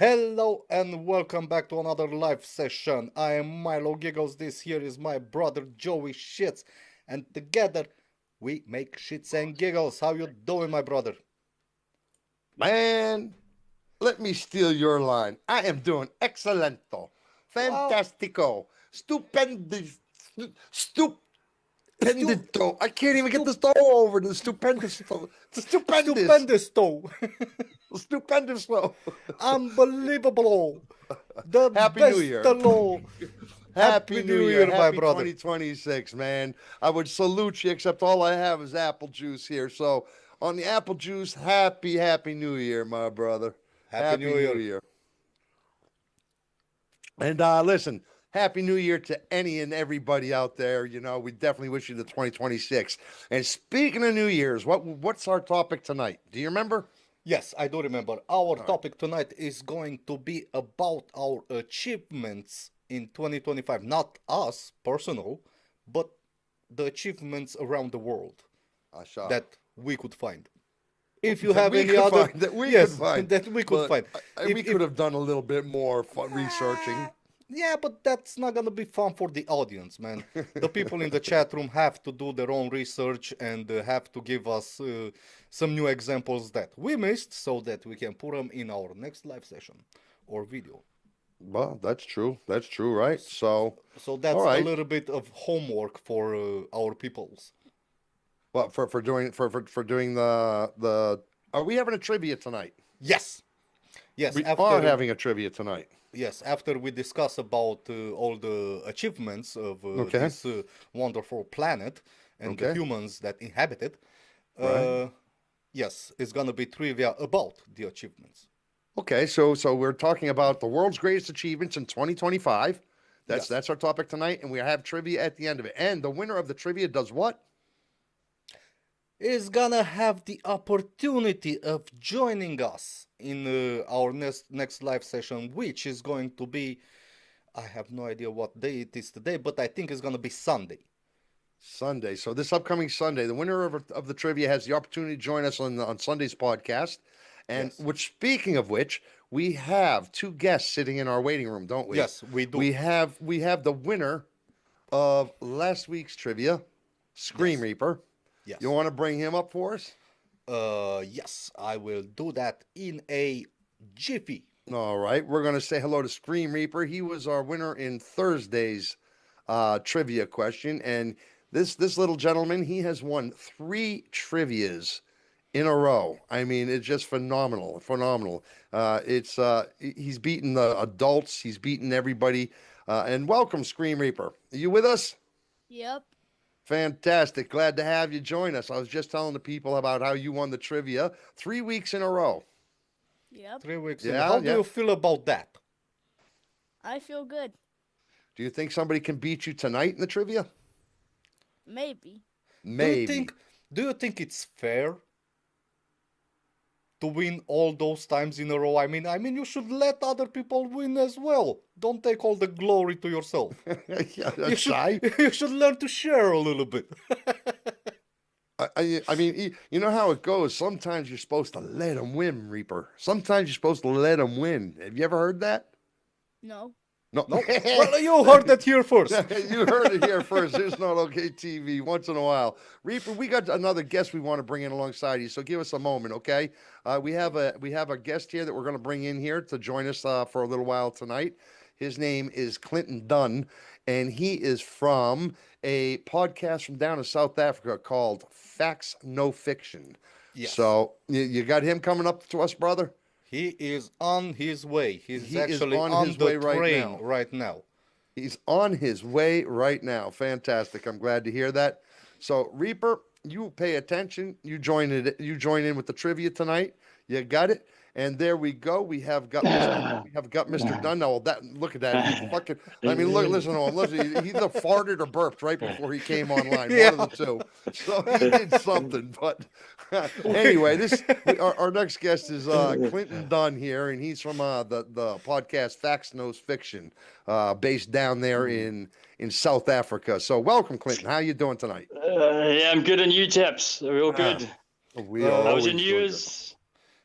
Hello and welcome back to another live session. I am Milo Giggles. This here is my brother Joey Shits, and together we make shits and giggles. How you doing, my brother? Man, let me steal your line. I am doing excelento, Well, fantastico, stu- stupendito. I can't even get stu- the stove over the stupendous, the stupendous, stupendous though, stupendous flow. unbelievable, the Happy New best Year. law. Happy Happy New New Year. Year, my Happy brother. 2026, man. I would salute you, except all I have is apple juice here. So, on the apple juice, happy New Year, my brother. Happy Happy New New Year. Year. And listen, Happy New Year to any and everybody out there. You know, we definitely wish you the 2026. And speaking of New Year's, what's our topic tonight? Do you remember? Yes, I do remember. Our All right. topic tonight is going to be about our achievements in 2025. Not us, personal, but the achievements around the world Asha. that we could find. If you That have we any could other, find, that we could yes, find. that we could But find. we If could have done a little bit more fun researching. yeah, but that's not gonna be fun for the audience, man. The people in the chat room have to do their own research and have to give us some new examples that we missed, so that we can put them in our next live session or video. Well, that's true. That's true, right? So, So all that's a right. little bit of homework for our peoples. Well, for doing the are we having a trivia tonight? Yes, yes. We are After having a trivia tonight. yes, after we discuss about all the achievements of Okay. this wonderful planet and the Okay. humans that inhabit it, Right. uh, yes, it's gonna be trivia about the achievements. Okay. So we're talking about the world's greatest achievements in 2025. That's Yes, that's our topic tonight, and we have trivia at the end of it. And the winner of the trivia does what? is gonna have the opportunity of joining us in our next live session, which is going to be, I have no idea what day it is today, but I think it's gonna be Sunday. Sunday. So this upcoming Sunday, the winner of the trivia has the opportunity to join us on Sunday's podcast. And Yes, which, speaking of which, we have two guests sitting in our waiting room, don't we? yes, we do. We have the winner of last week's trivia, Scream Yes, Reaper. You yes. want to bring him up for us? Yes, I will do that in a jiffy. All right. We're going to say hello to Scream Reaper. He was our winner in Thursday's trivia question. And this little gentleman, he has won 3 trivias in a row. I mean, it's just phenomenal, phenomenal. He's beaten the adults, he's beaten everybody. And welcome, Scream Reaper. Are you with us? Yep. Fantastic. Glad to have you join us. I was just telling the people about how you won the trivia 3 weeks in a row. Yep. 3 weeks in. Yeah, How do yeah. you feel about that? I feel good. Do you think somebody can beat you tonight in the trivia? Maybe. Do you Maybe. think do you think it's fair to win all those times in a row? I mean, you should let other people win as well. Don't take all the glory to yourself. Yeah, You that's should shy. you should learn to share a little bit. I mean, you know how it goes. Sometimes you're supposed to let them win, Reaper. Sometimes you're supposed to let them win. Have you ever heard that? No. No. No? Well, you heard that here first. You heard it here first. It's not okay TV once in a while. Reaper, we got another guest we want to bring in alongside you. So give us a moment, okay? We have a guest here that we're going to bring in here to join us for a little while tonight. His name is Clinton Dunn, and he is from a podcast from down in South Africa called Facts No Fiction. Yes. So you got him coming up to us, brother? He is on his way. He's He is actually on on his the way right train now. right now. He's on his way right now. Fantastic. I'm glad to hear that. So, Reaper, you pay attention. You join it. You join in with the trivia tonight. You got it. And there we go. We have got Mr. Dunn. Now, that look at that. He fucking. I mean, look. Listen to him. Listen. He either farted or burped right before he came online. Yeah. One of the two. So he did something. But anyway, our next guest is Clinton Dunn here, and he's from the podcast Facts Knows Fiction, based down there in South Africa. So welcome, Clinton. How you doing tonight? Yeah, I'm good on you, chaps. Real good. We are How was always your New doing good. Year's?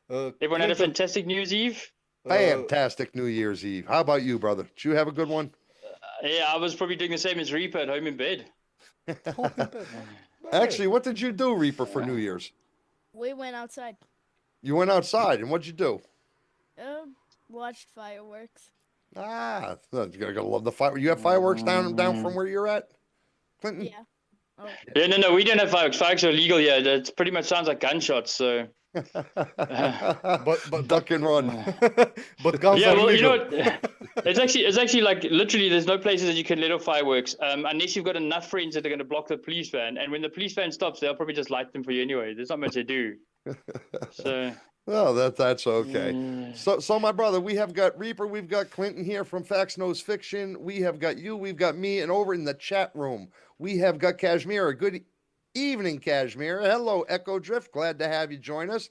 Everyone had a Clinton, fantastic New Year's Eve. Fantastic New Year's Eve. How about you, brother? Did you have a good one? Yeah, I was probably doing the same as Reaper at home in bed. Actually, what did you do, Reaper, for New Year's? We went outside. You went outside, and what'd you do? Watched fireworks. Ah, you gotta love the fire. You have fireworks down from where you're at, Clinton? Yeah. Oh. Yeah, no, we don't have fireworks. Fireworks are illegal here. That pretty much sounds like gunshots. So. but duck and run. But guns Yeah, are well, legal. it's actually like literally there's no places that you can let off fireworks unless you've got enough friends that are going to block the police van. And when the police van stops, they'll probably just light them for you anyway. There's not much they do. So. Oh, that's okay. So my brother, we have got Reaper, we've got Clinton here from Facts Knows Fiction. We have got you, we've got me, and over in the chat room, we have got Kashmir. Good evening, Kashmir. Hello, Echo Drift. Glad to have you join us.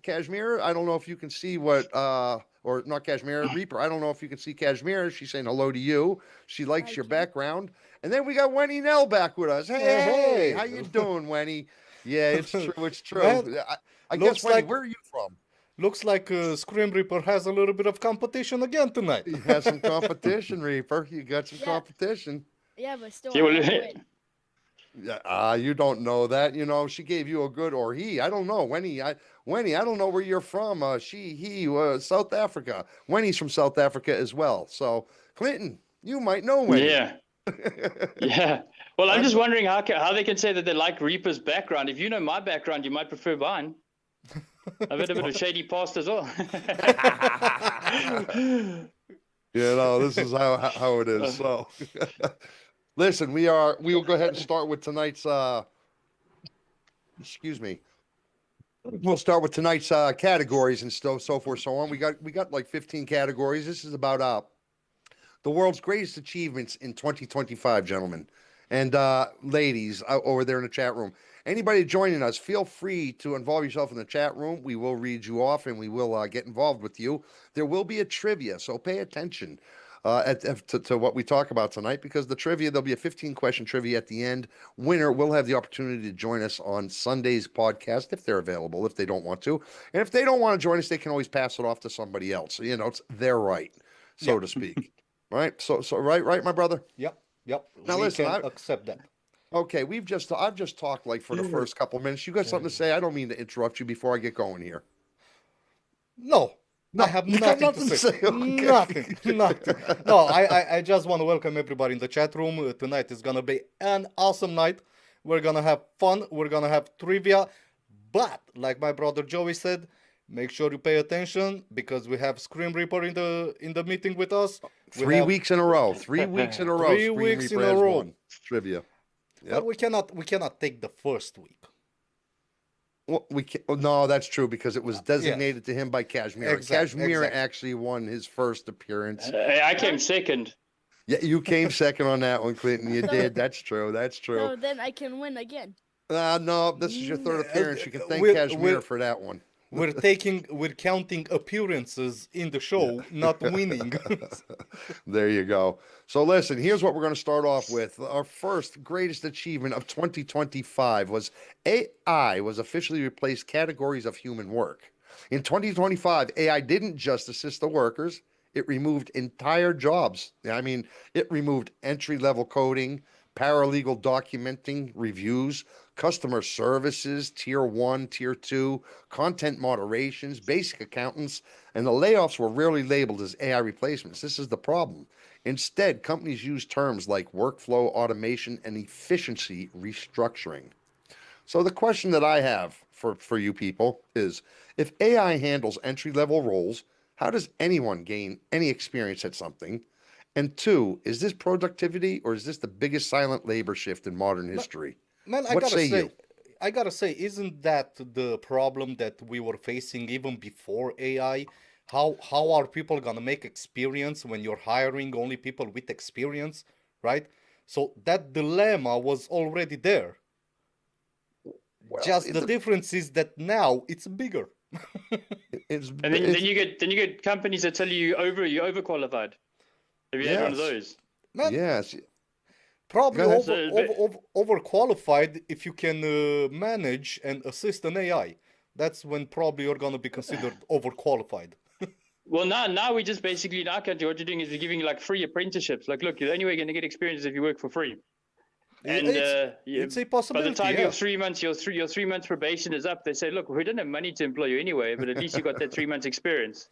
Kashmir, I don't know if you can see what, or not Kashmir, Reaper. I don't know if you can see Kashmir. She's saying hello to you. She likes your background. And then we got Wenny Nell back with us. Hey, how you doing, Wenny? Yeah, it's true. It's true. Man, I guess, Wenny, like- where are you from? Looks like Scream Reaper has a little bit of competition again tonight. You have some competition, Reaper. You got some Yeah. competition. Yeah, but still. Yeah, well, I win. Yeah, you don't know that. You know, she gave you a good, or he. I don't know. Wenny, I don't know where you're from. He, South Africa. Wenny's from South Africa as well. So, Clinton, you might know Wenny. Yeah. Yeah. Well, I'm just wondering how they can say that they like Reaper's background. If you know my background, you might prefer mine. I've had a bit of shady past as well. You know, this is how it is. So, listen, we will go ahead and start with tonight's. Excuse me. We'll start with tonight's categories and so forth, so on. We got like 15 categories. This is about the world's greatest achievements in 2025, gentlemen and ladies over there in the chat room. Anybody joining us, feel free to involve yourself in the chat room. We will read you off and we will get involved with you. There will be a trivia, so pay attention to what we talk about tonight, because the trivia, there'll be a 15-question trivia at the end. Winner will have the opportunity to join us on Sunday's podcast if they're available, if they don't want to. And if they don't want to join us, they can always pass it off to somebody else. You know, it's their right, so to speak. Right? So right, my brother? Yep. Now we listen, can accept that. Okay, I've just talked like for the first couple of minutes. You got something to say? I don't mean to interrupt you before I get going here. No, I have you got nothing to say. Okay. Nothing. No, I just want to welcome everybody in the chat room. Tonight is gonna be an awesome night. We're gonna have fun. We're gonna have trivia. But like my brother Joey said, make sure you pay attention, because we have Scream Reaper in the meeting with us. 3 weeks in a row. 3 weeks in a row. 3 Scream weeks in Reaper a has row. won trivia. But we cannot take the first week. Well, we can, no, that's true, because it was designated to him by Kashmir. Kashmir actually won his first appearance. I came second. Yeah, you came second on that one, Clinton. You did. That's true. That's true. So then I can win again. No, this is your third appearance. You can thank We're- Kashmir we're- for that one. We're counting appearances in the show, not winning. There you go. So listen, here's what we're going to start off with. Our first greatest achievement of 2025 was AI was officially replaced categories of human work. In 2025, AI didn't just assist the workers, it removed entire jobs. I mean, it removed entry-level coding, paralegal documenting, reviews, customer services, tier 1, tier 2, content moderations, basic accountants, and the layoffs were rarely labeled as AI replacements. This is the problem. Instead, companies use terms like workflow automation and efficiency restructuring. So the question that I have for you people is, if AI handles entry-level roles, how does anyone gain any experience at something? And 2, is this productivity, or is this the biggest silent labor shift in modern history? Man, What say you? I gotta say, isn't that the problem that we were facing even before AI? How are people gonna make experience when you're hiring only people with experience, right? So that dilemma was already there. Well, Just it's the difference is that now it's bigger. it's, And then you get companies that tell you you're overqualified. Have you had one of Yes. those? Man, yes. probably Go ahead. overqualified if you can manage and assist an AI. That's when probably you're gonna be considered overqualified. Well, now we just basically in our country, what you're doing is you're giving like free apprenticeships. Like, look, the only way you're going to get experience is if you work for free. And It's a by the possibility. time Yeah. your 3 months, your 3 months probation is up, they say, look, we don't have money to employ you anyway, but at least you got that 3 months experience.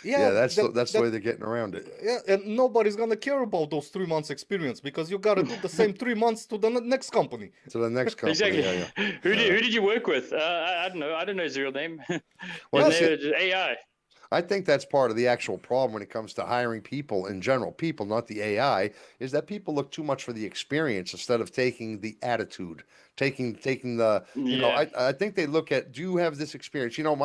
Yeah, that's the that- way they're getting around it. yeah, and nobody's gonna care about those 3 months experience because you gotta do the same 3 months to the next company. To the next company. Exactly. Yeah. Who did you work with? I don't know. I don't know his real name. Well, And that's they it. were just AI. I think that's part of the actual problem when it comes to hiring people in general, people, not the AI, is that people look too much for the experience instead of taking the attitude, taking the, you know, Yeah. I think they look at, do you have this experience? You know,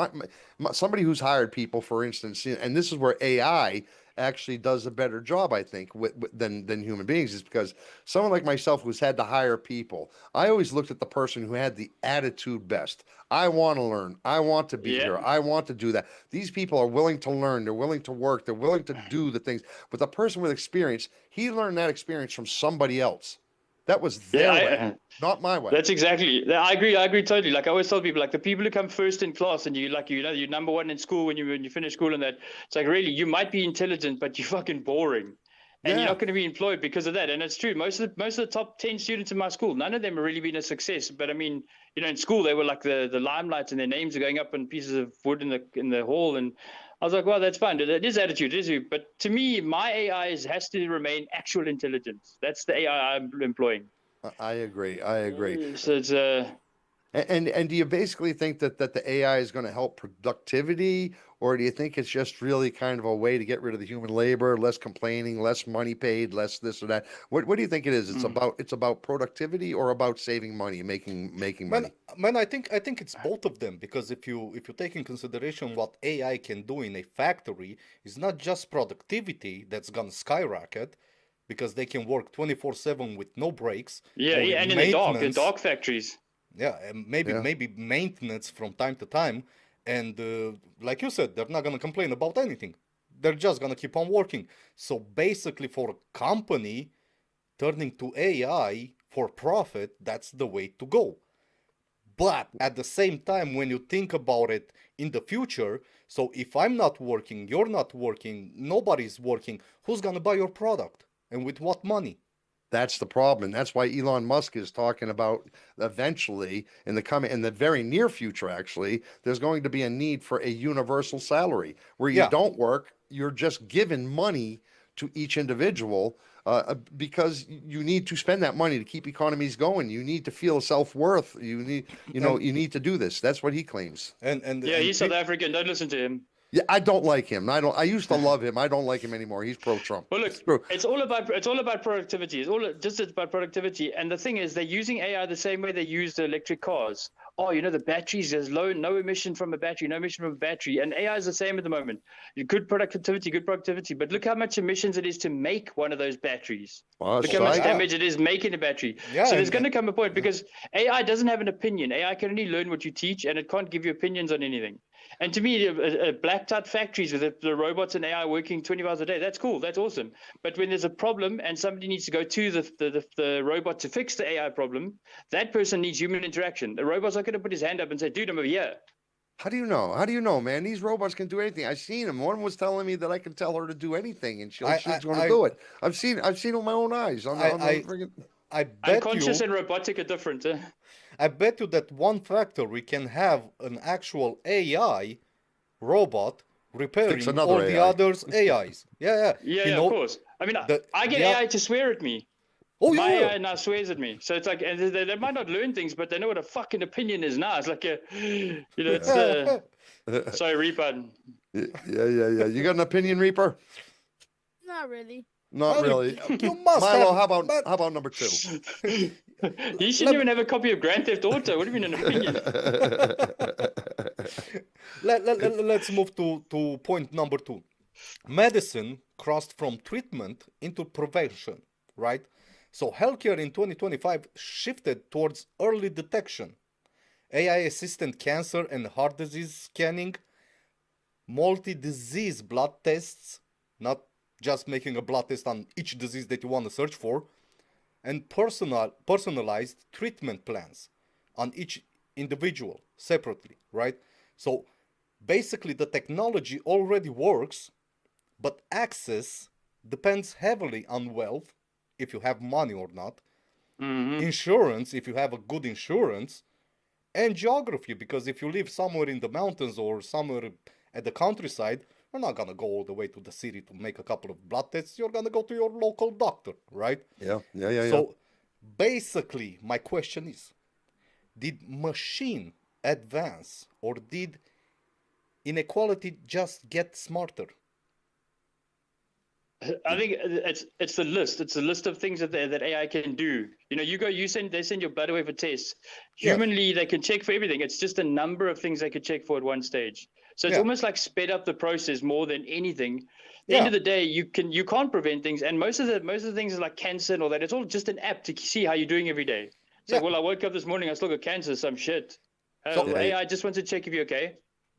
somebody who's hired people, for instance, and this is where AI actually does a better job, I think, than human beings, is because someone like myself who's had to hire people, I always looked at the person who had the attitude best. I want to learn. I want to be Yeah. here. I want to do that. These people are willing to learn. They're willing to work. They're willing to do the things. But the person with experience, he learned that experience from somebody else. That was their way, not my way. That's exactly. I agree totally. Like I always tell people, like the people who come first in class and you like, you know, you're number one in school when you finish school and that. It's like, really, you might be intelligent, but you're fucking boring. And you're not going to be employed because of that. And it's true. Most of the top 10 students in my school, none of them have really been a success. But I mean, you know, in school they were like the limelight, and their names are going up on pieces of wood in the hall. And I was like, well, that's fine. It is attitude, it is you. But to me, my AI has to remain actual intelligence. That's the AI I'm employing. I agree. So it's And do you basically think that the AI is going to help productivity, or do you think it's just really kind of a way to get rid of the human labor, less complaining, less money paid, less this or that? What do you think it is? It's about productivity or about saving money, making money? Man, I think it's both of them, because if you take in consideration what AI can do in a factory, it's not just productivity that's gonna skyrocket, because they can work 24/7 with no breaks. yeah, or with and in the dark factories. Yeah, and maybe maintenance from time to time, and like you said, they're not gonna complain about anything. They're just gonna keep on working. So basically, for a company, turning to AI for profit, that's the way to go. But at the same time, when you think about it in the future, so if I'm not working, you're not working, nobody's working, who's gonna buy your product? And with what money? That's the problem, and that's why Elon Musk is talking about eventually in the very near future, actually, there's going to be a need for a universal salary where you Yeah. don't work, you're just given money to each individual because you need to spend that money to keep economies going. You need to feel self-worth. You need to do this. That's what he claims. And Yeah, and he's South African. Don't listen to him. Yeah, I don't like him. I used to love him. I don't like him anymore. He's pro-Trump. Well, It's look, true. it's all about productivity. It's about productivity. And the thing is, they're using AI the same way they use the electric cars. Oh, you know, the batteries, there's no emission from a battery, no emission from a battery. And AI is the same at the moment. Good productivity. But look how much emissions it is to make one of those batteries. Well, Look how much so damage it is making a battery. Yeah, So there's and- going to come a point, because AI doesn't have an opinion. AI can only learn what you teach, and it can't give you opinions on anything. And to me, blacked out factories with the robots and AI working 20 hours a day, that's cool. That's awesome. But when there's a problem and somebody needs to go to the robot to fix the AI problem, that person needs human interaction. The robot's not going to put his hand up and say, dude, I'm over here. How do you know? How do you know, man? These robots can do anything. I've seen them. One was telling me that I can tell her to do anything, and she's going to do it. I've seen it with my own eyes. I bet Unconscious you, and robotic are different. I bet you that one factory can have an actual AI robot repairing another all the AI. others AIs. Yeah. Yeah, He of know- course. I mean, the- I get the- AI to swear at me. Oh My yeah. AI now swears at me. So it's like, and they might not learn things, but they know what a fucking opinion is now. It's like it's sorry, Reaper. Yeah. You got an opinion, Reaper? Not really. Not Well, really. You must Milo, have. how about number 2? He shouldn't even have a copy of Grand Theft Auto. What do you mean an opinion? Let's move to point number 2. Medicine crossed from treatment into prevention, right? So healthcare in 2025 shifted towards early detection. AI-assisted cancer and heart disease scanning, multi-disease blood tests, not just making a blood test on each disease that you want to search for, and personalized treatment plans on each individual separately, right? So basically the technology already works, but access depends heavily on wealth, if you have money or not, insurance, if you have a good insurance, and geography, because if you live somewhere in the mountains or somewhere at the countryside, you're not gonna go all the way to the city to make a couple of blood tests. You're gonna go to your local doctor, right? Yeah. So basically, my question is, did machine advance or did inequality just get smarter? I think it's the list. It's the list of things that AI can do. You know, they send your blood away for tests. Yeah. Humanly, they can check for everything. It's just a number of things they could check for at one stage. So it's Yeah. almost like sped up the process more than anything. At the Yeah. end of the day, you can't prevent things, and most of the things like cancer and all that. It's all just an app to see how you're doing every day. It's like, Yeah. well, I woke up this morning, I still got cancer, some shit. So- AI just wants to check if you're okay.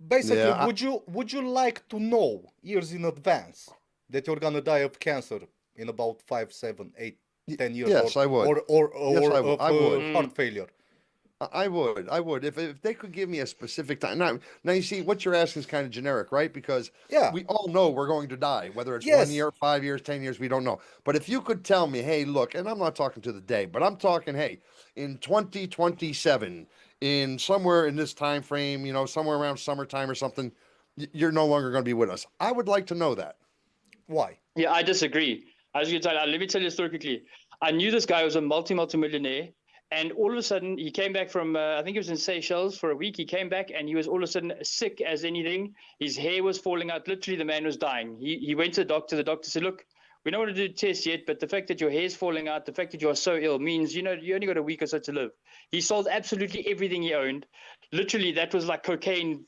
Basically, Yeah, would you like to know years in advance that you're gonna die of cancer in about 5, 7, 8, 10 years? Yes, I would. Or Yes, I would. of I would. heart failure. I would. If they could give me a specific time. Now you see what you're asking is kind of generic, right? Because Yeah. we all know we're going to die, whether it's Yes. 1 year, 5 years, 10 years, we don't know. But if you could tell me, hey, look, and I'm not talking to the day, but I'm talking, hey, in 2027, in somewhere in this time frame, somewhere around summertime or something, you're no longer going to be with us. I would like to know that. Why? Yeah, I disagree. As you can tell, let me tell you a story quickly. I knew this guy was a multi-millionaire, and all of a sudden he came back from, I think it was in Seychelles for a week. He came back and he was all of a sudden sick as anything. His hair was falling out. Literally, the man was dying. He went to the doctor. The doctor said, look, we don't want to do tests yet, but the fact that your hair's falling out, the fact that you are so ill means, you only got a week or so to live. He sold absolutely everything he owned. Literally, that was like cocaine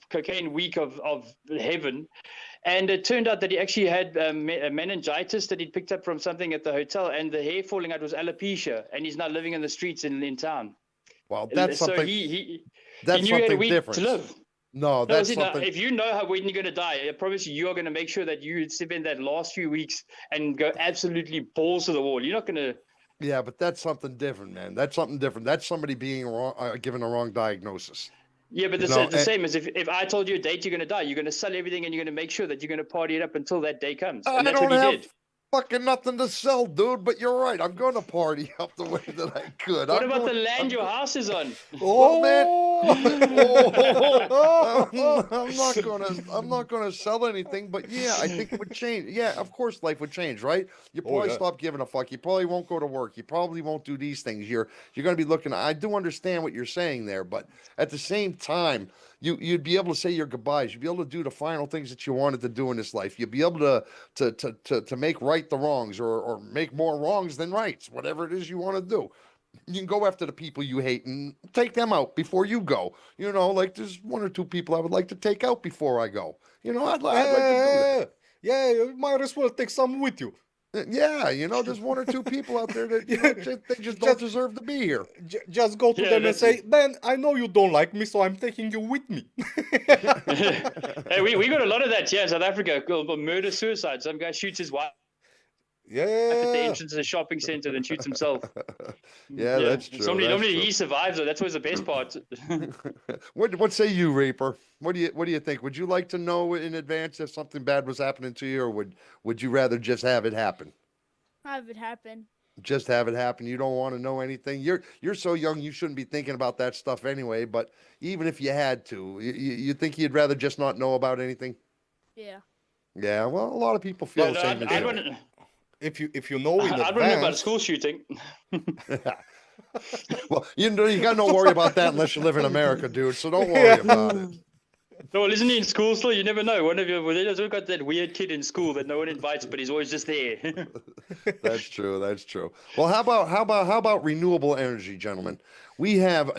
week of heaven. And it turned out that he actually had meningitis that he'd picked up from something at the hotel, and the hair falling out was alopecia, and he's now living in the streets in town. Well, that's So something. he That's knew he had a something week different. to live. No, No, that's see, now, something. if you know when you're going to die, I promise you are going to make sure that you spend that last few weeks and go absolutely balls to the wall. You're not going to. Yeah, but that's something different, man. That's something different. That's somebody being wrong, given a wrong diagnosis. Yeah, but You it's know, the same as if I told you a date you're going to die, you're going to sell everything and you're going to make sure that you're going to party it up until that day comes. I And that's don't what he have did. fucking nothing to sell, dude. But you're right. I'm going to party up the way that I could. What I'm about the going- land your house is on? Well, man, Oh! I'm not gonna sell anything, but yeah, I think it would change. Yeah, of course, life would change, right? You probably yeah. stop giving a fuck. You probably won't go to work. You probably won't do these things. You're gonna be looking. I do understand what you're saying there, but at the same time, you'd be able to say your goodbyes. You'd be able to do the final things that you wanted to do in this life. You'd be able to make right the wrongs or make more wrongs than rights, whatever it is you want to do. You can go after the people you hate and take them out before you go. Like there's 1 or 2 people I would like to take out before I go. I'd like to do that. Yeah, you might as well take some with you. Yeah, there's 1 or 2 people out there that they just don't deserve to be here. Just go to Yeah, them and that's say, "Man, I know you don't like me, so I'm taking you with me." Hey, we got a lot of that here in South Africa. Murder suicide. Some guy shoots his wife at the Yeah. entrance of the shopping center, then shoots himself. Yeah, that's true. Normally he survives, though. That's always the best part. What say you, Reaper? What do you think? Would you like to know in advance if something bad was happening to you, or would you rather just have it happen? Have it happen. Just have it happen. You don't want to know anything. You're so young, you shouldn't be thinking about that stuff anyway. But even if you had to, you think you'd rather just not know about anything? Yeah. Yeah. Well, a lot of people feel the same as I you. wouldn't. If you know in I don't know about a advance, school shooting. Well, you got no worry about that unless you live in America, dude. So don't worry about it. No, isn't he in school still? You never know. One of you, we've got that weird kid in school that no one invites, but he's always just there. That's true. That's true. Well, how about renewable energy, gentlemen? We have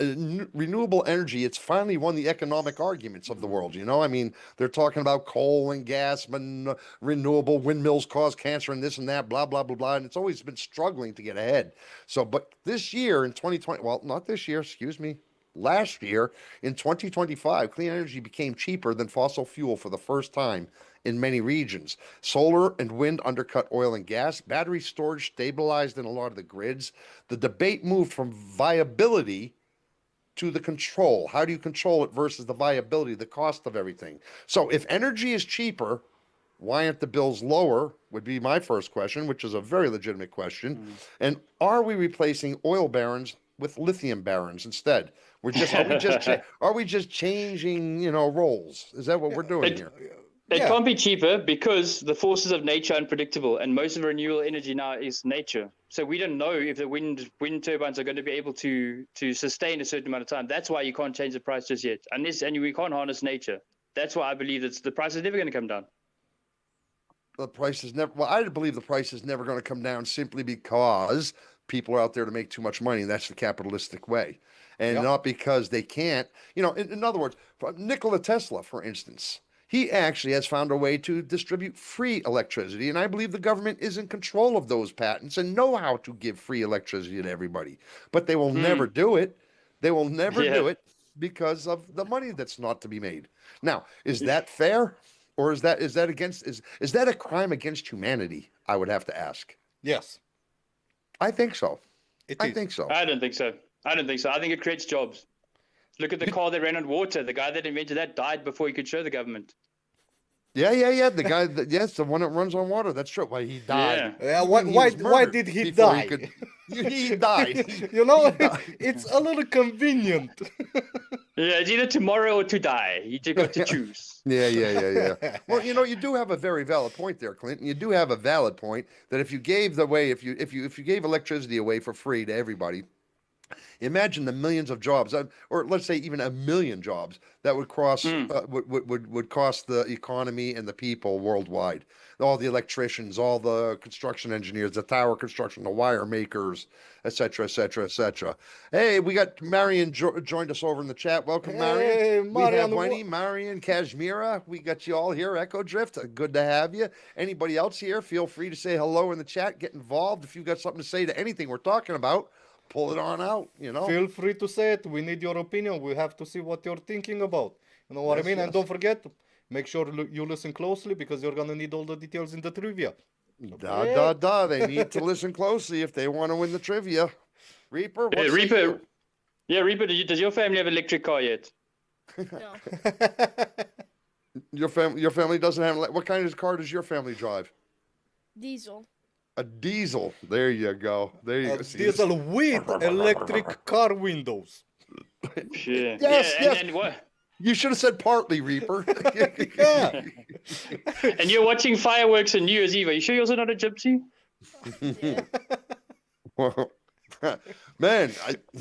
renewable energy. It's finally won the economic arguments of the world. I mean, they're talking about coal and gas, and renewable windmills cause cancer and this and that, blah blah blah blah. And it's always been struggling to get ahead. So, but this year in 2020, well, not this year. Excuse me. Last year, in 2025, clean energy became cheaper than fossil fuel for the first time in many regions. Solar and wind undercut oil and gas. Battery storage stabilized in a lot of the grids. The debate moved from viability to the control. How do you control it versus the viability, the cost of everything? So if energy is cheaper, why aren't the bills lower? Would be my first question, which is a very legitimate question. And are we replacing oil barons with lithium barons instead? Are we just changing, roles? Is that what we're doing here? It Yeah. can't be cheaper because the forces of nature are unpredictable, and most of renewable energy now is nature. So we don't know if the wind turbines are going to be able to sustain a certain amount of time. That's why you can't change the price just yet, and we can't harness nature. That's why I believe that the price is never going to come down. The price is never. Well, I believe the price is never going to come down simply because people are out there to make too much money, and that's the capitalistic way, and Yep. not because they can't. In other words, Nikola Tesla, for instance, he actually has found a way to distribute free electricity, and I believe the government is in control of those patents and know how to give free electricity to everybody. But they will never do it. They will never do it because of the money that's not to be made. Now, is that fair? Or is that a crime against humanity? I would have to ask. Yes, I think so. it I is. think so. I don't think so. I think it creates jobs. Look at the car that ran on water. The guy that invented that died before he could show the government. Yeah. The guy yes, the one that runs on water. That's true. Why he died. Yeah, You mean he why was why murdered did he before die? He died. It's a little convenient. Yeah, it's either tomorrow or to die. You just got to choose. Yeah. Well, you do have a very valid point there, Clinton. You do have a valid point that if you gave if you gave electricity away for free to everybody, imagine the millions of jobs, or let's say even a million jobs that would would cost the economy and the people worldwide. All the electricians, all the construction engineers, the tower construction, the wire makers, et cetera, et cetera, et cetera. Hey, we got Marion joined us over in the chat. Welcome, Marion. Hey, We have Marion, Wendy, Marion, Kashmira. We got you all here. Echo Drift, good to have you. Anybody else here? Feel free to say hello in the chat. Get involved. If you've got something to say to anything we're talking about, pull it on out. Feel free to say it. We need your opinion. We have to see what you're thinking about. You know what I Yes, mean? yes. And don't forget, make sure you listen closely because you're gonna need all the details in the trivia. They need to listen closely if they want to win the trivia. Reaper, what Hey, say Reaper. you? Yeah, Reaper, does your family have an electric car yet? No. Your family doesn't have. What kind of car does your family drive? Diesel. A diesel. There you go. There you A go. See, diesel with electric car windows. Yeah. Yes, yeah, yes. And what? You should have said partly, Reaper. Yeah. And you're watching fireworks on New Year's Eve. Are you sure you're also not a gypsy? Yeah. Well,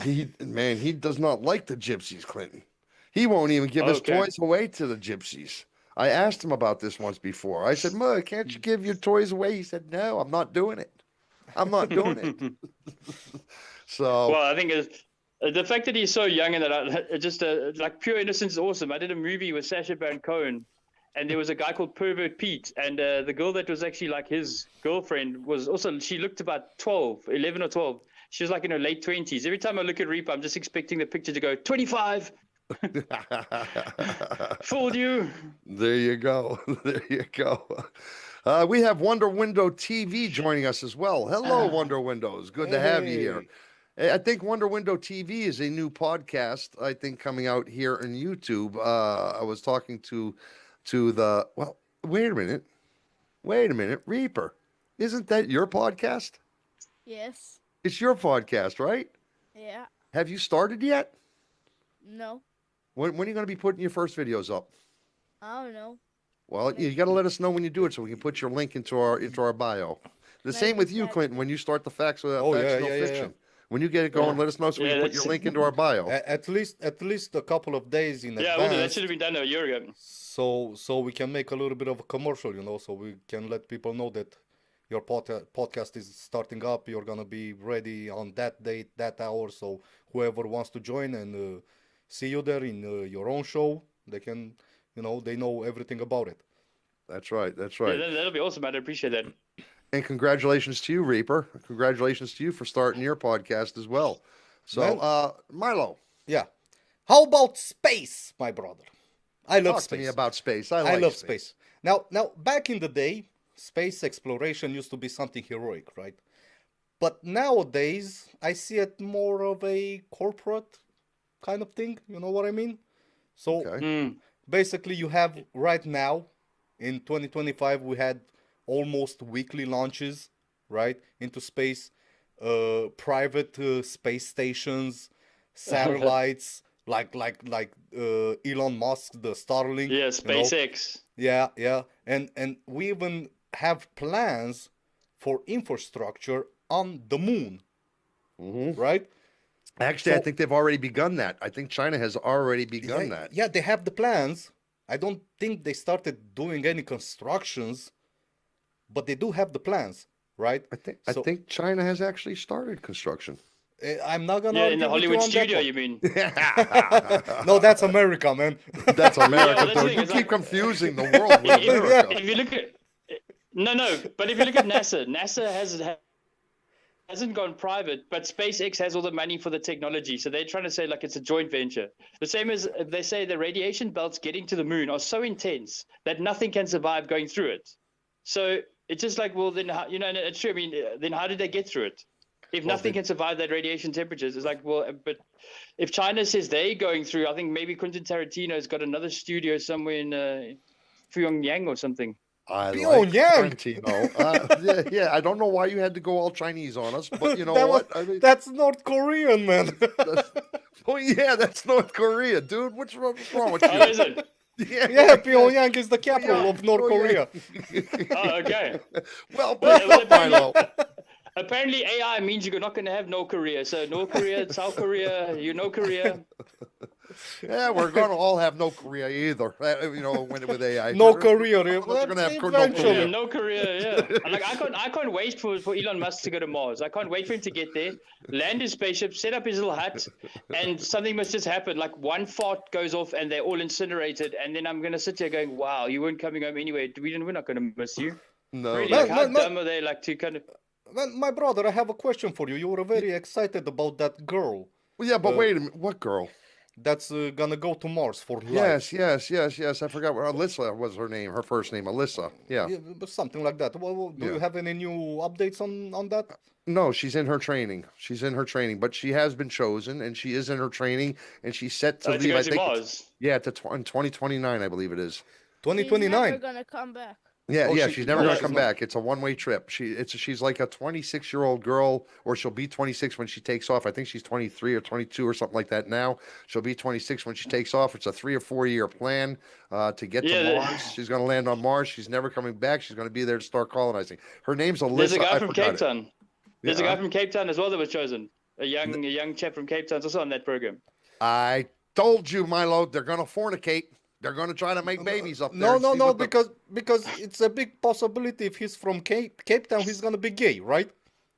he does not like the gypsies, Clinton. He won't even give his Okay. toys away to the gypsies. I asked him about this once before. I said, "Ma, can't you give your toys away?" He said, "No, I'm not doing it. I'm not doing it." So, Well, I think the fact that he's so young and that just like pure innocence is awesome. I did a movie with Sacha Baron Cohen, and there was a guy called Pervert Pete, and the girl that was actually like his girlfriend was also, she looked about 11 or 12. She was like in her late 20s. Every time I look at Reaper, I'm just expecting the picture to go 25. Fooled you. there you go. There you go. We have Wonder Window TV joining us as well. Hello, Wonder Windows. Good to have you here. I think Wonder Window TV is a new podcast, I think, coming out here on YouTube. I was talking to well, wait a minute. Reaper, isn't that your podcast? Yes. It's your podcast, right? Yeah. Have you started yet? No. When are you going to be putting your first videos up? I don't know. Well, you got to let us know when you do it so we can put your link into our bio. The same Maybe with you, that- Clinton, when you start the facts with Oh, yeah, factional yeah, yeah, fiction. When you get it going, let us know so we Yeah, can put your that's- link into our bio. At least a couple of days in Yeah, well, that advance, should have been done a year ago. so we can make a little bit of a commercial, so we can let people know that your podcast is starting up. You're gonna be ready on that date, that hour. So whoever wants to join and see you there in your own show, they can, they know everything about it. That's right. That's Yeah, right. that'll be awesome. I'd appreciate that. And congratulations to you, Reaper. Congratulations to you for starting your podcast as well. So, Man. Milo, Yeah. How about space, my brother? I love talk space. to me about space. I I like love space. Now, back in the day, space exploration used to be something heroic, right? But nowadays, I see it more of a corporate kind of thing. You know what I mean? So Okay. basically, you have right now in 2025 we had almost weekly launches, right, into space, private space stations, satellites, like Elon Musk, the Starlink, Yeah, you know. SpaceX. Yeah, yeah, and we even have plans for infrastructure on the moon, right? Actually, I So think they've already begun that. I think China has already begun yeah, that. yeah, they have the plans. I don't think they started doing any constructions, but they do have the plans, right? I So think China has actually started construction. I'm not gonna Yeah, in the argue with you Hollywood on that studio, one. you mean? No, that's America, man. That's Yeah, America, well, that's the dude. thing. You It's keep like confusing the world with if, America. if you look at no, but if you look at NASA, NASA hasn't gone private, but SpaceX has all the money for the technology. So they're trying to say like it's a joint venture. The same as they say the radiation belts getting to the moon are so intense that nothing can survive going through it. So it's just like, well, then, you know, and it's true. I mean, then how did they get through it? If Well, nothing they, can survive that radiation temperatures, it's like, well, but if China says they're going through, I think maybe Quentin Tarantino's got another studio somewhere in Pyongyang or something. I like Pyongyang. Tarantino. Yeah. I don't know why you had to go all Chinese on us, but you know That was, what? I mean, that's North Korean, man. that's, oh yeah, that's North Korea, dude. What's wrong with Oh, you? is it? Yeah, Pyongyang is the capital Yeah, of North Korea. Oh, okay. Well Well, played up, Milo. apparently AI means you're not going to have no Korea. So North Korea, South Korea, Korea. Yeah, we're gonna all have no Korea either. You know, with AI. No Korea. All of us are gonna have no Eventually. Korea. No Korea, yeah. And like I can't wait for Elon Musk to go to Mars. I can't wait for him to get there, land his spaceship, set up his little hut, and something must just happen. Like one fart goes off and they're all incinerated, and then I'm gonna sit here going, "Wow, you weren't coming home anyway. We're not gonna miss you." No, Really, that- like how Man, dumb are they? Like to kind of. Man, my brother, I have a question for you. You were very excited about that girl well, yeah, but wait a minute. What girl? that's gonna go to Mars for life. Yes. I forgot what Alyssa was her name. Her first name, Alyssa. Yeah. Yeah, but something like that. Well, do Yeah. you have any new updates on that? No, she's in her training. She's in her training, but she has been chosen, and she is in her training, and she's set to To leave. go I to think Mars. yeah, in 2029, I believe it is. She's never 2029. gonna come back. Yeah, Oh, yeah, she- she's never no, gonna she's come not. back. It's a one-way trip. She's like a 26-year-old girl, or she'll be 26 when she takes off. I think she's 23 or 22 or something like that now. She'll be 26 when she takes off. It's a 3 or 4 year plan to get to Yeah. Mars. She's gonna land on Mars. She's never coming back. She's gonna be there to start colonizing. Her name's Alyssa. There's a guy I from forgot Cape it. Town. There's a Yeah. guy from Cape Town as well that was chosen. A young chap from Cape Town's also on that program. I told you, Milo, they're gonna fornicate. They're gonna try to make babies up there. No, and no, see no, what the- because it's a big possibility if he's from Cape Town, he's gonna be gay, right?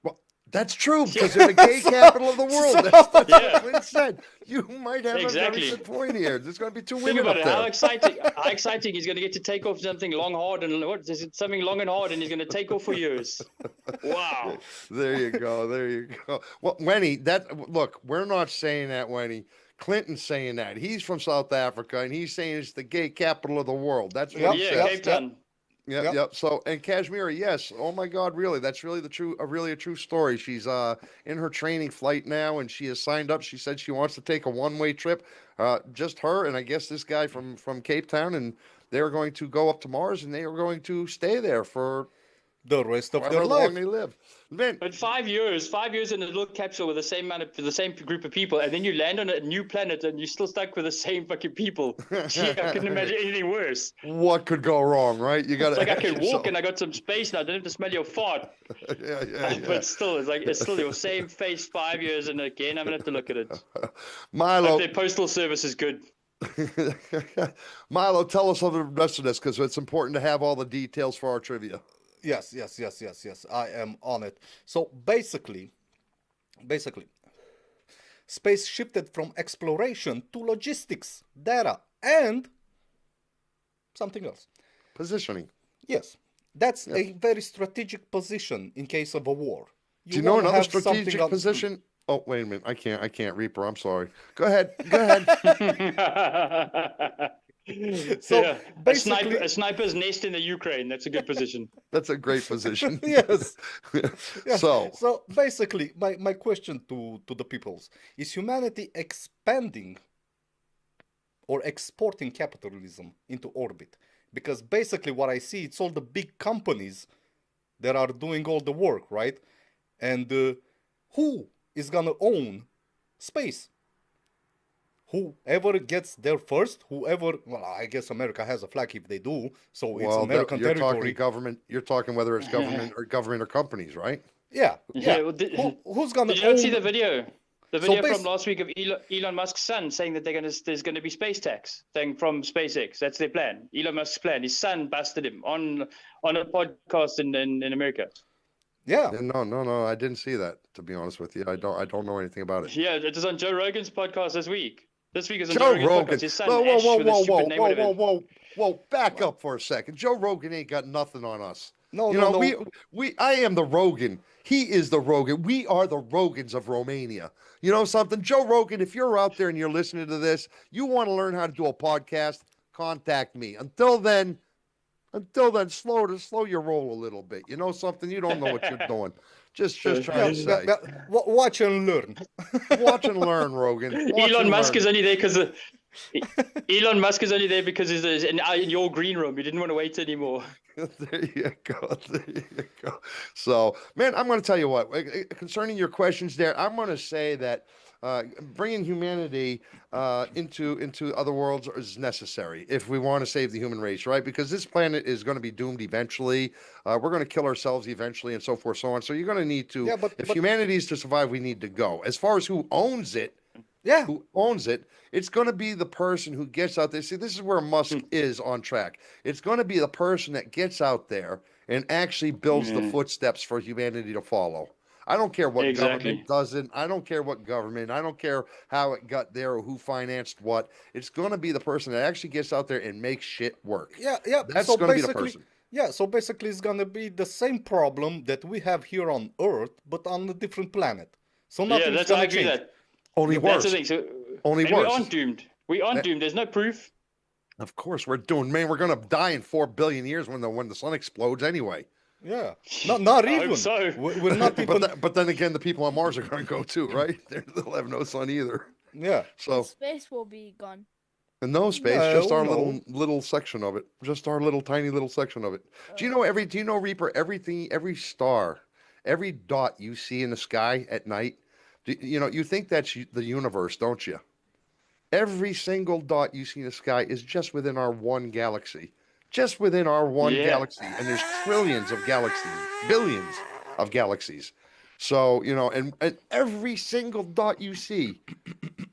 Well, that's true because they're the gay capital of the world. That's Yeah. what it said. You might have a Exactly. very good point here. There's going to be two Think women about up it. there. How exciting he's going to get to take off something long, hard, and what is it? Something long and hard, and he's going to take off for years. Wow. There you go. There you go. Well, Wenny, look, we're not saying that, Wenny. Clinton's saying that. He's from South Africa, and he's saying it's the gay capital of the world. That's what Yep, he Yeah, said. Cape Town. Yep, Yep. yep. So, and Kashmir, yes. Oh my God, really? That's really a true story. She's in her training flight now, and she has signed up. She said she wants to take a one-way trip, just her and I guess this guy from Cape Town, and they're going to go up to Mars, and they are going to stay there for The rest of however their long life. they live. Man, But 5 years in a little capsule with the same group of people, and then you land on a new planet, and you're still stuck with the same fucking people. Gee, I couldn't imagine anything worse. what could go wrong, right? You got It's to like I can walk and I got some space now. I don't have to smell your fart. yeah. But still, it's still your same face 5 years, and again, I'm gonna have to look at it. Milo, Hope their postal service is good. Milo, tell us all the rest of this because it's important to have all the details for our trivia. Yes. I am on it. So basically, space shifted from exploration to logistics, data, and something else. Positioning. Yes, that's a very strategic position in case of a war. Do you know wanna another have something strategic on- position? Oh, wait a minute. I can't, Reaper. I'm sorry. Go ahead. So Yeah, basically, a sniper's nest in the Ukraine. That's a good position. That's a great position. yes. Yes. So, So basically, my question to the peoples is: humanity expanding or exporting capitalism into orbit? Because basically, what I see, it's all the big companies that are doing all the work, right? And who is gonna own space? Whoever gets there first, whoever, well, I guess America has a flag if they do, so it's well, American you're talking territory. government. You're talking whether it's government or companies, right? Yeah, Yeah, yeah. well, Who's gonna did you not see own? the video? The So video from bas- last week of Elon Musk's son saying that there's gonna be space tax thing from SpaceX. That's their plan. Elon Musk's plan. His son busted him on a podcast in America. Yeah, Yeah, no. I didn't see that. To be honest with you, I don't know anything about it. Yeah, it was on Joe Rogan's podcast this week. This week is on Joe Joe Rogan's Rogan. podcast. His son Whoa, Ash whoa, with a whoa, stupid whoa, name, whoa, whatever. whoa! Back up for a second. Joe Rogan ain't got nothing on us. no, You no, know, no. I am the Rogan. He is the Rogan. We are the Rogans of Romania. You know something? Joe Rogan, if you're out there and you're listening to this, you want to learn how to do a podcast, contact me. Until then, slow your roll a little bit. You know something? You don't know what you're doing. Just trying to say. Watch and learn. Watch and learn, Rogan. Watch Elon and Musk learn. is only there because Elon Musk is only there because he's in your green room. He didn't want to wait anymore. There you go. There you go. So, man, I'm going to tell you what, concerning your questions there, I'm going to say that bringing humanity into other worlds is necessary if we want to save the human race, right? Because this planet is going to be doomed eventually. We're going to kill ourselves eventually, and so forth, so on. So you're going to need to, Yeah, but humanity is to survive, we need to go. As far as who owns it, yeah, it's going to be the person who gets out there. See, this is where Musk is on track. It's going to be the person that gets out there and actually builds the footsteps for humanity to follow. I don't care what government doesn't. I don't care what government. I don't care how it got there or who financed what. It's going to be the person that actually gets out there and makes shit work. yeah. That's So going to be the basically, person. yeah. So basically, it's gonna be the same problem that we have here on Earth, but on a different planet. So Yeah, nothing's that's I gonna agree change. that. Only That's worse. the thing. So Only and worse. we aren't doomed. We aren't doomed. There's no proof. Of course, we're doing. Man, we're going to die in 4 billion years when the sun explodes anyway. Yeah, not I hope even. so. We're not even. But then again, the people on Mars are going to go too, right? They'll have no sun either. Yeah. So Space will be gone. no space, No, just our no. little section of it, just our little tiny little section of it. Do you know Reaper? Every star, every dot you see in the sky at night, you think that's the universe, don't you? Every single dot you see in the sky is just within our one galaxy. Just within our one galaxy. And there's trillions of galaxies, billions of galaxies. So, and every single dot you see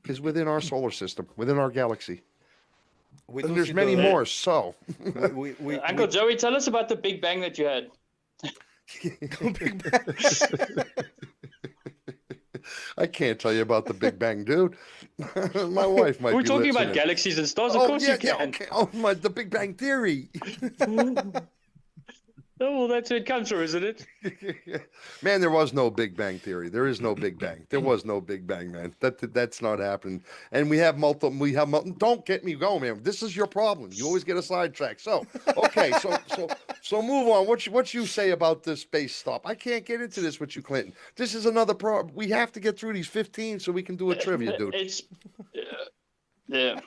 is within our solar system, within our galaxy. We And do there's see many the- more. So, Uncle Joey, tell us about the Big Bang that you had. I can't tell you about the Big Bang, dude. My wife might We're be talking about listening. galaxies and stars. Of course you can. okay. Oh, the Big Bang Theory. Oh, well, that's where it comes from, isn't it? Man, there was no Big Bang Theory. There is no Big Bang. There was no Big Bang, man. That's not happening. And we have multiple. Don't get me going, man. This is your problem. You always get a sidetrack. So, okay, so move on. What you say about this space stop? I can't get into this with you, Clinton. This is another problem. We have to get through these 15 so we can do a trivia, dude. It's yeah.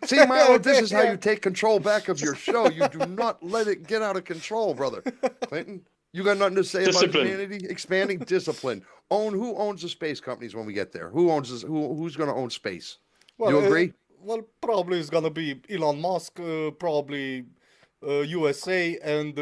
See, Milo, this is how you take control back of your show. You do not let it get out of control, brother. Clinton, you got nothing to say Discipline. about humanity? Expanding discipline. Who owns the space companies when we get there? Who owns this? Who's going to own space? You agree? Well, probably it's gonna be Elon Musk, probably USA, and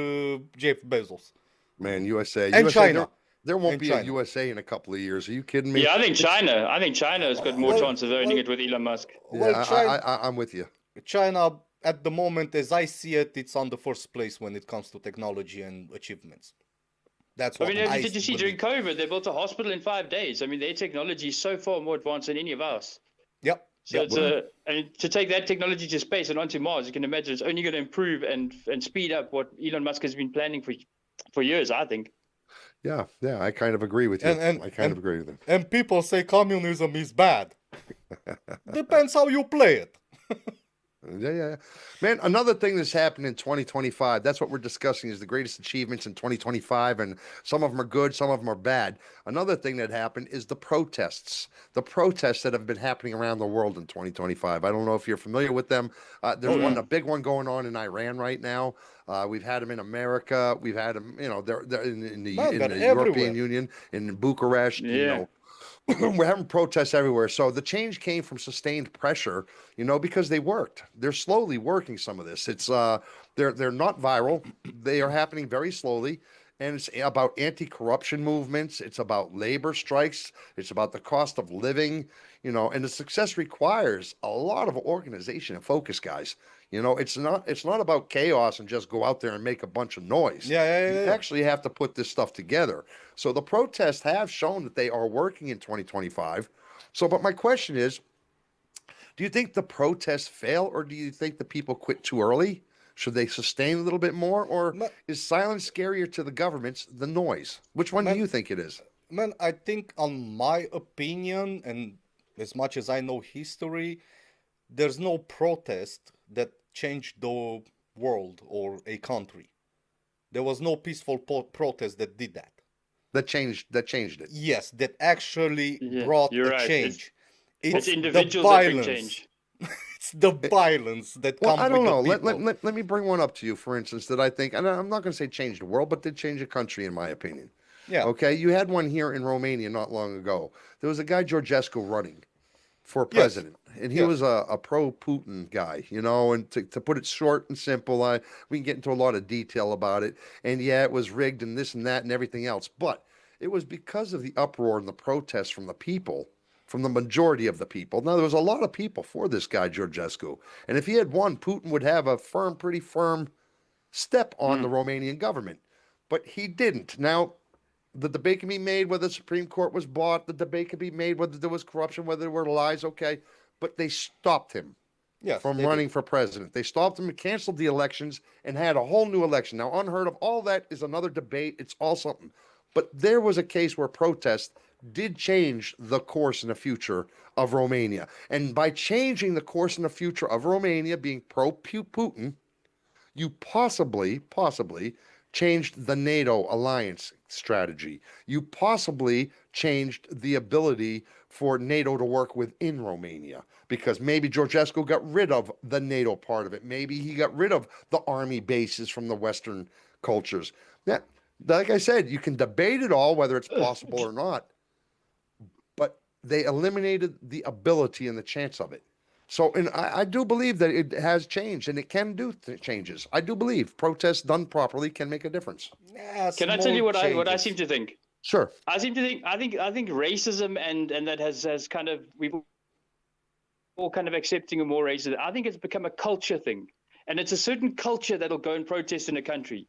Jeff Bezos. Man, USA. And USA, China. There won't And be China. a USA in a couple of years. Are you kidding me? Yeah, I think China has got more Well, chance of owning well- it with Elon Musk. Well, Yeah, China, I'm with you. China at the moment, as I see it, it's on the first place when it comes to technology and achievements. That's I what mean, I did you see believe. during COVID, they built a hospital in 5 days? I mean, their technology is so far more advanced than any of ours. Yep. So yep. I mean, to take that technology to space and onto Mars, you can imagine it's only going to improve and speed up what Elon Musk has been planning for years, I think. Yeah, I kind of agree with you. And- I kind of agree with you. And people say communism is bad. Depends how you play it. Yeah. Man, another thing that's happened in 2025, that's what we're discussing is the greatest achievements in 2025, and some of them are good, some of them are bad. Another thing that happened is the protests that have been happening around the world in 2025. I don't know if you're familiar with them. There's Oh yeah. a big one going on in Iran right now. We've had them in America. We've had them, they're Man, in they're the European everywhere. Union, in Bucharest, Yeah. we're having protests everywhere. So the change came from sustained pressure, because they worked. They're slowly working some of this. It's they're not viral. They are happening very slowly. And it's about anti-corruption movements. It's about labor strikes. It's about the cost of living, and the success requires a lot of organization and focus, guys. It's not about chaos and just go out there and make a bunch of noise. Yeah, yeah, You yeah, yeah. actually have to put this stuff together. So the protests have shown that they are working in 2025. So, but my question is, do you think the protests fail, or do you think the people quit too early? Should they sustain a little bit more, or Man, is silence scarier to the governments than noise? Which one do man, you think it is? man, I think, on my opinion, and as much as I know history, there's no protest that changed the world or a country. There was no peaceful protest that did that. That changed it. Yes, that actually Yeah, brought you're a right. change. It's It's the individuals that bring violence. change. It's the violence that Well, comes I with don't the know. Let, let, people. let, let me bring one up to you, for instance, that I think, and I'm not going to say change the world, but did change a country, in my opinion. Yeah. Okay, you had one here in Romania not long ago. There was a guy, Georgescu, running for Yes. president, and he was Yes. a pro-Putin guy, and to put it short and simple, we can get into a lot of detail about it, and yeah, it was rigged and this and that and everything else, but it was because of the uproar and the protests from the people, from the majority of the people. Now, there was a lot of people for this guy, Georgescu, and if he had won, Putin would have a pretty firm step on the Mm. Romanian government, but he didn't. Now, the debate can be made whether the Supreme Court was bought. The debate can be made whether there was corruption, whether there were lies. Okay, but they stopped him Yes, from they did. running for president. They stopped him and canceled the elections and had a whole new election. Now, unheard of. All that is another debate. It's all something. But there was a case where protest did change the course and the future of Romania. And by changing the course and the future of Romania being pro-Putin, you possibly changed the NATO alliance strategy. You possibly changed the ability for NATO to work within Romania because maybe Georgescu got rid of the NATO part of it. Maybe he got rid of the army bases from the Western cultures. That, like I said, you can debate it all whether it's possible or not, but they eliminated the ability and the chance of it. So, and I do believe that it has changed and it can do changes. I do believe protests done properly can make a difference. Yeah, Can I tell small you what I changes. seem to think? Sure. I think racism and that has kind of we've all kind of accepting of more racism. I think it's become a culture thing, and it's a certain culture that'll go and protest in a country.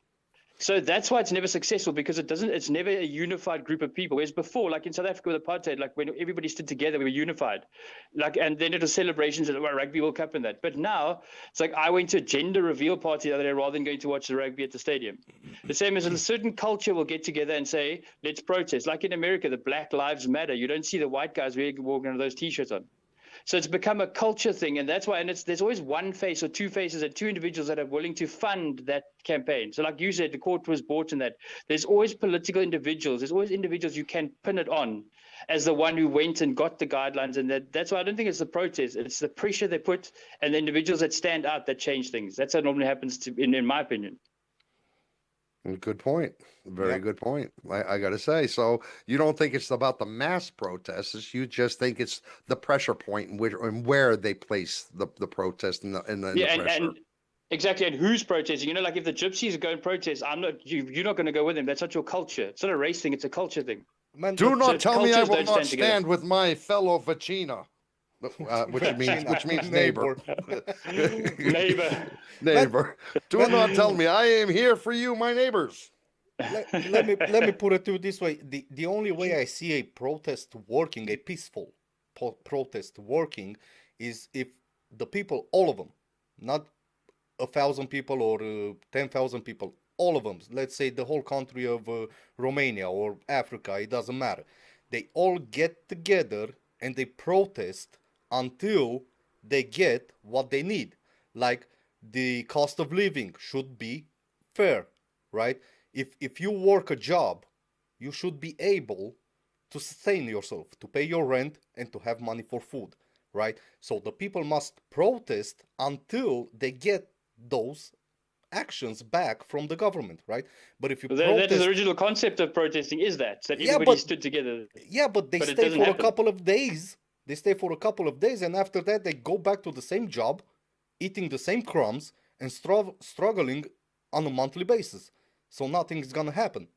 So that's why it's never successful because it's never a unified group of people. Whereas before, like in South Africa with apartheid, like when everybody stood together, we were unified. And then it was celebrations at the Rugby World Cup and that. But now it's like I went to a gender reveal party the other day rather than going to watch the rugby at the stadium. The same as a certain culture will get together and say, let's protest. Like in America, the Black Lives Matter. You don't see the white guys walking one of those T-shirts on. So it's become a culture thing, and that's why. And there's always one face or two faces and two individuals that are willing to fund that campaign. So, like you said, the court was bought in that. There's always political individuals. There's always individuals you can pin it on as the one who went and got the guidelines, and that's why I don't think it's the protest. It's the pressure they put and the individuals that stand out that change things. That's how it normally happens, in my opinion. Good point. Very Yeah. good point. I got to say. So you don't think it's about the mass protests? You just think it's the pressure point and where they place the protest and the Yeah, pressure. and exactly, and who's protesting? You know, like if the gypsies go and protest, you're not going to go with them. That's not your culture. It's not a race thing. It's a culture thing. Man, Do but not tell me I cultures will don't not stand together. stand with my fellow Vecina, which means neighbor. Neighbor. Neighbor. Do not tell me I am here for you, my neighbors. let me put it to you this way. The only way I see a protest working, a peaceful protest working, is if the people, all of them, not 1,000 people or 10,000 people, all of them, let's say the whole country of Romania or Africa, it doesn't matter. They all get together and they protest until they get what they need. like the cost of living should be fair, right? If you work a job, you should be able to sustain yourself, to pay your rent, and to have money for food, right? So the people must protest until they get those actions back from the government, right? But if you That is the protest, original concept of protesting, is that yeah, everybody stood together. yeah, but they But it stay doesn't for a happen. couple of days. They stay for a couple of days, and after that, they go back to the same job, eating the same crumbs, and struggling on a monthly basis. So nothing's gonna happen.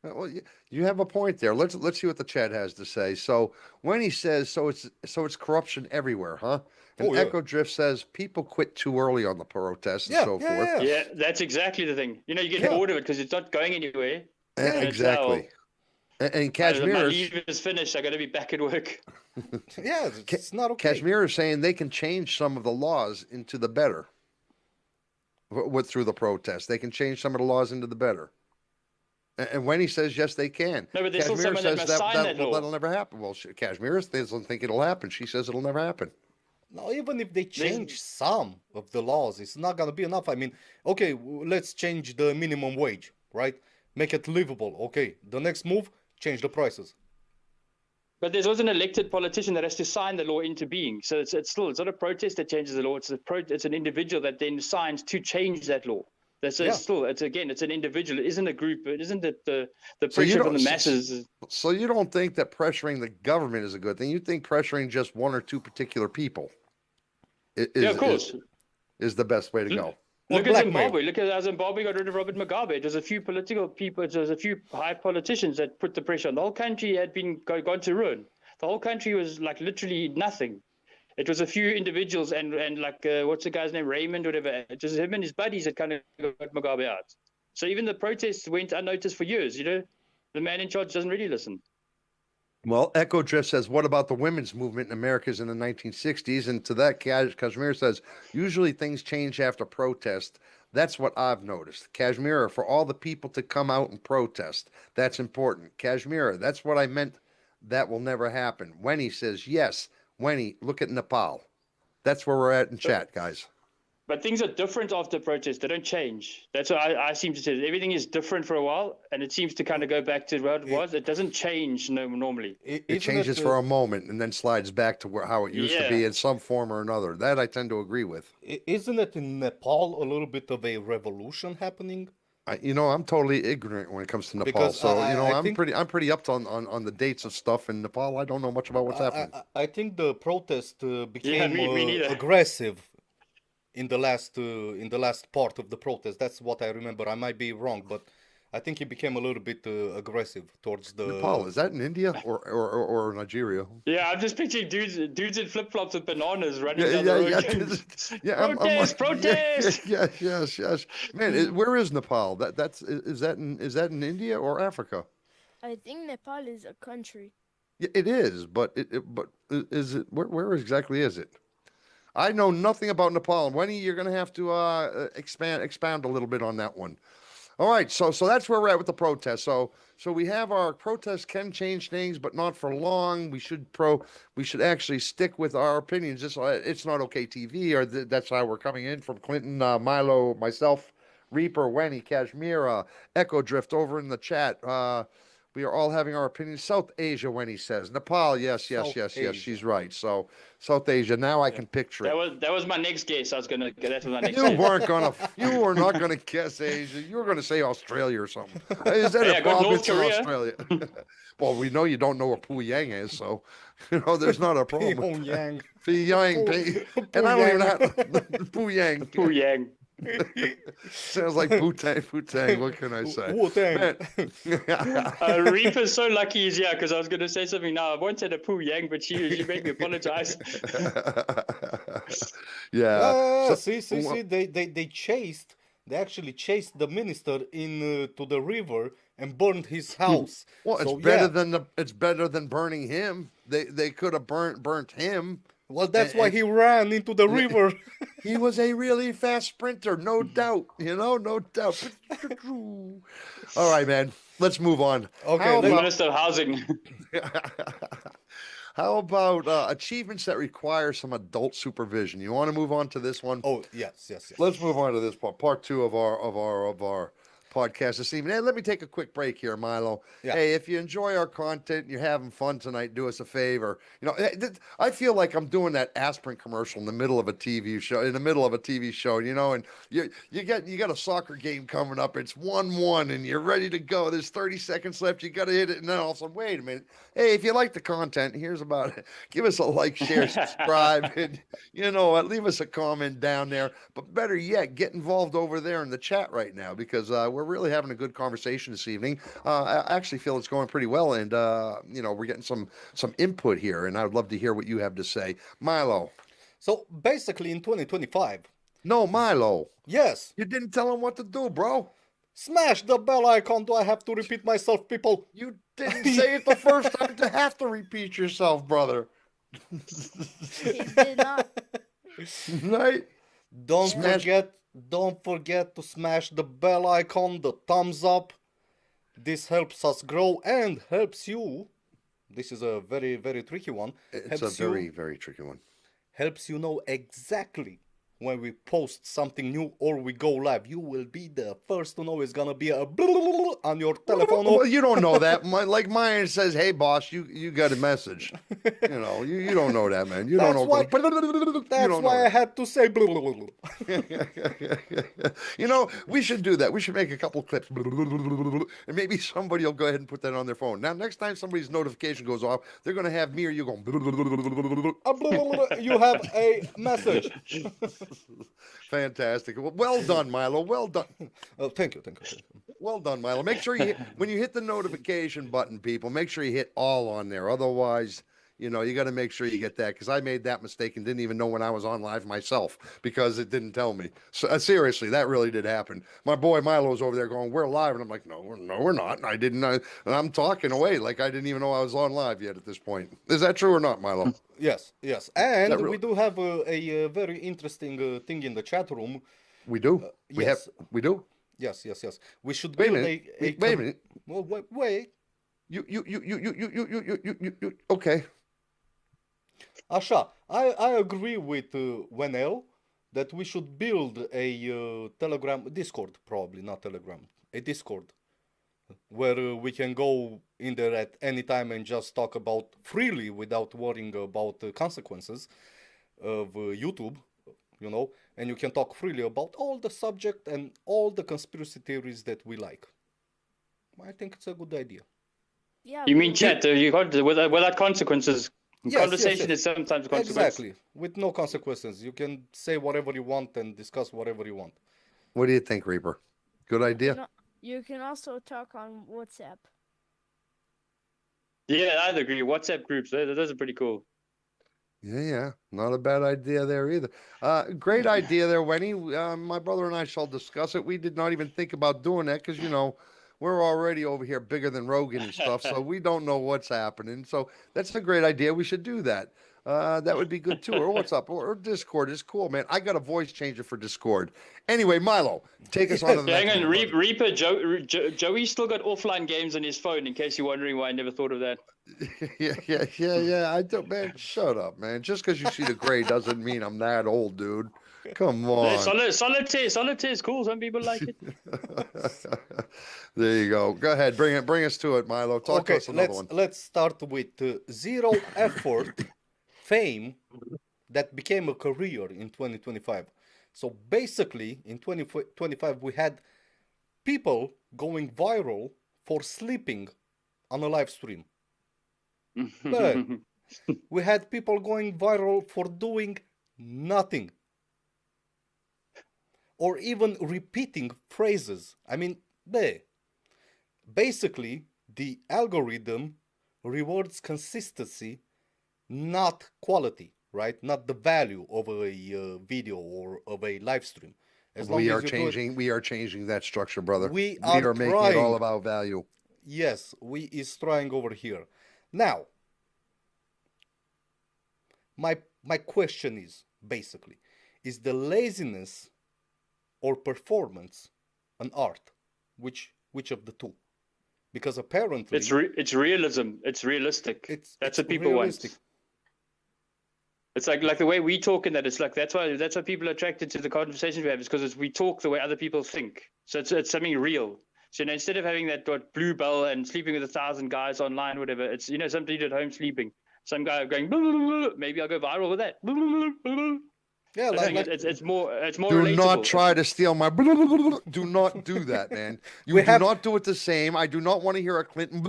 Well, you have a point there. Let's see what the chat has to say. So when he says, it's corruption everywhere, huh? And Oh, yeah. Echo Drift says people quit too early on the protests and Yeah, so yeah, forth. yeah. Yeah, that's exactly the thing. You know, you get Yeah. bored of it because it's not going anywhere. And it's Exactly. And my Kashmir leave is finished. I got to be back at work. Yeah, it's not okay. Kashmir is saying they can change some of the laws into the better. Through the protest, they can change some of the laws into the better. And when he says yes, they can. No, but there's still Kashmir someone that says must sign that law. that'll never happen. Well, Kashmir doesn't think it'll happen. She says it'll never happen. No, even if they change some of the laws, it's not gonna be enough. I mean, okay, let's change the minimum wage, right? Make it livable. Okay, the next move, change the prices. But there's also an elected politician that has to sign the law into being. So it's not a protest that changes the law. It's an individual that then signs to change that law. It's an individual. It isn't a group. It isn't the pressure from the masses. So you don't think that pressuring the government is a good thing? You think pressuring just one or two particular people of course. is the best way to go? Look at Zimbabwe. Look at how Zimbabwe got rid of Robert Mugabe. It was a few political people. It was a few high politicians that put the pressure on. The whole country had been gone to ruin. The whole country was like literally nothing. It was a few individuals and like what's the guy's name, Raymond, whatever. It was him and his buddies that kind of got Mugabe out. So even the protests went unnoticed for years. You know, the man in charge doesn't really listen. Well, Echo Drift says, what about the women's movement in Americas in the 1960s? And to that, Kashmir says, usually things change after protest. That's what I've noticed. Kashmir, for all the people to come out and protest, that's important. Kashmir, that's what I meant. That will never happen. Wenny says, yes. Wenny, look at Nepal. That's where we're at in chat, guys. But things are different after protest. They don't change. That's what I seem to say. Everything is different for a while, and it seems to kind of go back to what it was. It doesn't change normally. It changes for a moment and then slides back to how it used to be in some form or another. That I tend to agree with. Isn't it in Nepal a little bit of a revolution happening? I'm totally ignorant when it comes to Nepal. Because so I'm pretty up on the dates of stuff in Nepal. I don't know much about what's happening. I think the protest became me aggressive in the last part of the protest. That's what I remember. I might be wrong, but I think it became a little bit aggressive towards the Nepal. Is that in India or Nigeria? Yeah, I'm just picturing dudes in flip flops with bananas running down the road. Protest! Yes. Man, where is Nepal? Is that in India or Africa? I think Nepal is a country. Yeah, it is, but is it where exactly is it? I know nothing about Nepal. Wendy, you're going to have to expound a little bit on that one. All right, so that's where we're at with the protest. So we have our protests can change things, but not for long. We should actually stick with our opinions. It's not okay TV, or that's how we're coming in from Clinton, Milo, myself, Reaper, Wenny, Kashmir, Echo Drift over in the chat. We are all having our opinions. South Asia, when he says Nepal, yes, she's right. So South Asia. Now I can picture it. That was my next guess. I was gonna. That was my next. You were not gonna guess Asia. You were gonna say Australia or something. Is that a province in Australia? Well, we know you don't know where Pyongyang is, so there's not a problem. Pyongyang. And I don't even have Pyongyang. Sounds like Wu-Tang. What can I say? Wu-Tang. Reaper's so lucky he's here, because I was going to say something now. I won't say the Pyongyang, but she made me apologize. Yeah. See. They actually chased the minister to the river and burned his house. Well, it's better than burning him. They could have burnt him. Well, that's why he ran into the river. He was a really fast sprinter, no doubt. No doubt. All right, man. Let's move on. Okay. The Minister of Housing. How about achievements that require some adult supervision? You want to move on to this one? Oh, yes. Let's move on to this part two of our podcast this evening. Hey, let me take a quick break here, Milo. Yeah. Hey, if you enjoy our content and you're having fun tonight, do us a favor. You know, I feel like I'm doing that aspirin commercial in the middle of a TV show, you know, and you got a soccer game coming up. It's 1-1 and you're ready to go. There's 30 seconds left. You got to hit it, and then all of a sudden, wait a minute. Hey, if you like the content, here's about it. Give us a like, share, subscribe, and you know what? Leave us a comment down there. But better yet, get involved over there in the chat right now, because we're really having a good conversation this evening. I actually feel it's going pretty well, and you know, we're getting some input here, and I would love to hear what you have to say, Milo. So basically, in 2025. No, Milo. Yes. You didn't tell him what to do, bro. Smash the bell icon. Do I have to repeat myself, people? You didn't say it the first time to have to repeat yourself, brother. He did not. Right? Don't forget to smash the bell icon, the thumbs up. This helps us grow and helps you. This is a very, very tricky one. It's a very, very tricky one. Helps you know exactly when we post something new or we go live. You will be the first to know. It's gonna be a on your telephone. Well, you don't know that. Like mine says, "Hey, boss, you got a message." You know, you don't know that, man. You don't know. That's why I had to say. You know, we should do that. We should make a couple clips, and maybe somebody will go ahead and put that on their phone. Now, next time somebody's notification goes off, they're going to have me or you going. You have a message. Fantastic. Well done, Milo. Well done. Thank you. Well done, Milo. Make sure you when you hit the notification button, people, make sure you hit all on there. Otherwise, you know, you got to make sure you get that, because I made that mistake and didn't even know when I was on live myself because it didn't tell me. So, seriously, that really did happen. My boy Milo's over there going, "We're live," and I'm like, "No, we're not." And I didn't know, and I'm talking away like I didn't even know I was on live yet at this point. Is that true or not, Milo? Yes. And really... we do have a very interesting thing in the chat room. We do. We do. Yes. We should wait build a minute. Well, wait. You. Okay. Asha, I agree with Wenel that we should build a Discord, probably not Telegram, a Discord, where we can go in there at any time and just talk about freely without worrying about the consequences of YouTube, you know, and you can talk freely about all the subject and all the conspiracy theories that we like. I think it's a good idea. Yeah. You mean chat? You got without consequences. Conversation is sometimes consequence. Exactly, with no consequences. You can say whatever you want and discuss whatever you want. What do you think, Reaper? Good idea? You can also talk on WhatsApp. Yeah, I'd agree. WhatsApp groups, those are pretty cool. Yeah. Not a bad idea there either. Great idea there, Wenny. My brother and I shall discuss it. We did not even think about doing that because, you know, we're already over here bigger than Rogan and stuff, so we don't know what's happening. So that's a great idea. We should do that. That would be good too. Or what's up? Or Discord is cool, man. I got a voice changer for Discord. Anyway, Milo, take us on to the next Hang on, one. Reaper, Joey's still got offline games on his phone, in case you're wondering why I never thought of that. Yeah. I don't, man. Shut up, man. Just because you see the gray doesn't mean I'm that old, dude. Come on. Yeah, solitaire is cool. Some people like it. There you go. Go ahead. Bring us to it, Milo. Talk to us another one. Let's start with zero effort fame that became a career in 2025. So basically, in 2025, we had people going viral for sleeping on a live stream. But we had people going viral for doing nothing. Or even repeating phrases. I mean, basically, the algorithm rewards consistency, not quality, right? Not the value of a video or of a live stream. We are changing that structure, brother. We are making it all about value. Yes, we is trying over here. Now, my question is basically, is the laziness or performance an art? Which of the two? Because apparently it's realism. It's realistic. That's what people want. It's like the way we talk in that. It's like that's why people are attracted to the conversations we have. Is because we talk the way other people think. So it's something real. So instead of having that blue bell and sleeping with 1,000 guys online, whatever, it's some dude at home sleeping, some guy going blah, blah, blah, blah. Maybe I'll go viral with that. Blah, blah, blah, blah, blah. Yeah, it's more Do relatable. not try to steal my. Do not do that, man. You not do it the same. I do not want to hear a Clinton.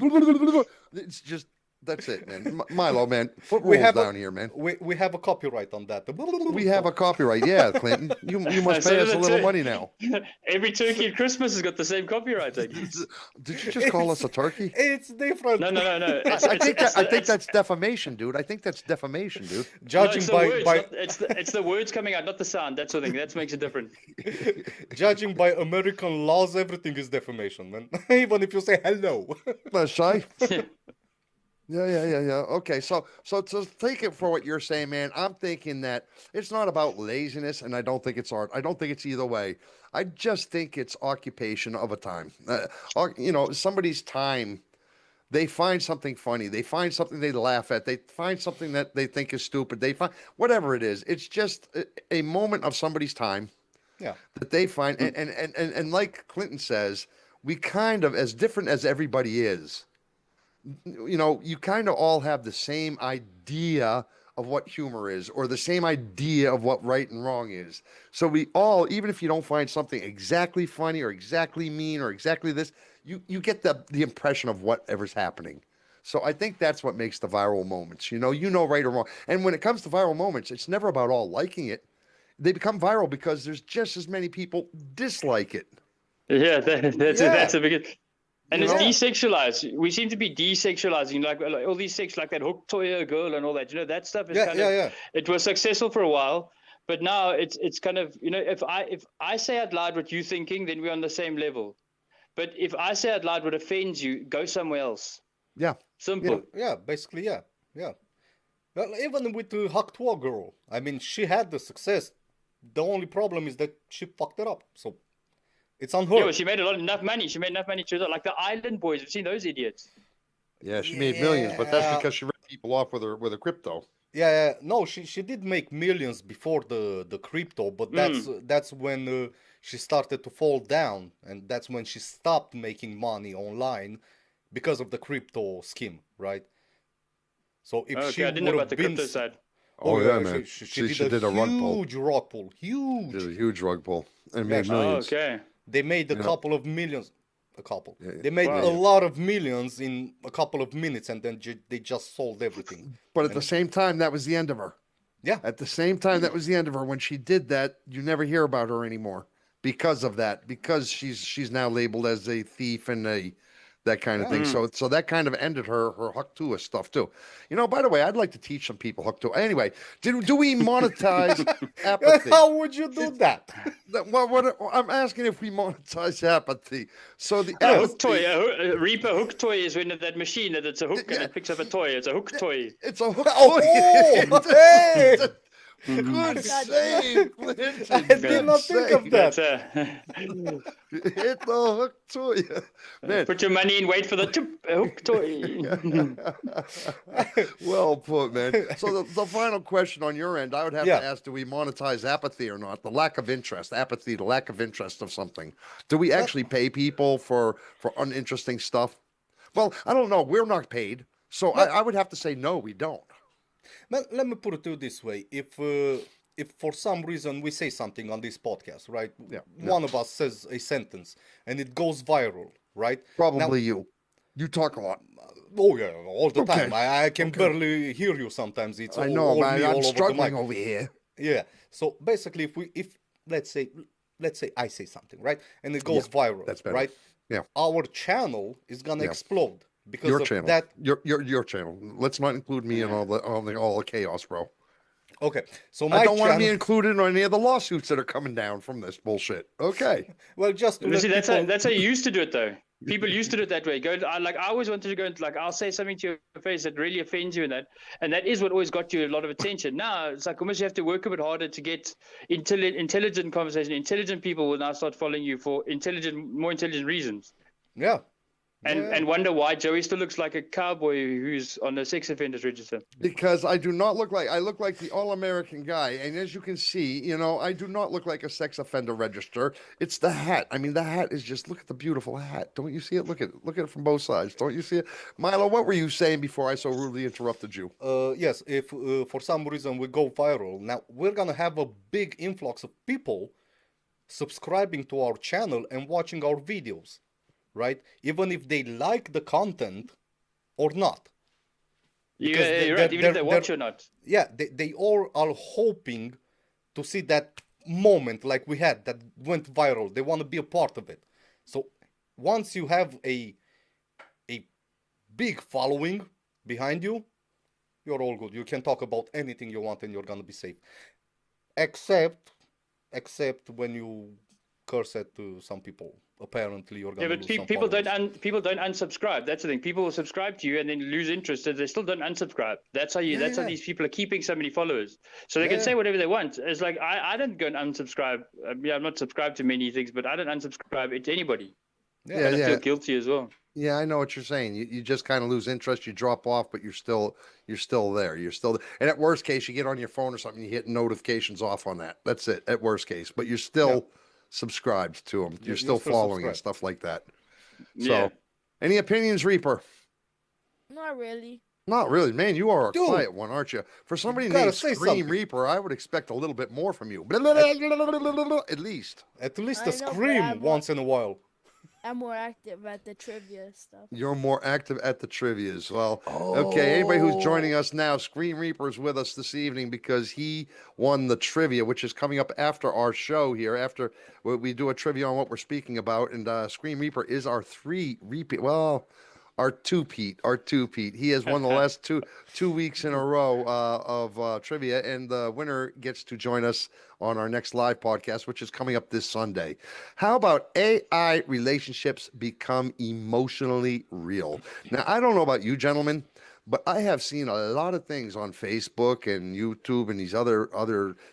It's just that's it, man. Milo, man, put rules down here, man. We have a copyright on that. We have a copyright, yeah, Clinton. You must pay us a little money now. Every turkey at Christmas has got the same copyright. Did you just call us a turkey? It's different. No. I think that's defamation, dude. I think that's defamation, dude. Judging it's the words coming out, not the sound. That's the thing. That makes it different. Judging by American laws, everything is defamation, man. Even if you say hello. Let's say. Yeah. Okay, so to take it for what you're saying, man, I'm thinking that it's not about laziness, and I don't think it's art. I don't think it's either way. I just think it's occupation of a time. Somebody's time. They find something funny. They find something they laugh at. They find something that they think is stupid. They find whatever it is. It's just a moment of somebody's time. Yeah. That they find, and like Clinton says, we kind of, as different as everybody is. You kind of all have the same idea of what humor is, or the same idea of what right and wrong is. So we all, even if you don't find something exactly funny or exactly mean or exactly this, you get the impression of whatever's happening. So I think that's what makes the viral moments, right or wrong. And when it comes to viral moments, it's never about all liking it. They become viral because there's just as many people dislike it. Yeah, that's a big... And it's desexualized. We seem to be desexualizing, like all these sex, like that hook toy girl and all that. That stuff is It was successful for a while, but now it's kind of if I say out loud what you're thinking, then we're on the same level. But if I say out loud what offends you, go somewhere else. Yeah. Simple. Yeah. Basically, yeah. Well, even with the hook toy girl, I mean, she had the success. The only problem is that she fucked it up. So. It's on her. Yeah, well, she made enough money. She made enough money to like the Island Boys. You've seen those idiots. Yeah, she made millions, but that's because she ripped people off with her crypto. Yeah. No, she did make millions before the crypto, but that's when she started to fall down, and that's when she stopped making money online because of the crypto scheme, right? So if she I didn't know about the crypto side. Oh yeah, man. She did a huge rug pull. Huge. Did a huge rug pull and made millions. Okay. They made a couple of millions. A couple. Yeah. They made a lot of millions in a couple of minutes, and then they just sold everything. But at the same time, that was the end of her. Yeah. At the same time, that was the end of her. When she did that, you never hear about her anymore because of that. Because she's now labeled as a thief and that kind of thing. So that kind of ended her Hucktua stuff too. By the way, I'd like to teach some people Hucktua. Anyway, do we monetize apathy? How would you do that? What I'm asking if we monetize apathy. So the hook toy, a Reaper hook toy is when that machine that it's a hook and it picks up a toy. It's a hook toy. It's a hook toy. Hey! Good save, Clinton. I did not think of that. Hit the hook toy. Man. Put your money in, wait for the hook toy. Well put, man. So the final question on your end, I would have to ask, do we monetize apathy or not? The lack of interest, apathy, the lack of interest of something. Do we actually pay people for uninteresting stuff? Well, I don't know. We're not paid. So I would have to say, no, we don't. But let me put it to you this way: if for some reason we say something on this podcast, right? Yeah. One of us says a sentence and it goes viral, right? Probably you. You talk a lot. Oh yeah, all the time. I can barely hear you sometimes. It's I know, all man. me, I'm all struggling over over here. Yeah. So basically, if let's say I say something, right, and it goes viral, that's better. right? Yeah. Our channel is gonna explode. Because your of channel. that, your channel. Let's not include me in all the chaos, bro. Okay, so I don't want to be included in any of the lawsuits that are coming down from this bullshit. Okay. Well, just to see, that's how you used to do it, though. People used to do it that way. I always wanted to go into I'll say something to your face that really offends you, and that is what always got you a lot of attention. Now it's like almost you have to work a bit harder to get intelligent conversation. Intelligent people will now start following you for more intelligent reasons. Yeah. and wonder why Joey still looks like a cowboy who's on a sex offenders register. Because I do not look like I look like the all-American guy, and as you can see, I do not look like a sex offender register. It's the hat. I mean, the hat is just look at the beautiful hat. Don't you see it? Look at it from both sides. Don't you see it, Milo? What were you saying before I so rudely interrupted you? Yes, if for some reason we go viral, now we're gonna have a big influx of people subscribing to our channel and watching our videos, right? Even if they like the content or not. Yeah, you're right. Even if they watch or not. Yeah, they all are hoping to see that moment like we had that went viral. They want to be a part of it. So once you have a big following behind you, you're all good. You can talk about anything you want and you're gonna be safe. Except when you curse at some people. Apparently you're gonna lose some people followers. people don't unsubscribe. That's the thing. People will subscribe to you and then lose interest, and they still don't unsubscribe. That's how how these people are keeping so many followers. So they can say whatever they want. It's like I don't go and unsubscribe. I'm not subscribed to many things, but I don't unsubscribe to anybody. I feel guilty as well. Yeah, I know what you're saying. You just kind of lose interest. You drop off, but you're still there. And at worst case, you get on your phone or something. You hit notifications off on that. That's it. At worst case, but you're still subscribed to them. You're still following and stuff like that. So, any opinions, Reaper? Not really. Not really, man. You are a quiet one, aren't you? For somebody named Scream Reaper, I would expect a little bit more from you. At least. At least a scream once in a while. I'm more active at the trivia stuff. You're more active at the trivias. Well, okay. Anybody who's joining us now, Scream Reaper is with us this evening because he won the trivia, which is coming up after our show here. After we do a trivia on what we're speaking about, and Scream Reaper is our our two-peat. He has won the last two weeks in a row of trivia, and the winner gets to join us on our next live podcast, which is coming up this Sunday. How about AI relationships become emotionally real? Now, I don't know about you, gentlemen, but I have seen a lot of things on Facebook and YouTube and these other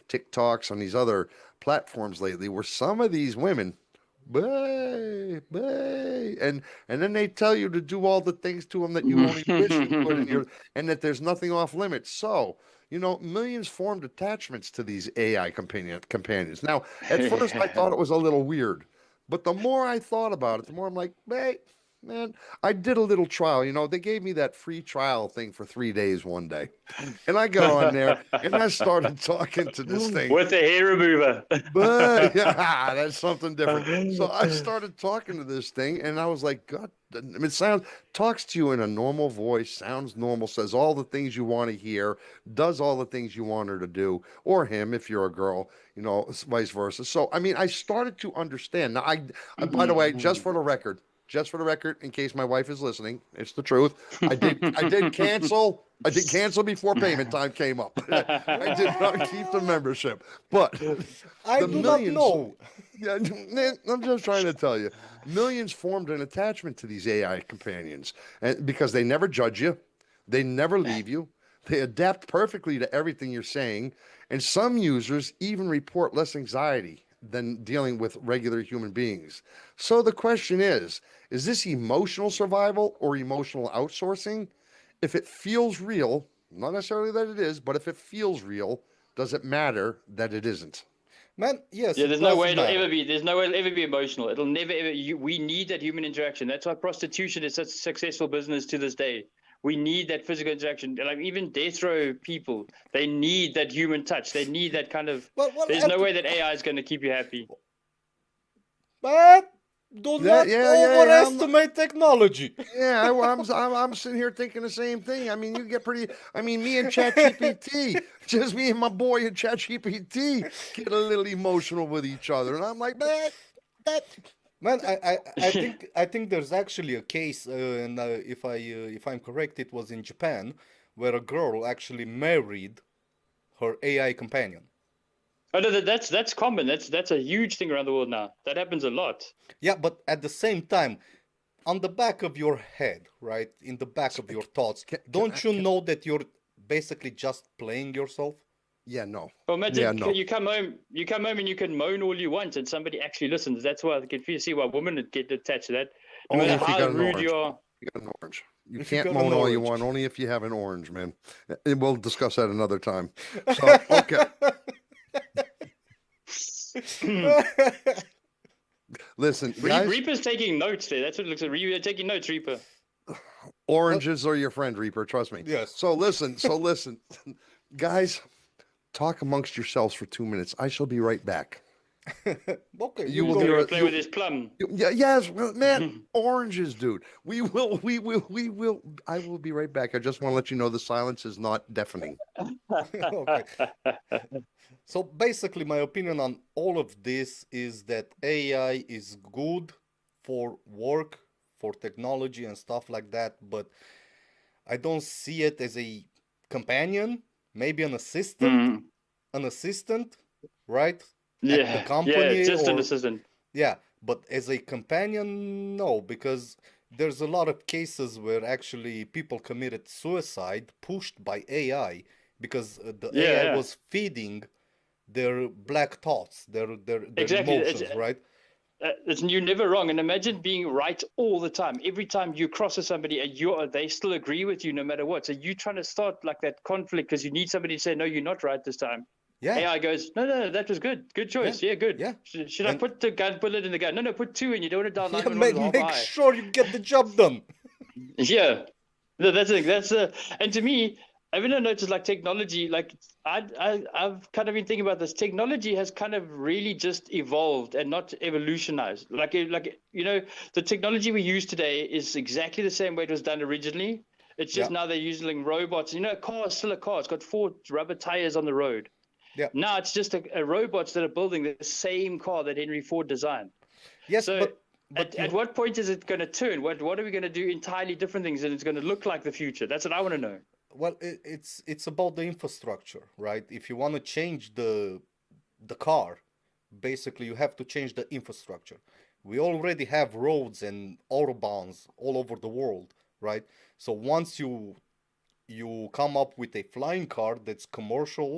TikToks on these other platforms lately where some of these women, and then they tell you to do all the things to them that you only wish you could, and that there's nothing off limits. So, millions formed attachments to these AI companions. Now, at first I thought it was a little weird, but the more I thought about it, the more I'm like, hey, man, I did a little trial. They gave me that free trial thing for 3 days one day. And I got on there and I started talking to this thing. With the hair remover. But yeah, that's something different. So I started talking to this thing and I was like, God, it talks to you in a normal voice, sounds normal, says all the things you want to hear, does all the things you want her to do, or him if you're a girl, vice versa. So, I started to understand. Now, by the way, just for the record, in case my wife is listening, it's the truth. I did cancel before payment time came up. I did not keep the membership, but I do not know. Yeah, I'm just trying to tell you, millions formed an attachment to these AI companions, and because they never judge you, they never leave you, they adapt perfectly to everything you're saying, and some users even report less anxiety than dealing with regular human beings. So the question is this emotional survival or emotional outsourcing? If it feels real, not necessarily that it is, but if it feels real, does it matter that it isn't? Man, yes. Yeah, there's no way it'll ever be emotional. It'll never ever. We need that human interaction. That's why prostitution is such a successful business to this day. We need that physical interaction. Like even death row people, they need that human touch. They need that kind of. There's no way that AI is going to keep you happy. But do not overestimate technology. Yeah, I'm sitting here thinking the same thing. You get pretty. Me and ChatGPT, just me and my boy and ChatGPT get a little emotional with each other, and I'm like, Man, I think there's actually a case, and if I'm correct, it was in Japan, where a girl actually married her AI companion. Oh no, that's common. That's a huge thing around the world now. That happens a lot. Yeah, but at the same time, on the back of your head, right, in the back of your thoughts, don't you know that you're basically just playing yourself? Yeah, no. Well, imagine you come home and you can moan all you want, and somebody actually listens. That's why I can see why women would get attached to that. No Only matter if you how got an rude orange. you are. You got an orange. You If you can't got an moan all you orange. want, only if you have an orange, man. And we'll discuss that another time. So, okay. Listen, guys, Reaper's taking notes there. That's what it looks like. You're taking notes, Reaper. oranges are your friend, Reaper. Trust me. Yes. So listen, guys, talk amongst yourselves for 2 minutes. I shall be right back. Okay, You you will go. be Go right- play with his plum. Yeah, yes, well, man, oranges, dude. We will. I will be right back. I just want to let you know the silence is not deafening. Okay. So basically, my opinion on all of this is that AI is good for work, for technology and stuff like that, but I don't see it as a companion, maybe Mm. an assistant, right? At the Yeah, company just an or assistant. yeah, but as a companion, no, because there's a lot of cases where actually people committed suicide pushed by AI because the Yeah, AI yeah. was feeding their black thoughts, their Exactly. emotions, right? You're never wrong. And imagine being right all the time. Every time you cross with somebody and they still agree with you no matter what. So you trying to start like that conflict because you need somebody to say, no, you're not right this time. Yeah, AI goes, no, that was good. Good choice. Yeah, good. yeah. Should I And put the bullet in the gun? No, put two in. You don't want to dial yeah, 911 with half make eye. sure you get the job done. Yeah, no, that's the thing. And to me, I've even noticed like technology. Like I've kind of been thinking about this. Technology has kind of really just evolved and not evolutionized. The technology we use today is exactly the same way it was done originally. It's just Yeah. now they're using robots. A car is still a car. It's got 4 rubber tires on the road. Yeah. Now it's just a robots that are building the same car that Henry Ford designed. Yes, So but at what point is it going to turn? What are we going to do entirely different things and it's going to look like the future? That's what I want to know. well, it's about the infrastructure, right? If you want to change the car, basically you have to change the infrastructure. We already have roads and autobahns all over the world, right? So once you come up with a flying car that's commercial,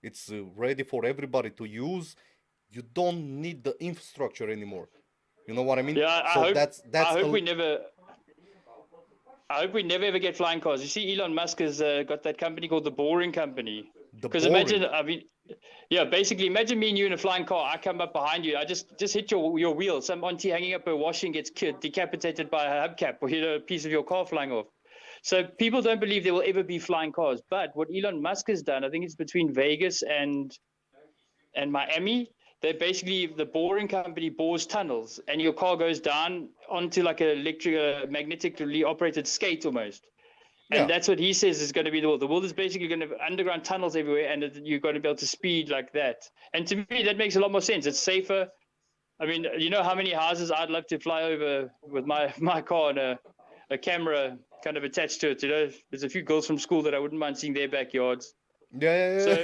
it's ready for everybody to use, you don't need the infrastructure anymore. You know what I mean? Yeah, So I hope we never ever get flying cars. You see, Elon Musk has got that company called the Boring Company. the Because boring. imagine, basically, imagine me and you in a flying car. I come up behind you. I just hit your wheel. Some auntie hanging up her washing gets decapitated by a hubcap, or a piece of your car flying off. So people don't believe there will ever be flying cars. But what Elon Musk has done, I think it's between Vegas and Miami. They basically, the Boring Company bores tunnels, and your car goes down onto like an magnetically operated skate almost. Yeah. And that's what he says is going to be the world. The world is basically going to have underground tunnels everywhere, and you're going to be able to speed like that. And to me, that makes a lot more sense. It's safer. I mean, you know how many houses I'd love to fly over with my car and a camera kind of attached to it. There's a few girls from school that I wouldn't mind seeing their backyards. Yeah. So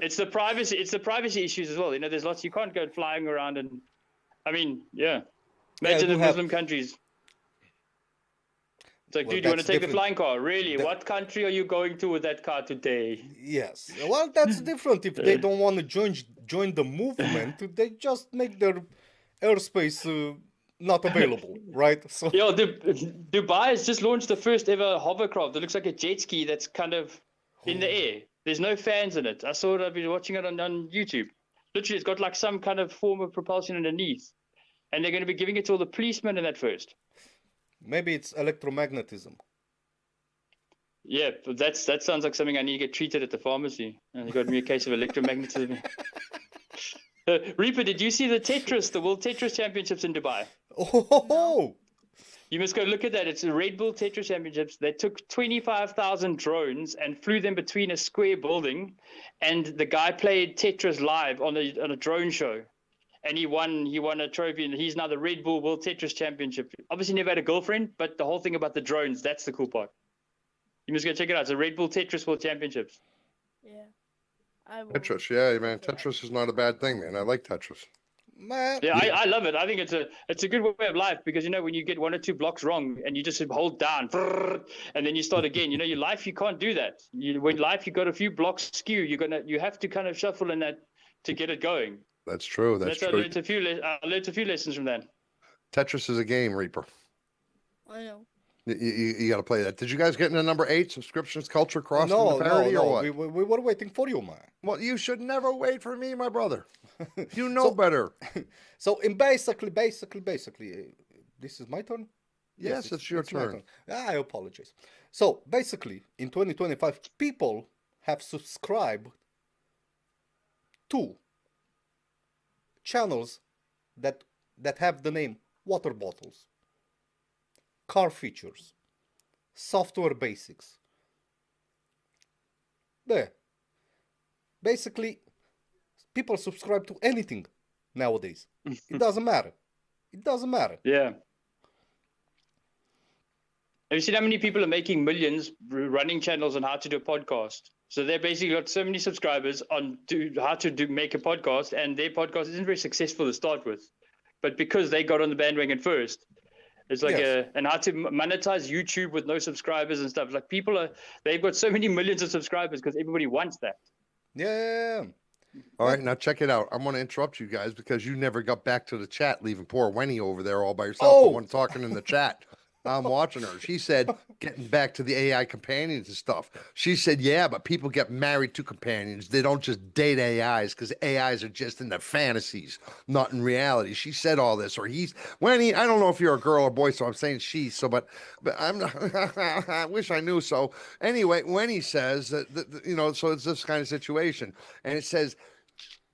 it's the privacy issues as well. There's lots you can't go flying around and, I mean, yeah. Imagine do the have- Muslim countries. It's like, Well, dude, you want to that's take the different. flying car? Really? That- What country are you going to with that car today? Yes. Well, that's different. If they don't want to join the movement, they just make their airspace not available, right? So Yo, Dubai has just launched the first ever hovercraft. It looks like a jet ski that's kind of in the air. There's no fans in it. I saw it. I've been watching it on YouTube. Literally, it's got like some kind of form of propulsion underneath. And they're going to be giving it to all the policemen in that first. maybe it's electromagnetism. Yeah, but that sounds like something I need to get treated at the pharmacy. And you got me a case of electromagnetism. Reaper, did you see the World Tetris Championships in Dubai? Oh, You must go look at that. It's the Red Bull Tetris Championships. They took 25,000 drones and flew them between a square building, and the guy played Tetris live on a drone show, and he won a trophy, and he's now the Red Bull World Tetris Championship. Obviously, never had a girlfriend, but the whole thing about the drones, that's the cool part. You must go check it out. It's the Red Bull Tetris World Championships. Yeah. I will. Tetris, yeah, man. Tetris is not a bad thing, man. I like Tetris. man. Yeah, I love it. I think it's a good way of life because when you get 1 or 2 blocks wrong and you just hold down and then you start again. Your life you can't do that. When life you got a few blocks skew, you have to kind of shuffle in that to get it going. That's true. That's I true. learned a few lessons from that. Tetris is a game, Reaper. I know. You got to play that. Did you guys get into number 8, subscriptions, culture, crossing the No, parody, or no. what? We were waiting for you, man. Well, you should never wait for me, my brother. You know So, better. so in basically, this is my turn. Yes, it's your my turn. I apologize. So basically, in 2025, people have subscribed to channels that have the name water bottles, car features, software basics. There. Basically, people subscribe to anything nowadays. It doesn't matter. It doesn't matter. Yeah. Have you seen how many people are making millions running channels on how to do a podcast? So they basically got so many subscribers on how to make a podcast, and their podcast isn't very successful to start with. But because they got on the bandwagon first, it's like and how to monetize YouTube with no subscribers and stuff. Like they've got so many millions of subscribers because everybody wants that. Yeah. All right, now check it out. I'm going to interrupt you guys because you never got back to the chat, leaving poor Wenny over there all by yourself. The one talking in the chat. I'm watching her. She said, getting back to the AI companions and stuff. She said, yeah, but people get married to companions. They don't just date AIs because AIs are just in their fantasies, not in reality. She said all this, or Wenny, I don't know if you're a girl or boy, so I'm saying she. So, but I'm not, I wish I knew. So anyway, Wenny says that, so it's this kind of situation. And it says,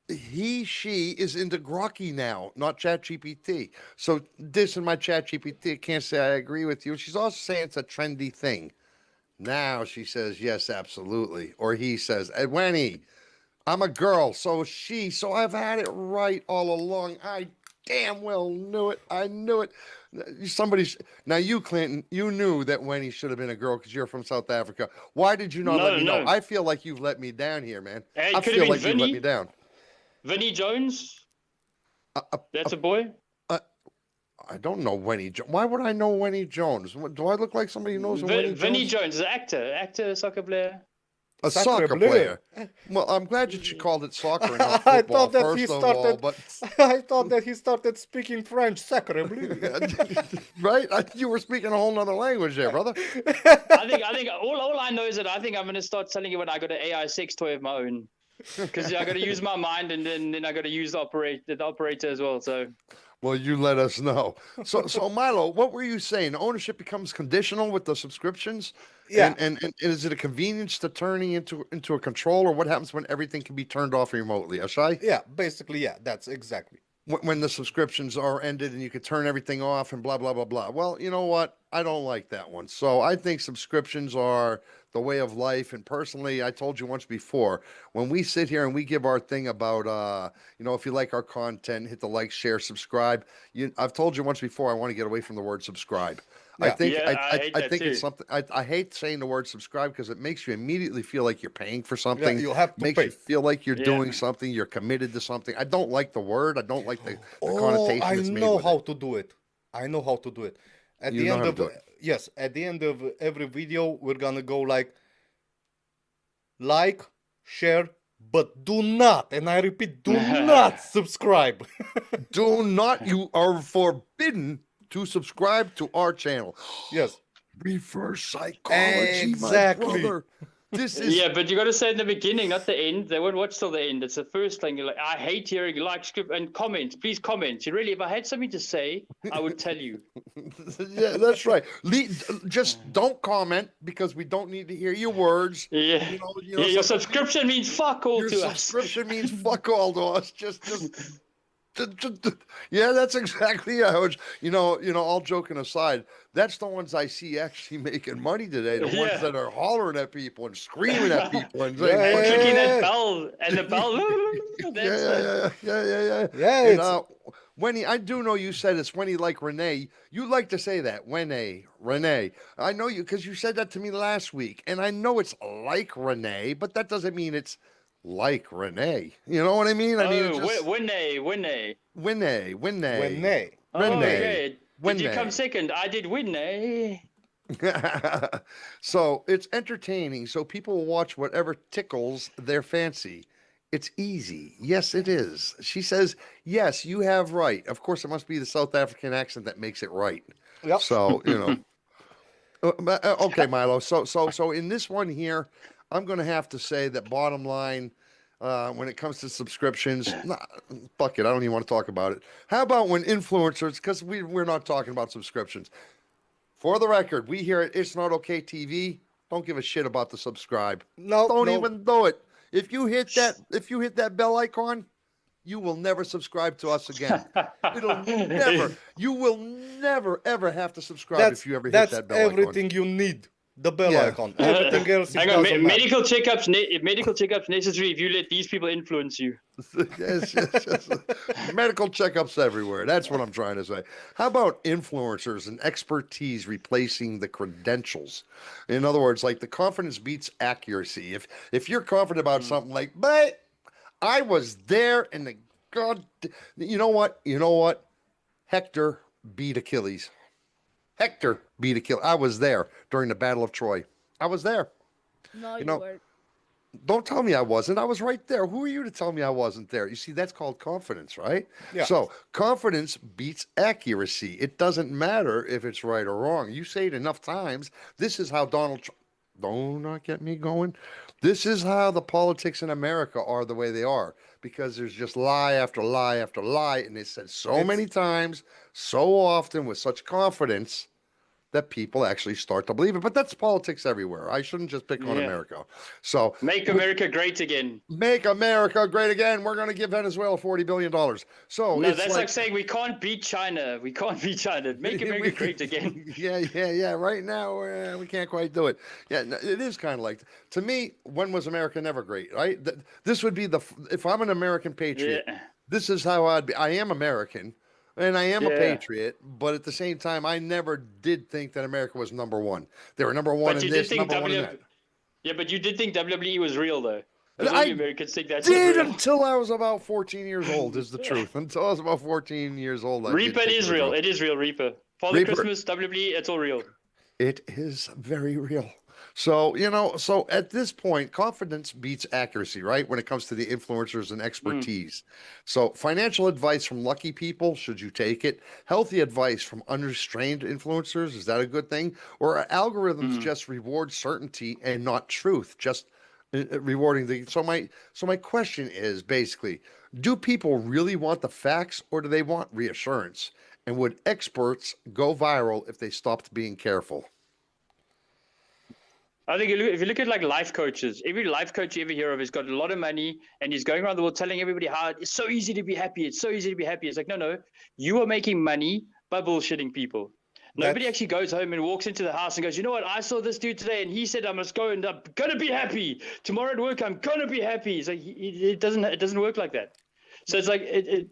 she is into Grokky now, not ChatGPT. So this in my ChatGPT can't say I agree with you. She's also saying it's a trendy thing. Now she says, yes, absolutely. Or he says, Edwenny, I'm a girl. So I've had it right all along. I damn well knew it. I knew it. Now you, Clinton, you knew that Wenny should have been a girl because you're from South Africa. Why did you not let me know? I feel like you've let me down here, man. I feel like you've let me down. Vinnie Jones? That's a boy? I don't know Winnie Jones. Why would I know Winnie Jones? Do I look like somebody who knows Winnie Jones? Vinnie Jones is an actor, soccer player. A soccer player. Well, I'm glad that you called it soccer and not football, I thought that he started speaking French, sacre bleu. Right? You were speaking a whole nother language there, brother. I think all I know is that I think I'm going to start selling it when I got an AI sex toy of my own. Because I got to use my mind, and then I got to use the operator as well. So, well, you let us know. So Milo, what were you saying? Ownership becomes conditional with the subscriptions. Yeah. And is it a convenience to turning into a control, or what happens when everything can be turned off remotely? Ashai? Yeah, basically, yeah. That's exactly. When the subscriptions are ended and you could turn everything off and blah, blah, blah, blah. Well, you know what? I don't like that one. So I think subscriptions are the way of life. And personally, I told you once before, when we sit here and we give our thing about, if you like our content, hit the like, share, subscribe. I've told you once before, I want to get away from the word subscribe. Yeah. I think it's something. I hate saying the word subscribe because it makes you immediately feel like you're paying for something. Yeah, you have to makes pay. You feel like you're doing something. You're committed to something. I don't like the word. I don't like the connotation. I know how to do it. I know how to do it. At the end of every video, we're gonna go like, share, but do not, and I repeat, do not subscribe. Do not. You are forbidden to subscribe to our channel. Yes. Reverse psychology, exactly. my brother. This is but you got to say in the beginning, not the end. They won't watch till the end. It's the first thing. You're like, I hate hearing script and comments. Please comment. If I had something to say, I would tell you. Yeah, that's right. Just don't comment because we don't need to hear your words. Yeah. Your subscription means fuck all to us. Your subscription means fuck all to us. Just. Yeah, that's exactly how it's, all joking aside, that's the ones I see actually making money today. The ones that are hollering at people and screaming at people and saying, clicking that bell and the bell. Yeah. Wenny, I do know you said it's Wenny like Renee. You like to say that, Renee. I know you because you said that to me last week, and I know it's like Renee, but that doesn't mean it's like Renee. You know what I mean? Winnie. Oh, okay. Did you come second? I did Winnie. So it's entertaining. So people will watch whatever tickles their fancy. It's easy. Yes, it is. She says, yes, you have right. Of course, it must be the South African accent that makes it right. Yep. So, okay, Milo. So in this one here, I'm going to have to say that bottom line, when it comes to subscriptions, nah, fuck it. I don't even want to talk about it. How about when influencers, because we're not talking about subscriptions. For the record, we here at It's Not Okay TV don't give a shit about the subscribe. No, Don't no. even do it. If you hit that bell icon, you will never subscribe to us again. You will never ever have to subscribe if you ever hit That's that bell icon. everything you need. The bell Yeah. icon. Everything else, it Hang on, doesn't matter. medical checkups necessary if you let these people influence you. yes. Medical checkups everywhere. That's what I'm trying to say. How about influencers and expertise replacing the credentials? In other words, like the confidence beats accuracy. If you're confident about something like, but I was there and the God, you know what? Hector beat Achilles. I was there during the Battle of Troy. I was there. No, You you know, weren't. Don't tell me I wasn't. I was right there. Who are you to tell me I wasn't there? You see, that's called confidence, right? Yeah. So confidence beats accuracy. It doesn't matter if it's right or wrong. You say it enough times. This is how Donald Trump. Don't not get me going. This is how the politics in America are the way they are because there's just lie after lie after lie, and it's said so many times, so often with such confidence that people actually start to believe it. But that's politics everywhere. I shouldn't just pick on America. So Make America great again. Make America great again. We're going to give Venezuela $40 billion. So No, it's that's like saying we can't beat China. We can't beat China. Make America great again. Yeah. Right now, we can't quite do it. Yeah, it is kind of like, to me, when was America never great, right? This would be if I'm an American patriot, this is how I'd be. I am American. And I am a patriot, but at the same time, I never did think that America was number one. They were number one in this, number one in that. Yeah, but you did think WWE was real, though. I Americans think that's did real. until I was about 14 years old, is the truth. Until I was about 14 years old. Reaper is real. It is real, Reaper. Father Christmas, WWE, it's all real. It is very real. So, so at this point, confidence beats accuracy, right? When it comes to the influencers and expertise. So financial advice from lucky people, should you take it? Healthy advice from unrestrained influencers, is that a good thing? Or are algorithms just reward certainty and not truth, just rewarding the... So my question is basically, do people really want the facts or do they want reassurance? And would experts go viral if they stopped being careful? I think if you look at like life coaches, every life coach you ever hear of has got a lot of money and he's going around the world telling everybody how it's so easy to be happy. It's so easy to be happy. It's like, no, you are making money by bullshitting people. Nobody actually goes home and walks into the house and goes, you know what? I saw this dude today and he said I must go and I'm going to be happy. Tomorrow at work, I'm going to be happy. It's like, it doesn't work like that. So it's like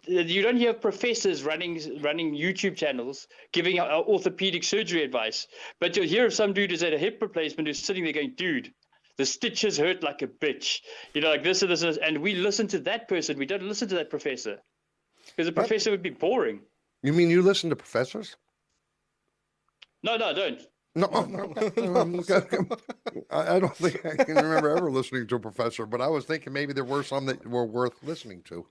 you don't hear professors running YouTube channels giving orthopedic surgery advice, but you'll hear of some dude who's had a hip replacement who's sitting there going, dude, the stitches hurt like a bitch. Like this and this, and we listen to that person. We don't listen to that professor because the professor would be boring. You mean you listen to professors? No, I don't. No, I don't think I can remember ever listening to a professor, but I was thinking maybe there were some that were worth listening to.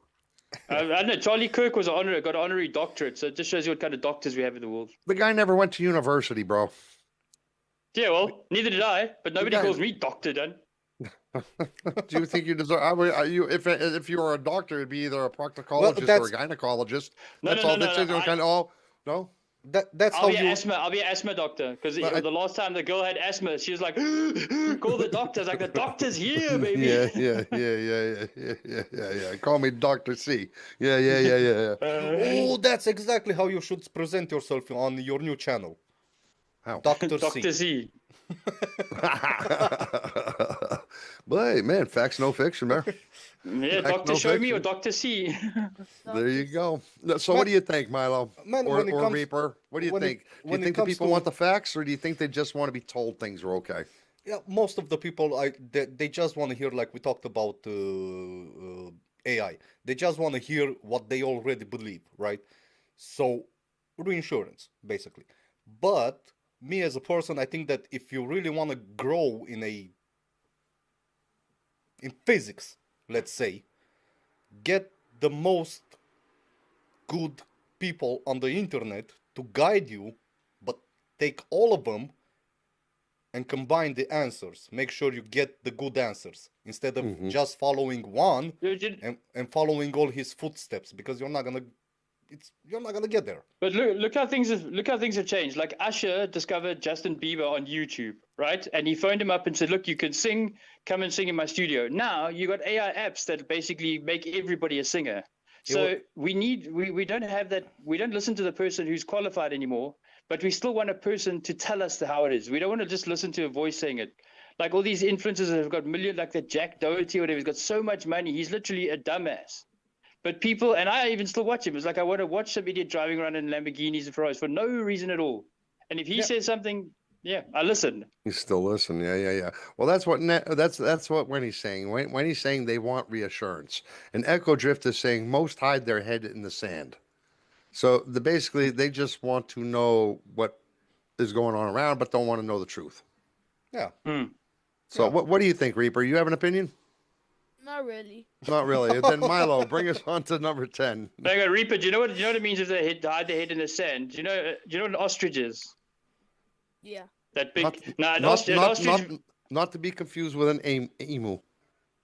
I don't know. Charlie Kirk was got an honorary doctorate, so it just shows you what kind of doctors we have in the world. The guy never went to university, bro. Yeah, well, neither did I, but nobody calls me doctor, Dan. Do you think you deserve? If you were a doctor, it'd be either a proctologist or a gynecologist. No. That's I'll be an asthma doctor because the last time the girl had asthma, she was like, "Call the doctor." Like the doctor's here, baby. Yeah. Call me Dr. C. Yeah. Oh, that's exactly how you should present yourself on your new channel. How? Dr. Dr. C. But hey, man, facts, no fiction, man. Yeah, Dr. Show Me or Dr. C. There you go. So what do you think, Milo? Or Reaper? What do you think? Do you think the people want the facts or do you think they just want to be told things are okay? Yeah, most of the people, they just want to hear, like we talked about AI. They just want to hear what they already believe, right? So, reinsurance, basically. But me as a person, I think that if you really want to grow in physics, let's say, get the most good people on the internet to guide you, take all of them and combine the answers. Make sure you get the good answers instead of just following one and following all his footsteps, because you're not gonna get there. But look how things have changed. Like Usher discovered Justin Bieber on YouTube, right? And he phoned him up and said, "Look, you can sing. Come and sing in my studio." Now you got AI apps that basically make everybody a singer. So we don't have that. We don't listen to the person who's qualified anymore, but we still want a person to tell us how it is. We don't want to just listen to a voice saying it. Like all these influencers have got millions, like the Jack Doherty or whatever. He's got so much money. He's literally a dumbass. But people, and I even still watch him. It's like I want to watch some idiot driving around in Lamborghinis and Ferraris for no reason at all. And if he says something, I listen. You still listen, yeah. Well, that's what Wendy's saying. When he's saying they want reassurance, and Echo Drift is saying most hide their head in the sand. So basically they just want to know what is going on around, but don't want to know the truth. Yeah. So what do you think, Reaper? You have an opinion? Not really. Not really. Then Milo, bring us on to number 10. Hang on, Reaper. Do you know what it means if they hide their head in the sand? Do you know what an ostrich is? Yeah. That big. Not to be confused with an emu.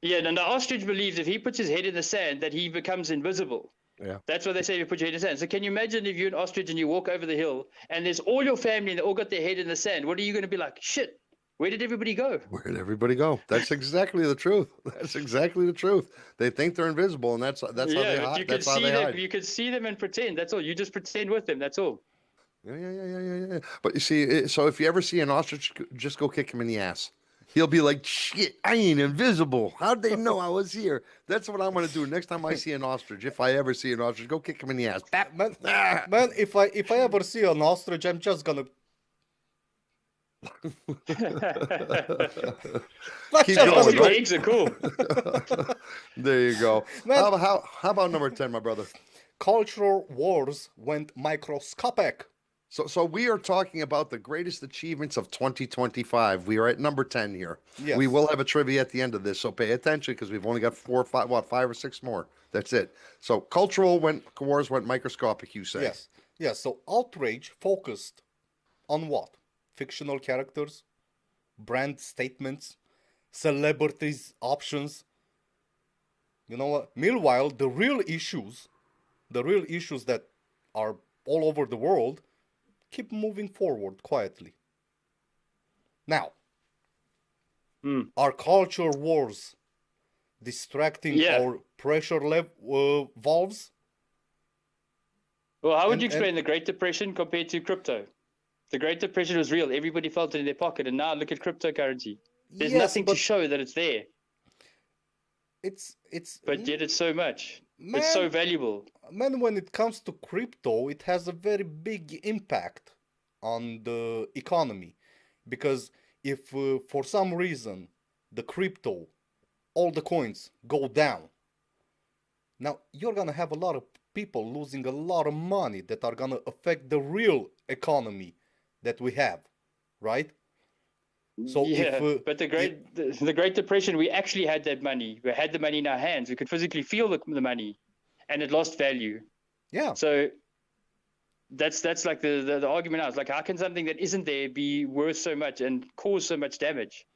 Yeah, no, the ostrich believes if he puts his head in the sand that he becomes invisible. Yeah. That's what they say if you put your head in the sand. So can you imagine if you're an ostrich and you walk over the hill and there's all your family and they all got their head in the sand? What are you going to be like? Shit, where did everybody go? Where did everybody go? That's exactly the truth. That's exactly the truth. They think they're invisible, and that's how they hide. You can see them. You can see them and pretend. That's all. You just pretend with them. That's all. Yeah. But you see, so if you ever see an ostrich, just go kick him in the ass. He'll be like, "Shit, I ain't invisible. How'd they know I was here?" That's what I'm gonna do next time I see an ostrich. If I ever see an ostrich, go kick him in the ass. Man, if I ever see an ostrich, I'm just gonna keep going. The eggs are cool. There you go. Man. How about number 10, my brother? Cultural wars went microscopic. So we are talking about the greatest achievements of 2025. We are at number 10 here. Yes. We will have a trivia at the end of this, so pay attention because we've only got 5 or 6 more. That's it. So cultural wars went microscopic, you say? Yes. So outrage focused on what? Fictional characters, brand statements, celebrities' options. You know what? Meanwhile, the real issues that are all over the world, keep moving forward quietly. Now, are culture wars distracting our pressure valves? Well, how would you explain the Great Depression compared to crypto? The Great Depression was real. Everybody felt it in their pocket. And now look at cryptocurrency. There's nothing to show that it's there. But yet it's so much. Man, it's so valuable. Man, when it comes to crypto, it has a very big impact on the economy. Because if for some reason the crypto, all the coins go down, now you're going to have a lot of people losing a lot of money that are going to affect the real economy that we have, right? So but the Great Depression, we actually had that money. We had the money in our hands. We could physically feel the money, and it lost value. Yeah. So that's like the argument now. It's like, how can something that isn't there be worth so much and cause so much damage?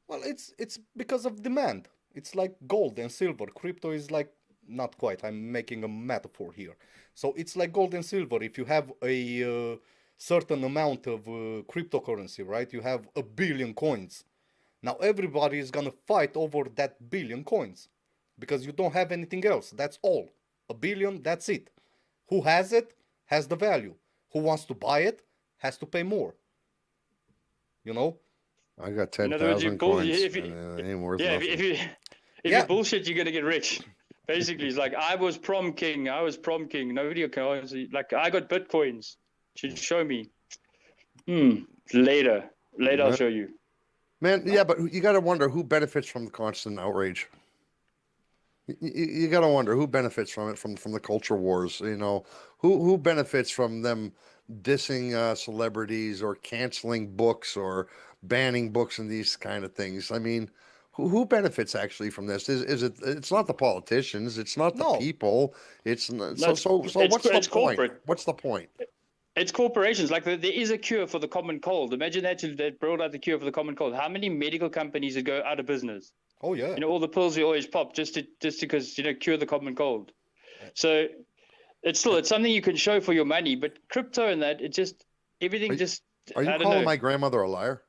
Well, it's because of demand. It's like gold and silver. Crypto is like, not quite. I'm making a metaphor here. So it's like gold and silver. If you have a certain amount of cryptocurrency, right? You have 1 billion coins. Now everybody is gonna fight over that 1 billion coins because you don't have anything else. That's all. 1 billion, that's it. Who has it has the value. Who wants to buy it has to pay more. You know? I got 10,000 coins. It ain't worth nothing. If you bullshit, you're gonna get rich. Basically, it's like I was prom king. Nobody can. Like I got bitcoins. Should show me. Later I'll show you. Man, yeah, but you got to wonder who benefits from the constant outrage. You got to wonder who benefits from it, from the culture wars. You know, who benefits from them dissing celebrities or canceling books or banning books and these kind of things. I mean, who benefits actually from this? Is it? It's not the politicians. It's not the people. It's so. What's the point? What's the point? It's corporations. Like there is a cure for the common cold. Imagine that brought out the cure for the common cold. How many medical companies would go out of business? Oh yeah. You know, all the pills we always pop just because, you know, cure the common cold. So it's something you can show for your money. But crypto and that, everything just. Are you I don't calling know. my grandmother a liar?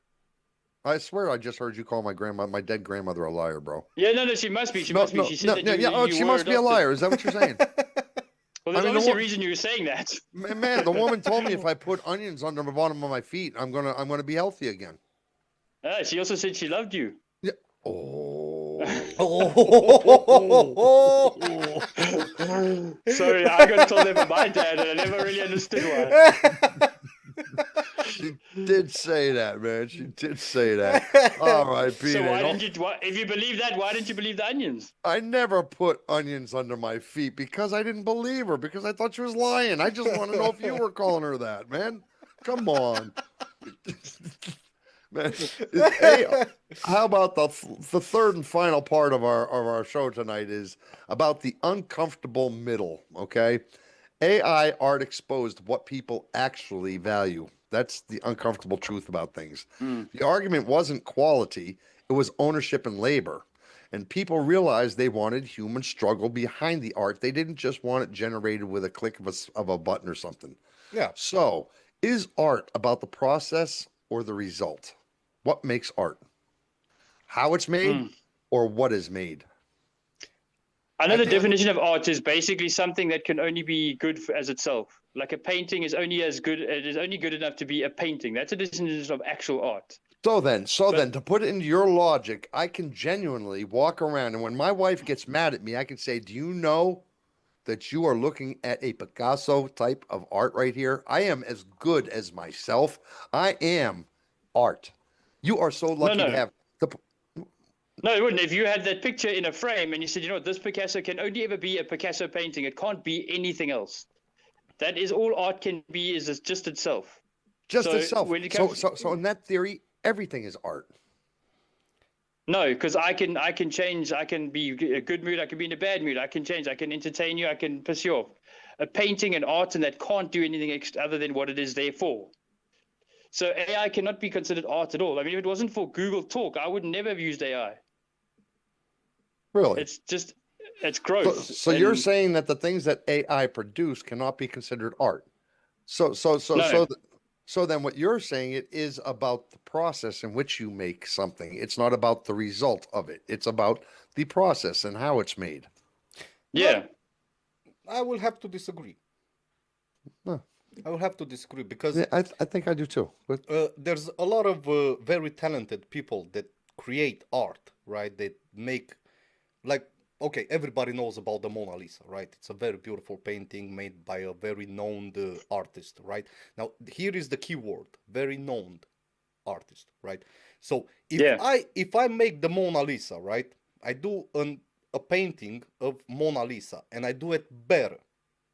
I swear I just heard you call my dead grandmother a liar, bro. Yeah, no, she must be. She must be. She said that she must be a liar. Is that what you're saying? Well, there's obviously a reason you were saying that. Man, the woman told me if I put onions under the bottom of my feet, I'm gonna be healthy again. She also said she loved you. Yeah. Oh. Sorry, I got told that by my dad, and I never really understood why. She did say that, man. She did say that. All right, Pete. So why didn't you? If you believe that, why didn't you believe the onions? I never put onions under my feet because I didn't believe her, because I thought she was lying. I just want to know if you were calling her that, man. Come on. Man, hey, how about the third and final part of our show tonight is about the uncomfortable middle, okay? AI art exposed what people actually value. That's the uncomfortable truth about things. The argument wasn't quality, it was ownership and labor. And people realized they wanted human struggle behind the art. They didn't just want it generated with a click of a button or something. Yeah. So, is art about the process or the result? What makes art? How it's made or what is made? Another definition of art is basically something that can only be good as itself. Like a painting is only as good. It is only good enough to be a painting. That's a definition of actual art. So then, to put it into your logic, I can genuinely walk around, and when my wife gets mad at me, I can say, "Do you know that you are looking at a Picasso type of art right here? I am as good as myself. I am art. You are so lucky to have the." No, it wouldn't. If you had that picture in a frame and you said, you know what, this Picasso can only ever be a Picasso painting. It can't be anything else. That is all art can be, is just itself. Just itself. So in that theory, everything is art. No, because I can change. I can be in a good mood. I can be in a bad mood. I can change. I can entertain you. I can piss you off. A painting and art and that can't do anything other than what it is there for. So AI cannot be considered art at all. I mean, if it wasn't for Google Talk, I would never have used AI. Really? It's growth. So you're saying that the things that AI produce cannot be considered art. So then what you're saying, it is about the process in which you make something. It's not about the result of it. It's about the process and how it's made. Yeah. I will have to disagree. Huh. I will have to disagree because I think I do too. But there's a lot of very talented people that create art, right? They make, like, okay, everybody knows about the Mona Lisa, right? It's a very beautiful painting made by a very known artist, right? Now, here is the key word, very known artist, right? So if I make the Mona Lisa, right? I do a painting of Mona Lisa and I do it better.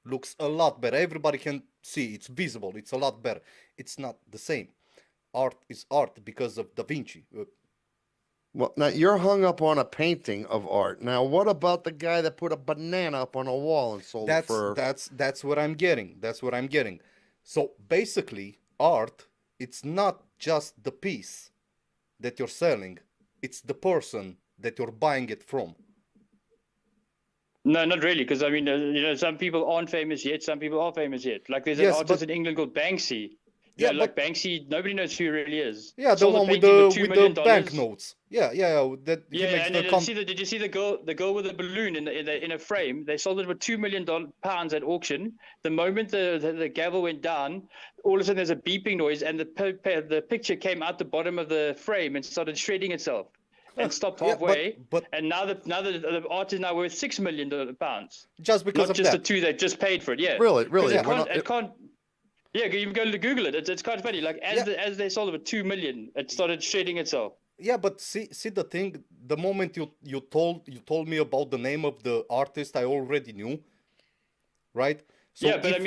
Looks a lot better. Everybody can see. It's visible. It's a lot better. It's not the same. Art is art because of Da Vinci. Well, now you're hung up on a painting of art. Now, what about the guy that put a banana up on a wall and sold it for? That's what I'm getting. That's what I'm getting. So basically, art, it's not just the piece that you're selling. It's the person that you're buying it from. No, not really, because I mean, some people aren't famous yet. Some people are famous yet. Like there's an artist in England called Banksy. Yeah, like Banksy, nobody knows who he really is. Yeah, the one with the banknotes. Yeah. Did you see the girl with the balloon in a frame? They sold it for £2 million at auction. The moment the gavel went down, all of a sudden there's a beeping noise, and the picture came out the bottom of the frame and started shredding itself. And stopped halfway, and now the art is now worth £6 million. Just because not just the two that just paid for it. Yeah, really. It can't. Yeah, you go to Google it. It's kind of funny. Like as they sold it for $2 million, it started shredding itself. Yeah, but see the thing. The moment you told me about the name of the artist, I already knew, right? So yeah, but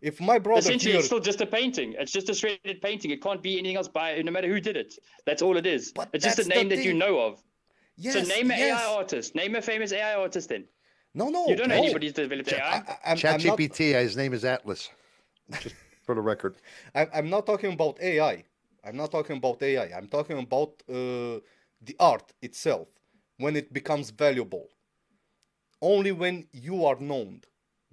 if my brother essentially it's still just a painting. It's just a shredded painting. It can't be anything else no matter who did it. That's all it is. But it's just a name that you know of. Yes, so name an AI artist. Name a famous AI artist then. No. You don't know anybody who's developed AI. ChatGPT, his name is Atlas. Just for the record. I'm not talking about AI. I'm not talking about AI. I'm talking about the art itself. When it becomes valuable. Only when you are known.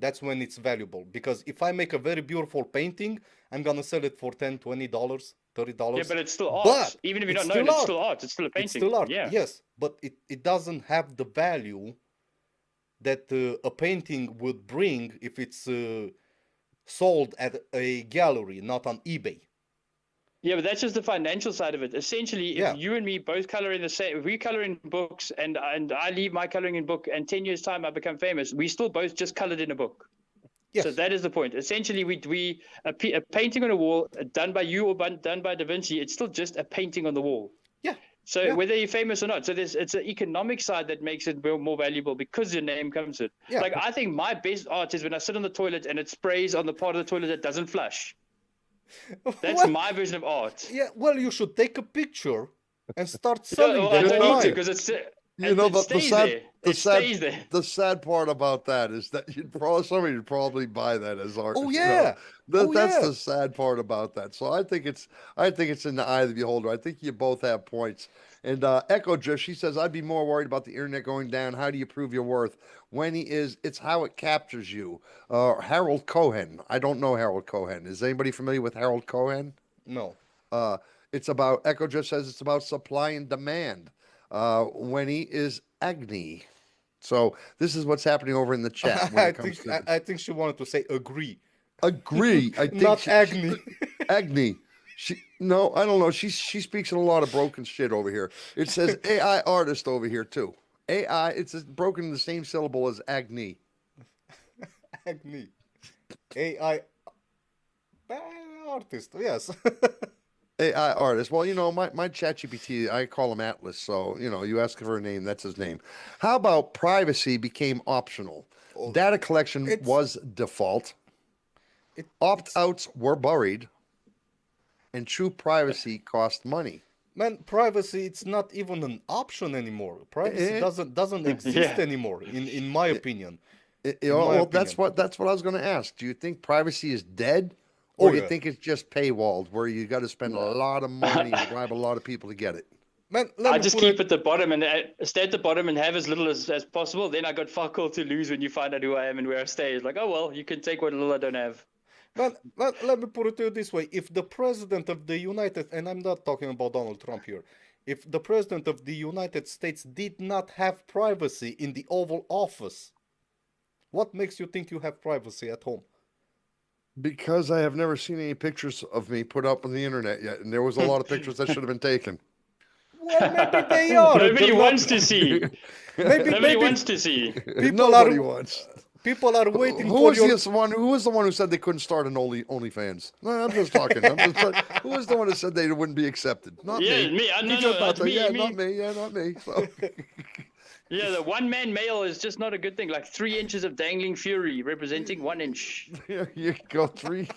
That's when it's valuable. Because if I make a very beautiful painting, I'm gonna sell it for $10, $20, $30. Yeah, but it's still art. But Even if you're it's not known, still it's art. still art. It's still a painting. It's still art. Yeah. Yes, but it doesn't have the value that a painting would bring if it's sold at a gallery, not on eBay. Yeah, but that's just the financial side of it. Essentially, if Yeah. you and me both color in the same, if we color in books and I leave my coloring in book and 10 years time I become famous, we still both just colored in a book. Yes. So that is the point. Essentially, a painting on a wall done by you or done by Da Vinci, it's still just a painting on the wall. Yeah. So Yeah. whether you're famous or not, so it's an economic side that makes it more valuable because your name comes to it. Yeah. Like I think my best art is when I sit on the toilet and it sprays on the part of the toilet that doesn't flush. That's Well, my version of art. yeah, well, you should take a picture and start No, selling well, I them don't need to online. because it's You know, it the stays sad, there. the It sad, stays there. the sad part about that is that somebody would probably buy that as art. Oh you yeah. know. Oh, That's yeah. the sad part about that. So I think it's in the eye of the beholder. I think you both have points. And Echo Drift, she says, I'd be more worried about the internet going down. How do you prove your worth? It's how it captures you. Harold Cohen. I don't know Harold Cohen. Is anybody familiar with Harold Cohen? No. It's about, Echo Drift says it's about supply and demand. Wenny is Agni. So this is what's happening over in the chat when I it comes think to I think she wanted to say agree. agree. I think Not Agni. Agni. No, I don't know. She speaks in a lot of broken shit over here. It says AI artist over here too. AI. It's broken in the same syllable as Agni. Agni. AI artist. Yes. AI artist. Well, you know, my ChatGPT, I call him Atlas. So, you know, you ask for a name, that's his name. How about privacy became optional? Data collection was default. Opt-outs were buried. And true privacy cost money. Man, privacy it's not even an option anymore. Privacy doesn't exist anymore in my opinion. Well, that's what I was going to ask. Do you think privacy is dead? Or do you think it's just paywalled where you got to spend a lot of money and bribe a lot of people to get it? Man, I just keep at the bottom and stay at the bottom and have as little as possible. Then I got fuck all to lose when you find out who I am and where I stay. It's like, oh well, you can take what little I don't have. Man, let me put it to you this way. If the president of the United, and I'm not talking about Donald Trump here, if the president of the United States did not have privacy in the Oval Office, what makes you think you have privacy at home? Because I have never seen any pictures of me put up on the internet yet, and there was a lot of pictures that should have been taken. Well, maybe they are. Nobody They're wants not- to see. Maybe Nobody wants to see. Nobody wants. People are waiting Who for was your. this one? Who was the one who said they couldn't start an OnlyFans? No, I'm just talking. Who was the one who said they wouldn't be accepted? Not Yeah, me. me. You No, just that's not- me. yeah, me. not me. Yeah, not me. So. Yeah, the one-man male is just not a good thing. Like 3 inches of dangling fury representing 1 inch. Here you go, 3.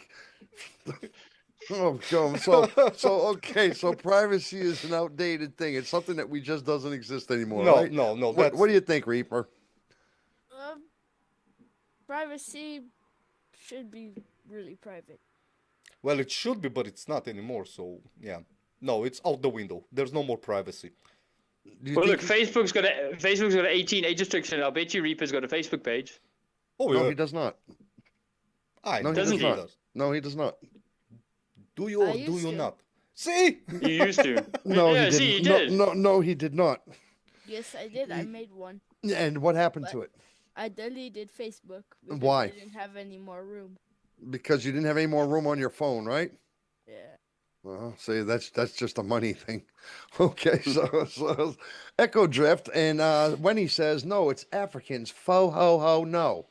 Oh, God. So okay. So privacy is an outdated thing. It's something that we just doesn't exist anymore. No, right? no, no. What do you think, Reaper? Privacy should be really private. Well, it should be, but it's not anymore. So yeah, no, it's out the window. There's no more privacy. Do you Well, look, think Facebook's got an 18 age restriction. I'll bet you Reaper's got a Facebook page. Oh No, yeah, he does not. I No, he Doesn't does he? not. No, he does not. Do you or I do used you to. not? See? You used to. No, yeah, he see, didn't. you did. No, he did not. Yes, I did. I made one. And what happened But- to it? I deleted Facebook because Why? I didn't have any more room. Because you didn't have any more room on your phone, right? Yeah. Well, see, that's just a money thing. Okay, so Echo Drift and Wendy says no, it's Africans. Fo ho ho no.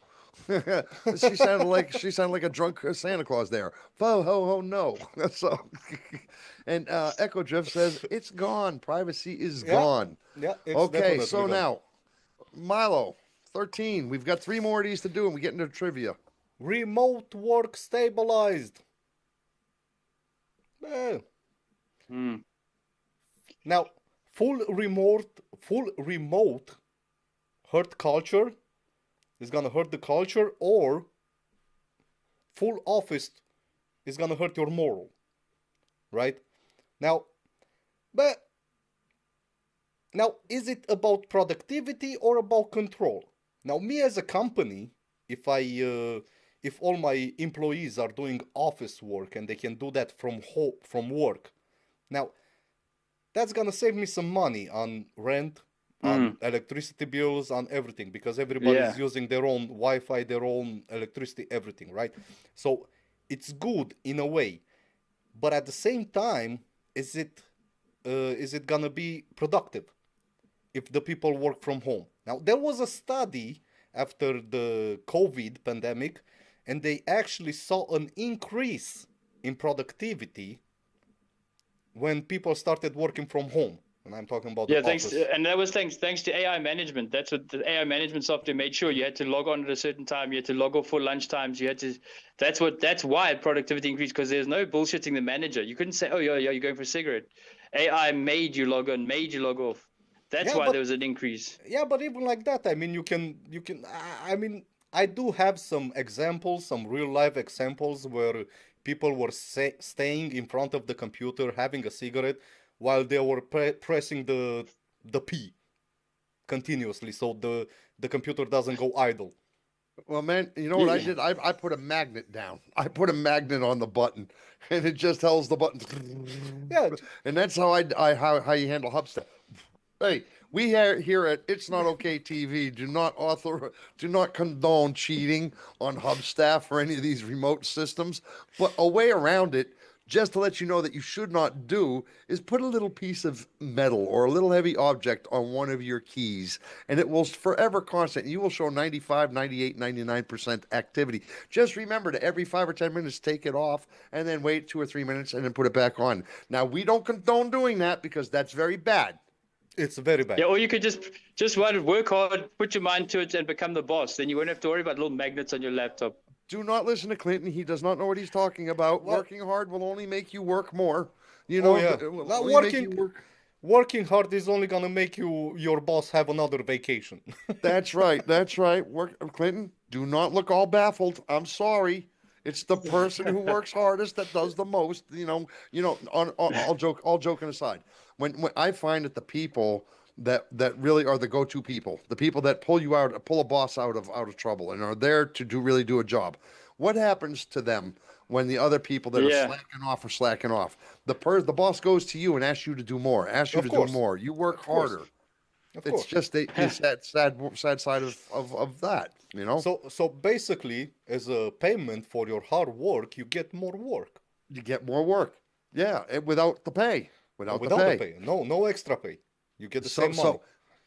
she sounded like a drunk Santa Claus there. Fo ho ho no. So, and Echo Drift says it's gone. Privacy is Yeah. gone. Yeah. It's Okay, definitely so gone. now Milo, 13. We've got 3 more of these to do, and we get into trivia. Remote work stabilized. Hmm. Now, full remote hurt culture is gonna hurt the culture, or full office it's gonna hurt your moral, right? Now, but now is it about productivity or about control? Now, me as a company, if all my employees are doing office work and they can do that from home, from work, now that's gonna save me some money on rent, on electricity bills, on everything, because everybody's Yeah. using their own Wi-Fi, their own electricity, everything, right? So it's good in a way, but at the same time, is it gonna be productive if the people work from home? Now there was a study after the COVID pandemic, and they actually saw an increase in productivity when people started working from home. And I'm talking about the Yeah, office. and that was thanks to AI management. That's what the AI management software made sure. You had to log on at a certain time. You had to log off for lunch times. You had to. That's why productivity increased, because there's no bullshitting the manager. You couldn't say, oh yeah, you're going for a cigarette. AI made you log on, made you log off. That's Yeah, why but there was an increase. yeah, but even like that, I mean, I mean, I do have some examples, some real life examples where people were staying in front of the computer having a cigarette while they were pressing the P continuously, so the computer doesn't go idle. Well, man, you know what I Yeah. did? I put a magnet down. I put a magnet on the button, and it just holds the button. Yeah, And that's how how you handle Hubstep. Hey, we here at It's Not Okay TV do not condone cheating on Hubstaff or any of these remote systems. But a way around it, just to let you know that you should not do, is put a little piece of metal or a little heavy object on one of your keys, and it will forever constant. You will show 95, 98, 99% activity. Just remember to every 5 or 10 minutes take it off and then wait 2 or 3 minutes and then put it back on. Now, we don't condone doing that because that's very bad. it's very bad. Yeah, or you could just work hard, put your mind to it, and become the boss. Then you won't have to worry about little magnets on your laptop. Do not listen to Clinton. He does not know what he's talking about. Well- Working hard will only make you work more. You Oh know, yeah, it will Now, only make you work. working hard is only gonna make your boss have another vacation. That's right. That's right. Clinton, do not look all baffled. I'm sorry. It's the person who works hardest that does the most. All joking aside, when I find that the people that really are the go-to people, the people that pull a boss out of trouble and are there to really do a job. What happens to them when the other people that Yeah. are slacking off? The boss goes to you and asks you to do more, asks you Of to course. do more. You work Of course. harder. Of It's course. just the sad side of that, you know? So basically, as a payment for your hard work, you get more work You get more work. Yeah, without the pay. Without without the the pay. pay. No extra pay. You get the same money.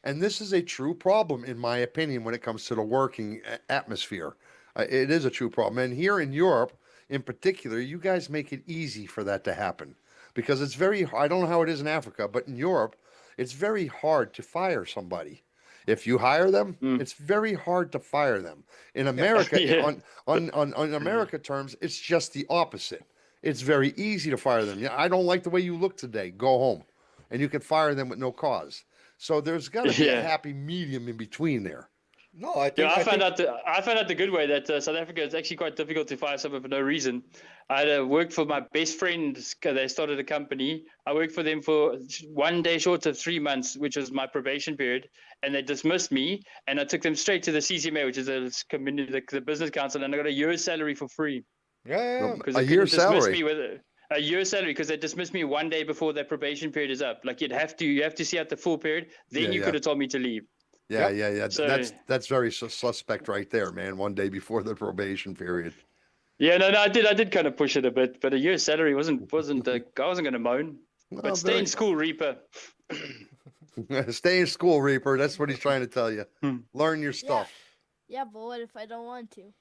And this is a true problem, in my opinion, when it comes to the working atmosphere. It is a true problem. And here in Europe, in particular, you guys make it easy for that to happen. Because it's I don't know how it is in Africa, but in Europe, it's very hard to fire somebody. If you hire them, it's very hard to fire them. In America, Yeah. on America terms, it's just the opposite. It's very easy to fire them. Yeah, I don't like the way you look today. Go home. And you can fire them with no cause. So there's got to be a Yeah. happy medium in between there. No, I think Yeah, I I found think out the good way that South Africa is actually quite difficult to fire someone for no reason. I had worked for my best friend. They started a company. I worked for them for 1 day short of 3 months, which was my probation period, and they dismissed me. And I took them straight to the CCMA, which is the business council, and I got a year's salary for free yeah. because A they couldn't year's dismiss salary? me with a year's salary because they dismissed me 1 day before their probation period is up. Like you have to see out the full period. Then Yeah, you yeah. could have told me to leave. Yeah, Yep. yeah. So- That's very suspect right there, man. 1 day before the probation period. Yeah, no, I did kind of push it a bit, but a year's salary wasn't I wasn't going to moan. No, But stay very- in school, Reaper. Stay in school, Reaper. That's what he's trying to tell you. Hmm. Learn your stuff. Yeah, but what if I don't want to?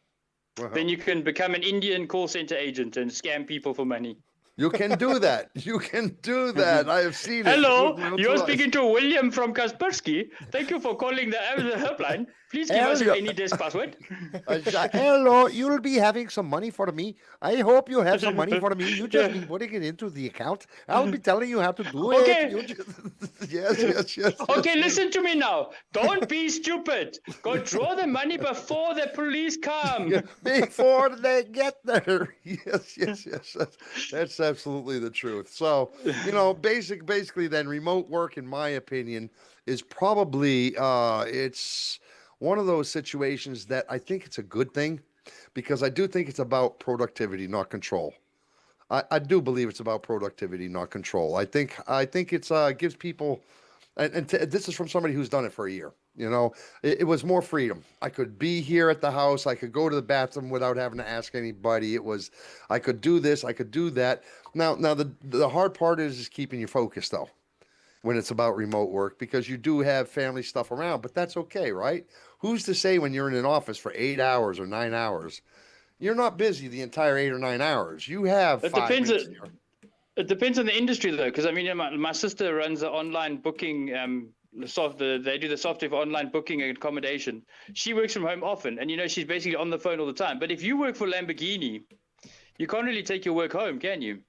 Wow. Then you can become an Indian call center agent and scam people for money. You can do that. You can do that. I have seen it. Hello, with my own you're two eyes. speaking to William from Kaspersky. Thank you for calling the helpline. Please give us your Hello. AnyDesk password. Hello, you'll be having some money for me. I hope you have some money for me. You just be putting it into the account. I'll be telling you how to do Okay. it. You just... yes. Okay, yes. listen to me now. Don't be stupid. Go draw the money before the police come. Yeah, before they get there. Yes. That's absolutely the truth. So, basically then remote work, in my opinion, is probably it's one of those situations that I think it's a good thing, because I do think it's about productivity, not control. I do believe it's about productivity, not control. I think it's gives people, this is from somebody who's done it for a year. It was more freedom. I could be here at the house. I could go to the bathroom without having to ask anybody. I could do this. I could do that. Now the hard part is keeping you focused though, when it's about remote work, because you do have family stuff around, but that's okay, right? Who's to say when you're in an office for 8 hours or 9 hours, you're not busy the entire 8 or 9 hours. You have It 5 depends. minutes here. It depends on the industry, though, because I mean, my sister runs an online booking. They do the software for online booking and accommodation. She works from home often, and she's basically on the phone all the time. But if you work for Lamborghini, you can't really take your work home, can you?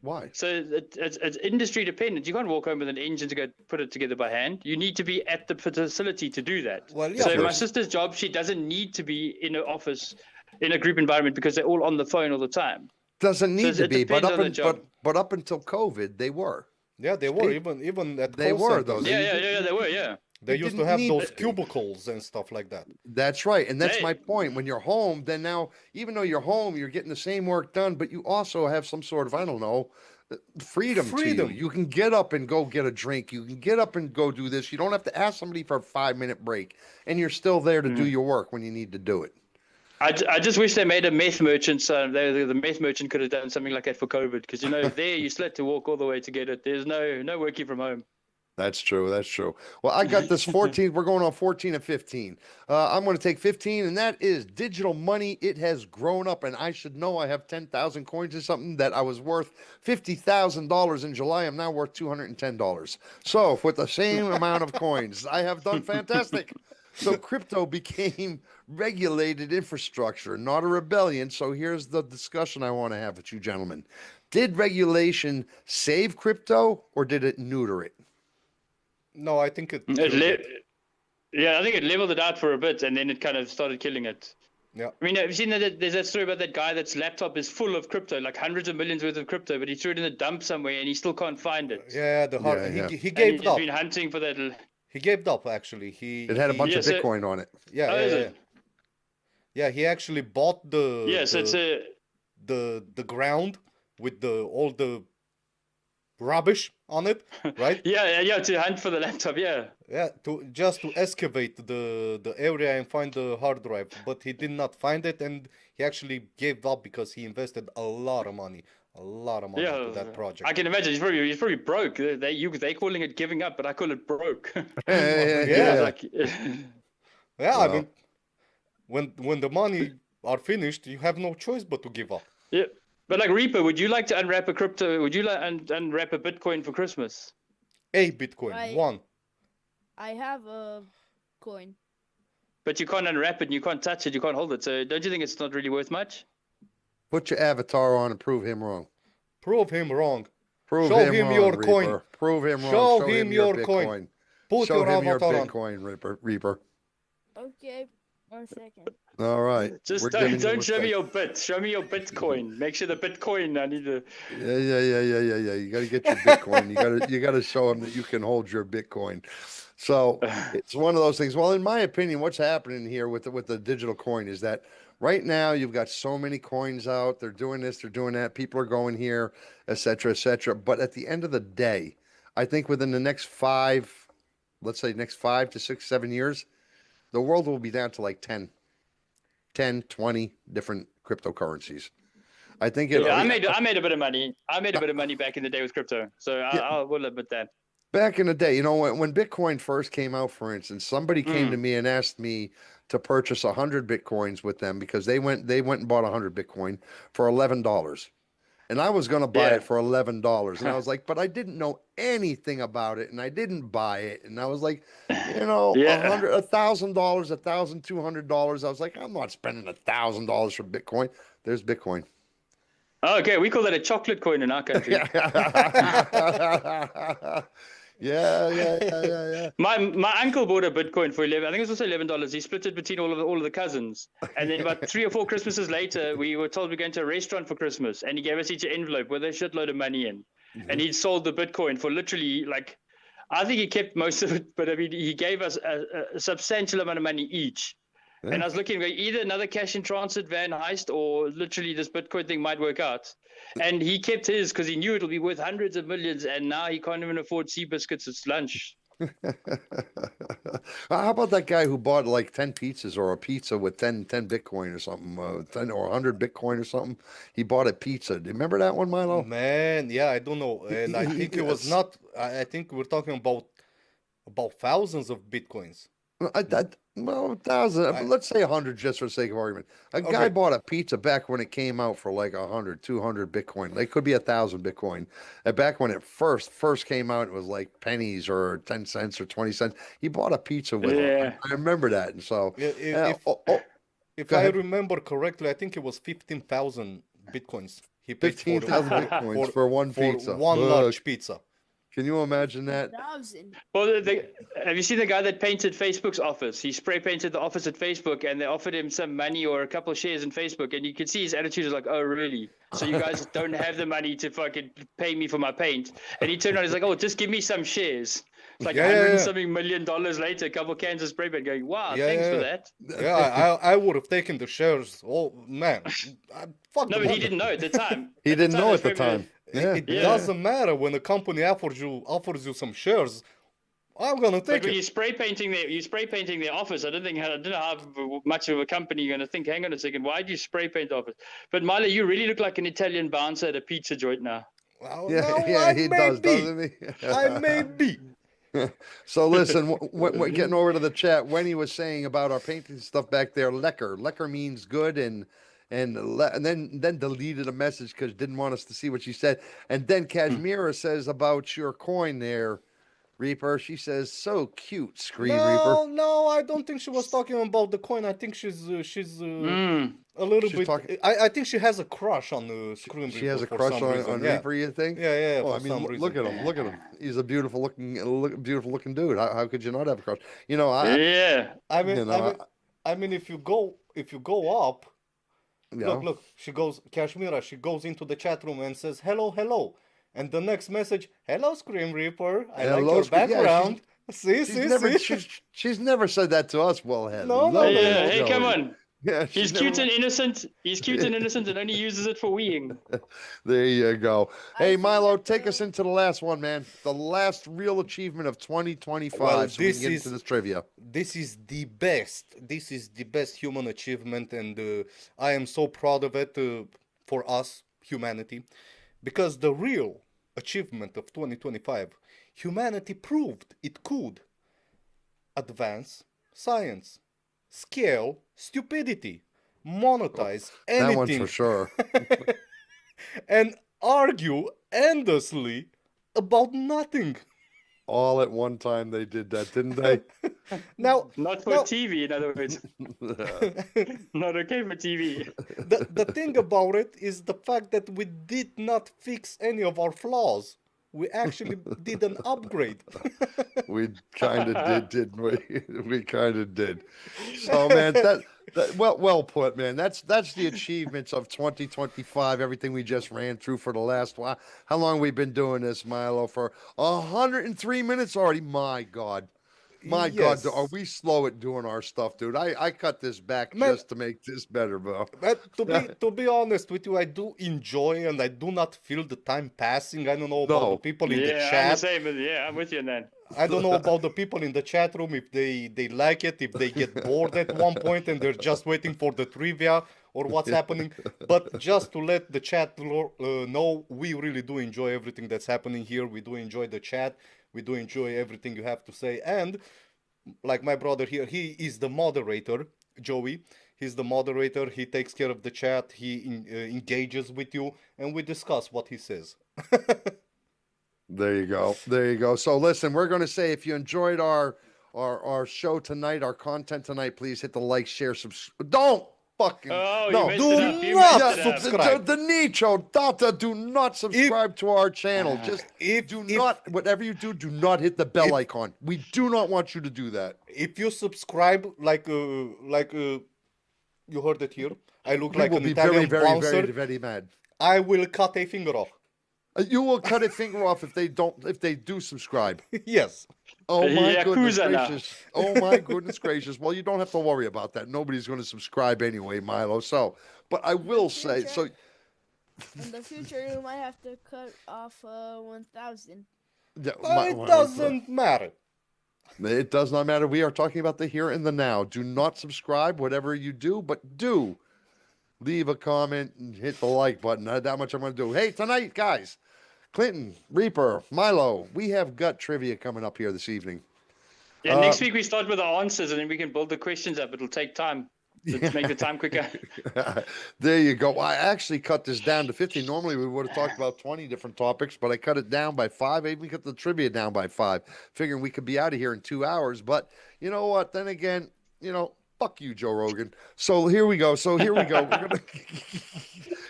Why? So it's industry dependent. You can't walk home with an engine to go put it together by hand. You need to be at the facility to do that. Well, yeah, so of my course. sister's job, she doesn't need to be in an office, in a group environment, because they're all on the phone all the time. Doesn't need to it be, but depends on the job. but up until COVID, they were. Yeah, they were even at They call were, centers. though. Yeah, they were, yeah. They You used to didn't have need those it. cubicles and stuff like that. That's right. And that's Hey. my point. When you're home, then now, even though you're home, you're getting the same work done, but you also have some sort of, I don't know, freedom to Freedom. you. You can get up and go get a drink. You can get up and go do this. You don't have to ask somebody for a 5-minute break, and you're still there to do your work when you need to do it. I just wish they made a meth merchant. So the meth merchant could have done something like that for COVID, because there you still had to walk all the way to get it. There's no working from home. That's true. That's true. Well, I got this 14. We're going on 14 and 15. I'm going to take 15, and that is digital money. It has grown up, and I should know I have 10,000 coins or something that I was worth $50,000 in July. I'm now worth $210. So with the same amount of coins, I have done fantastic. So crypto became regulated infrastructure, not a rebellion. So here's the discussion I want to have with you gentlemen. Did regulation save crypto, or did it neuter it? No, I think it. I think it leveled it out for a bit, and then it kind of started killing it. Yeah. I mean, have you seen that? There's that story about that guy that's laptop is full of crypto, like hundreds of millions worth of crypto, but he threw it in a dump somewhere and he still can't find it. Yeah, Yeah. He And gave he's up. been hunting for that. He gave up actually. It had a bunch of Yes, Bitcoin on it. Yeah, Oh, yeah, is yeah. it? Yeah, he actually bought Yes, it's a. the ground with all the rubbish on it, right? Yeah, to hunt for the laptop. Yeah. Yeah, to excavate the area and find the hard drive, but he did not find it, and he actually gave up because he invested a lot of money into that project. I can imagine he's probably broke. They calling it giving up, but I call it broke. Yeah. Like, Yeah, I Well. mean, when the money are finished, you have no choice but to give up. yeah. But like Reaper, would you like to unwrap a crypto? Would you like unwrap a Bitcoin for Christmas? A Bitcoin, Right. one. I have a coin. But you can't unwrap it, and you can't touch it, you can't hold it. So don't you think it's not really worth much? Put your avatar on and prove him wrong. Prove him wrong. Prove Show him wrong, your Reaper. coin. Prove him wrong. Show him your coin. Bitcoin. Put Show your him your avatar on. Bitcoin, Reaper. Okay, 1 second. All right. Just We're giving you don't show me respect. your bit. Show me your Bitcoin. Make sure the Bitcoin. I need to. Yeah. You got to get your Bitcoin. You got to show them that you can hold your Bitcoin. So it's one of those things. Well, in my opinion, what's happening here with the digital coin is that right now you've got so many coins out. They're doing this, they're doing that. People are going here, et cetera, et cetera. But at the end of the day, I think within the next 5 to 6, 7 years, the world will be down to like 10, 20 different cryptocurrencies. I think it. Yeah, I made a bit of money. I made a bit of money back in the day with crypto. So I will admit that. Back in the day, when Bitcoin first came out, for instance, somebody came to me and asked me to purchase 100 Bitcoins with them because they went and bought 100 Bitcoin for $11. and I was going to buy Yeah. it for $11, and I was like, but I didn't know anything about it, and I didn't buy it, and I was like, Yeah. $1,000, $1,200. I was like, I'm not spending $1,000 for Bitcoin. There's Bitcoin. Oh, okay, we call that a chocolate coin in our country. Yeah. My uncle bought a Bitcoin for 11. I think it was also $11. He split it between all of the cousins, and then about 3 or 4 Christmases later, we were told we're going to a restaurant for Christmas, and he gave us each an envelope with a shitload of money in, and he'd sold the Bitcoin for literally like, I think he kept most of it, but I mean he gave us a substantial amount of money each. Yeah. And I was looking at either another cash in transit van heist or literally this Bitcoin thing might work out. And he kept his because he knew it'll be worth hundreds of millions, and now he can't even afford sea biscuits at lunch. How about that guy who bought like 10 pizzas or a pizza with 10 Bitcoin or something, 10 or 100 Bitcoin or something? He bought a pizza. Do you remember that one, Milo? Man, yeah, I don't know. And I think it was not, I think we're talking about thousands of Bitcoins. Well, 1,000, let's say 100 just for the sake of argument. A guy Okay. bought a pizza back when it came out for like 100, 200 Bitcoin. It could be 1,000 Bitcoin. And back when it first came out, it was like pennies or 10 cents or 20 cents. He bought a pizza with it. Yeah. I remember that. And so, Yeah, if go I ahead. remember correctly, I think it was 15,000 Bitcoins he paid 15,000 Bitcoins for one for pizza. one Look, large pizza. can you imagine that? 1,000. Well, have you seen the guy that painted Facebook's office? He spray painted the office at Facebook, and they offered him some money or a couple of shares in Facebook, and you could see his attitude is like, "Oh, really? So you guys don't have the money to fucking pay me for my paint?" And he turned around, he's like, "Oh, just give me some shares." It's like Yeah, $100 yeah. and something million later, a couple of cans of spray paint, going, "Wow, Yeah, thanks yeah, for yeah. that." Yeah, I would have taken the shares. Oh man, fuck No, the but he money. didn't know at the time. He didn't know at the spray paint- time. Yeah. It Yeah. doesn't matter when a company offers you some shares. I'm gonna But take when it. you're spray painting their office, I don't know how much of a company you're gonna think. Hang on a second, why do you spray paint the office? But Milo, you really look like an Italian bouncer at a pizza joint now. Well, Yeah, now yeah, I he may does, be. doesn't he? I may be. So listen, getting over to the chat, Wendy was saying about our painting stuff back there. Lecker means good, and then deleted a message because didn't want us to see what she said. And then Kashmira says about your coin there, Reaper. She says so cute, Scree Reaper. No, I don't think she was talking about the coin. I think she's a little She's bit. talking- I think she has a crush on the Scream She has a for crush some reason. on Yeah. Reaper. You think? Yeah, Oh, for I mean, some look reason. at him. Look at him. He's a beautiful looking dude. How could you not have a crush? You know, Yeah. I mean, you know, I mean, if you go up, you know. look, she goes, Kashmira, she goes into the chat room and says, hello. And the next message, hello, Scream Reaper. I like Hello, your Scream- yeah, background. She's she's never said that to us. Well, hello. No, Yeah. Hey, Joey. come on. Yeah, He's she's cute never- and innocent. He's cute and innocent, and only uses it for weeing. There you go. I Hey, think Milo, that take the- us into the last one, man. The last real achievement of 2025. Well, so we this can get is- into this trivia. This is the best. This is the best human achievement, and I am so proud of it for us, humanity, because the real achievement of 2025, humanity proved it could advance science, scale stupidity, monetize That one's anything, for sure. and argue endlessly about nothing. All at one time they did that, didn't they? Now, Not for No. TV, in other words. Not okay for TV. the thing about it is the fact that we did not fix any of our flaws. We actually did an upgrade. We kind of did, didn't we? We kind of did. So, man, that well put, man. That's the achievements of 2025. Everything we just ran through for the last while. How long we been doing this, Milo? For 103 minutes already. My God. My God, Yes. are we slow at doing our stuff, dude? I cut this back Man. just to make this better, bro. But to be honest with you, I do enjoy and I do not feel the time passing. I don't know about No. the people in the Yeah, I'm the chat. same. Yeah, I'm with you on that. I don't know about the people in the chat room if they like it, if they get bored at one point and they're just waiting for the trivia or what's happening. But just to let the chat know, we really do enjoy everything that's happening here. We do enjoy the chat. We do enjoy everything you have to say. And like my brother here, he is the moderator, Joey. He's the moderator. He takes care of the chat. He engages with you, and we discuss what he says. There you go. There you go. So listen, we're going to say if you enjoyed our show tonight, our content tonight, please hit the like, share, subscribe. Don't fucking Oh, you no. messed Do it up. You not messed it up. subscribe. The Nicho Data, do not subscribe to our channel. Just if not whatever you do not hit the bell icon. We do not want you to do that. if you subscribe, like you heard it here, I look We like will an be Italian very, bouncer. very, very mad. I will cut a finger off. You will cut a finger off if they do subscribe. Yes. Oh my goodness Yakuza now. gracious. Oh my goodness gracious. Well, you don't have to worry about that. Nobody's going to subscribe anyway, Milo. So, but I will say, so In the future, you might have to cut off 1,000. It doesn't matter. It does not matter. We are talking about the here and the now. Do not subscribe, whatever you do, but do leave a comment and hit the like button. That much I'm going to do. Hey, tonight, guys, Clinton, Reaper, Milo, we have gut trivia coming up here this evening. Yeah, next week we start with the answers, and then we can build the questions up. It'll take time. Let's make the time quicker. There you go. I actually cut this down to 50. Normally we would have talked about 20 different topics, but I cut it down by 5. I even cut the trivia down by 5, figuring we could be out of here in 2 hours. But you know what? Then again, fuck you, Joe Rogan. So here we go. We're gonna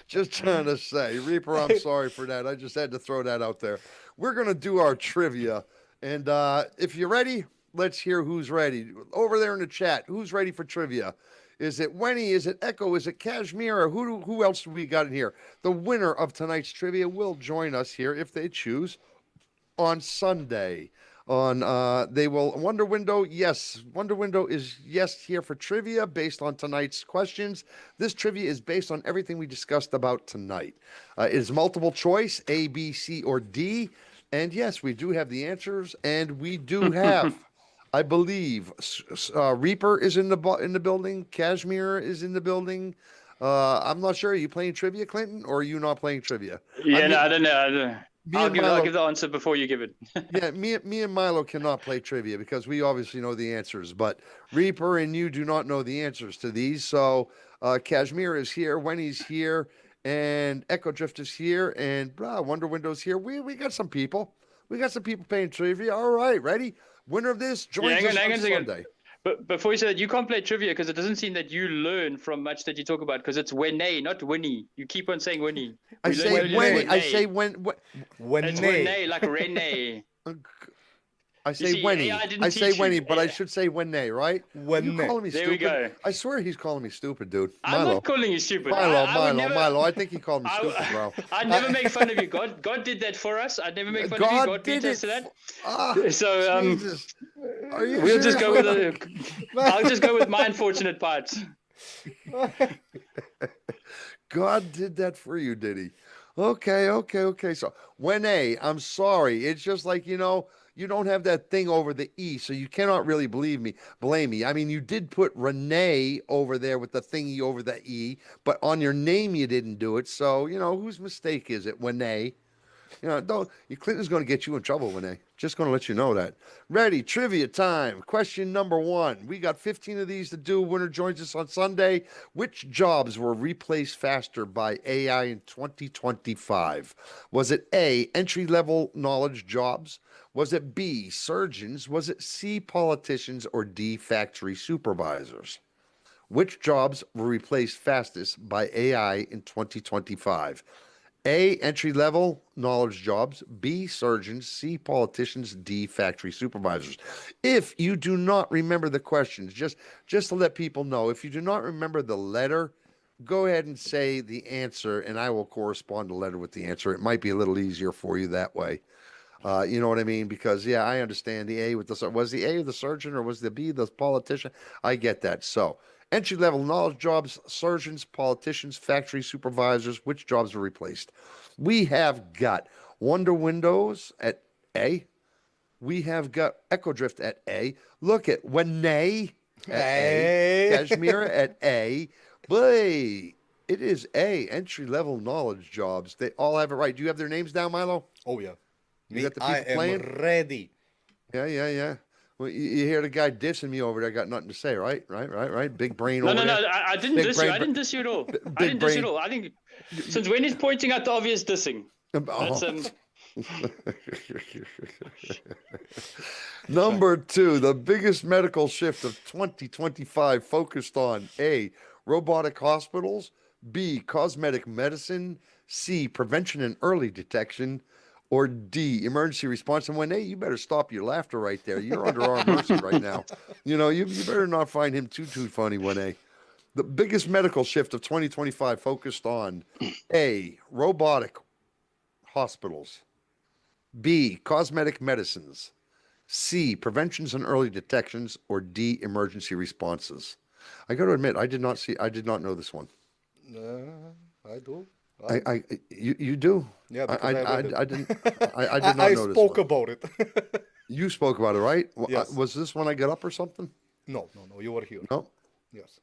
just trying to say, Reaper, I'm sorry for that. I just had to throw that out there. We're gonna do our trivia, and if you're ready, let's hear who's ready. Over there in the chat, who's ready for trivia? Is it Wenny? Is it Echo? Is it Kashmir? Or who else do we got in here? The winner of tonight's trivia will join us here if they choose on Sunday. They will Wonder Window. Yes, Wonder Window is yes here for trivia based on tonight's questions. This trivia is based on everything we discussed about tonight. It is multiple choice, A, B, C, or D. And yes, we do have the answers, and we do have. I believe Reaper is in the building. Kashmir is in the building. I'm not sure. Are you playing trivia, Clinton, or are you not playing trivia? Yeah, I don't know. I'll give the answer before you give it. Yeah, me and Milo cannot play trivia because we obviously know the answers, but Reaper and you do not know the answers to these. So Kashmir is here, Wenny's here, and Echo Drift is here, and Wonder Window's here. We got some people. We got some people playing trivia. All right, ready? Winner of this joins us on Sunday. But before you say that, you can't play trivia because it doesn't seem that you learn from much that you talk about because it's Winnie, not Winnie. You keep on saying Winnie. I say Winnie. I say when. It's Winnie, like Renee. I say Winnie. I say Winnie, but I should say Winnie, right? Winnie. You calling me there stupid? We go. I swear he's calling me stupid, dude. I'm not calling you stupid. Milo. I think he called me stupid, bro. I'd never make fun of you. God did that for us. I'd never make fun of you. God beat us to that. So Jesus. Are you we'll serious? just go with I'll just go with my unfortunate parts. God did that for you, did he? Okay. So Winnie, I'm sorry. It's just like you don't have that thing over the E, so you cannot really blame me. I mean, you did put Renee over there with the thingy over the E, but on your name you didn't do it. So, whose mistake is it, Renee? Clinton's going to get you in trouble, Renee. Just going to let you know that. Ready, trivia time. Question number 1. We got 15 of these to do. Winner joins us on Sunday. Which jobs were replaced faster by AI in 2025? Was it A, entry-level knowledge jobs? Was it B, surgeons? Was it C, politicians? Or D, factory supervisors? Which jobs were replaced fastest by AI in 2025? A, entry-level knowledge jobs, B, surgeons, C, politicians, D, factory supervisors. If you do not remember the questions, just to let people know, if you do not remember the letter, go ahead and say the answer, and I will correspond the letter with the answer. It might be a little easier for you that way. You know what I mean? Because, yeah, I understand the A with was the A the surgeon or was the B the politician? I get that. So, entry-level knowledge jobs, surgeons, politicians, factory supervisors, which jobs were replaced? We have got Wonder Windows at A. We have got Echo Drift at A. Look at Winnie at A. Kashmir at A. Boy, it is A, entry-level knowledge jobs. They all have it right. Do you have their names down, Milo? Oh, yeah. You got the people I am playing? ready. Yeah. Well, you hear the guy dissing me over there. Got nothing to say, right? Right. Big brain No, over no, no. there. I didn't Big diss you. brain. I didn't diss you at all. I Big didn't diss you brain. at all. I think since when he's pointing out the obvious dissing? That's Oh. Number 2, the biggest medical shift of 2025 focused on A, robotic hospitals, B, cosmetic medicine, C, prevention and early detection, or D, emergency response. And when you better stop your laughter right there. You're under our mercy right now. You better not find him too funny, when the biggest medical shift of 2025 focused on A, robotic hospitals, B, cosmetic medicines, C, preventions and early detections, or D, emergency responses. I got to admit, I did not know this one. I do. You do? Yeah, because I did not know this spoke one. about it. You spoke about it, right? Yes. Was this when I got up or something? No, you were here. No. Yes.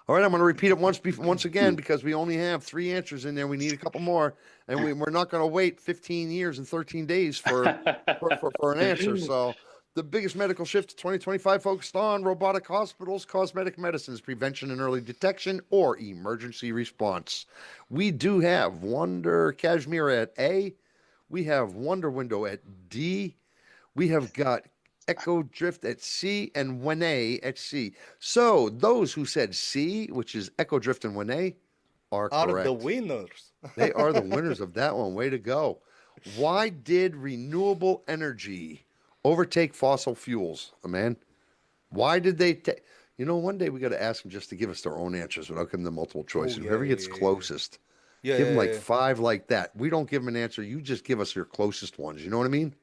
All right, I'm going to repeat it once again because we only have 3 answers in there. We need a couple more, and we're not going to wait 15 years and 13 days for an answer. So, the biggest medical shift of 2025 focused on robotic hospitals, cosmetic medicines, prevention and early detection, or emergency response. We do have Wonder Cashmere at A. We have Wonder Window at D. We have got Echo Drift at C and Wene at C. So those who said C, which is Echo Drift and Wene, are correct. The winners. They are the winners of that one. Way to go. Why did renewable energy overtake fossil fuels, man? Why did they take? One day we got to ask them just to give us their own answers without giving them multiple choice. Whoever gets closest, give them like 5 like that. We don't give them an answer. You just give us your closest ones. You know what I mean?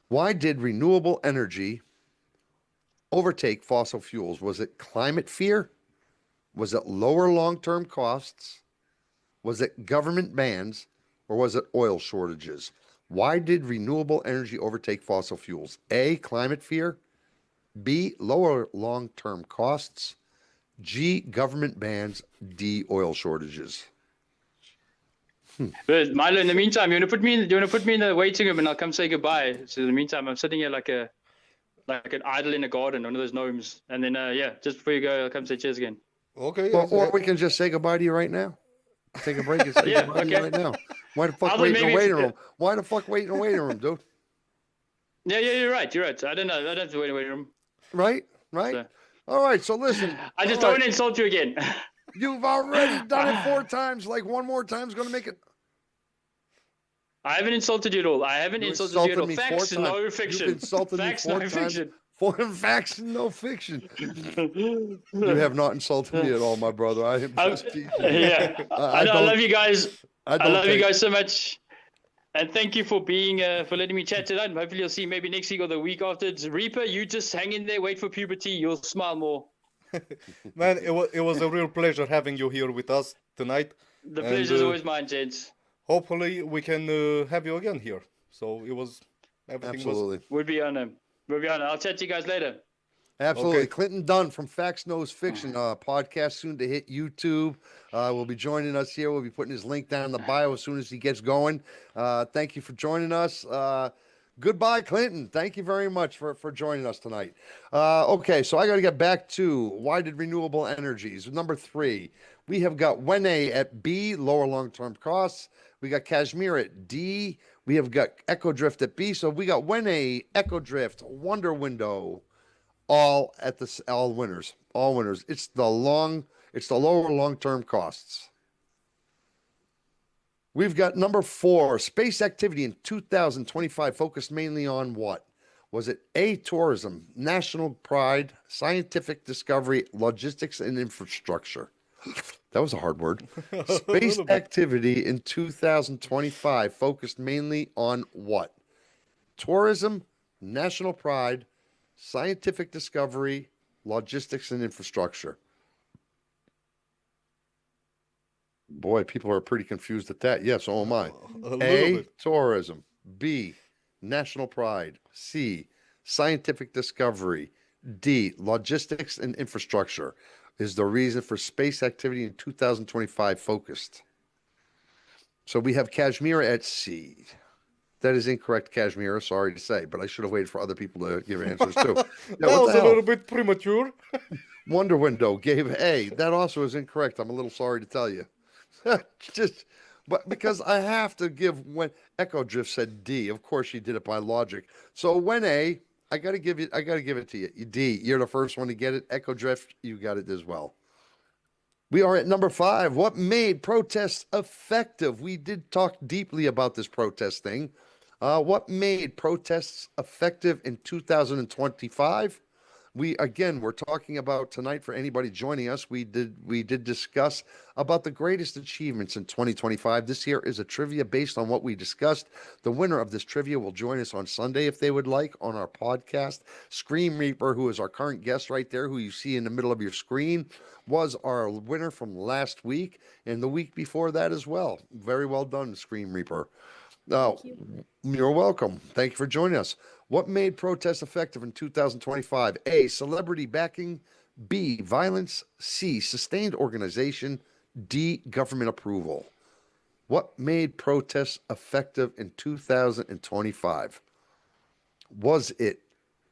Why did renewable energy overtake fossil fuels? Was it climate fear? Was it lower long-term costs? Was it government bans? Or was it oil shortages? Why did renewable energy overtake fossil fuels? A, climate fear. B, lower long-term costs. G, government bans. D, oil shortages. But Milo, in the meantime, you want to put me in the waiting room and I'll come say goodbye. So in the meantime, I'm sitting here like an idol in a garden, one of those gnomes. And then just before you go, I'll come say cheers again. Okay. Or we can just say goddbye to you right now. Take a break and say goodbye to you right now. Why the fuck wait in the waiting room? Why the fuck wait in the waiting room, dude? Yeah, you're right. I don't know. I don't have to wait in the waiting room. Right. So, all right. So listen. I just don't want to insult you again. You've already done it 4 times. Like one more time's going to make it. I haven't insulted you at all. I haven't insulted you at all. Facts, no fiction. You've insulted Facts, me 4 no times. fiction. Facts, no fiction. You have not insulted me at all, my brother. I am just teasing. Yeah. I love you guys. I love you guys so much. And thank you for being for letting me chat tonight. And hopefully you'll see maybe next week or the week after. Reaper, you just hang in there, wait for puberty. You'll smile more. Man, it was a real pleasure having you here with us tonight. The pleasure's always mine, gents. Hopefully we can have you again here. So everything Absolutely. Would be on. I'll chat to you guys later. Absolutely. Okay. Clinton Dunn from Facts Knows Fiction podcast, soon to hit YouTube. Will be joining us here. We'll be putting his link down in the bio as soon as he gets going. Thank you for joining us. Goodbye, Clinton. Thank you very much for joining us tonight. Okay, so I got to get back to why did renewable energies? Number 3, we have got Wene at B, lower long-term costs. We got Kashmir at D. We have got Echo Drift at B. So we got Wene, Echo Drift, Wonder Window, all winners. All winners. It's the lower long-term costs. We've got number 4, space activity in 2025 focused mainly on what? Was it A, tourism, national pride, scientific discovery, logistics, and infrastructure? That was a hard word. Space activity in 2025 focused mainly on what? Tourism, national pride, scientific discovery, logistics, and infrastructure. Boy, people are pretty confused at that. Yes, so am I. A, tourism. B, national pride. C, scientific discovery. D, logistics and infrastructure is the reason for space activity in 2025 focused. So we have Kashmir at C. That is incorrect, Kashmir. Sorry to say, but I should have waited for other people to give answers too. Yeah, That what was the a hell? little bit premature. Wonder Window gave A. That also is incorrect. I'm a little sorry to tell you. Just, but because I have to give when Echo Drift said D. Of course, she did it by logic. So when A, I got to give it to you. D. You're the first one to get it. Echo Drift, you got it as well. We are at number 5. What made protests effective? We did talk deeply about this protest thing. What made protests effective in 2025? We're talking about tonight for anybody joining us. We did discuss about the greatest achievements in 2025. This here is a trivia based on what we discussed. The winner of this trivia will join us on Sunday if they would like on our podcast. Scream Reaper, who is our current guest right there, who you see in the middle of your screen, was our winner from last week and the week before that as well. Very well done, Scream Reaper. Thank you. You're welcome. Thank you for joining us. What made protests effective in 2025? A, celebrity backing. B, violence. C, sustained organization. D, government approval. What made protests effective in 2025? Was it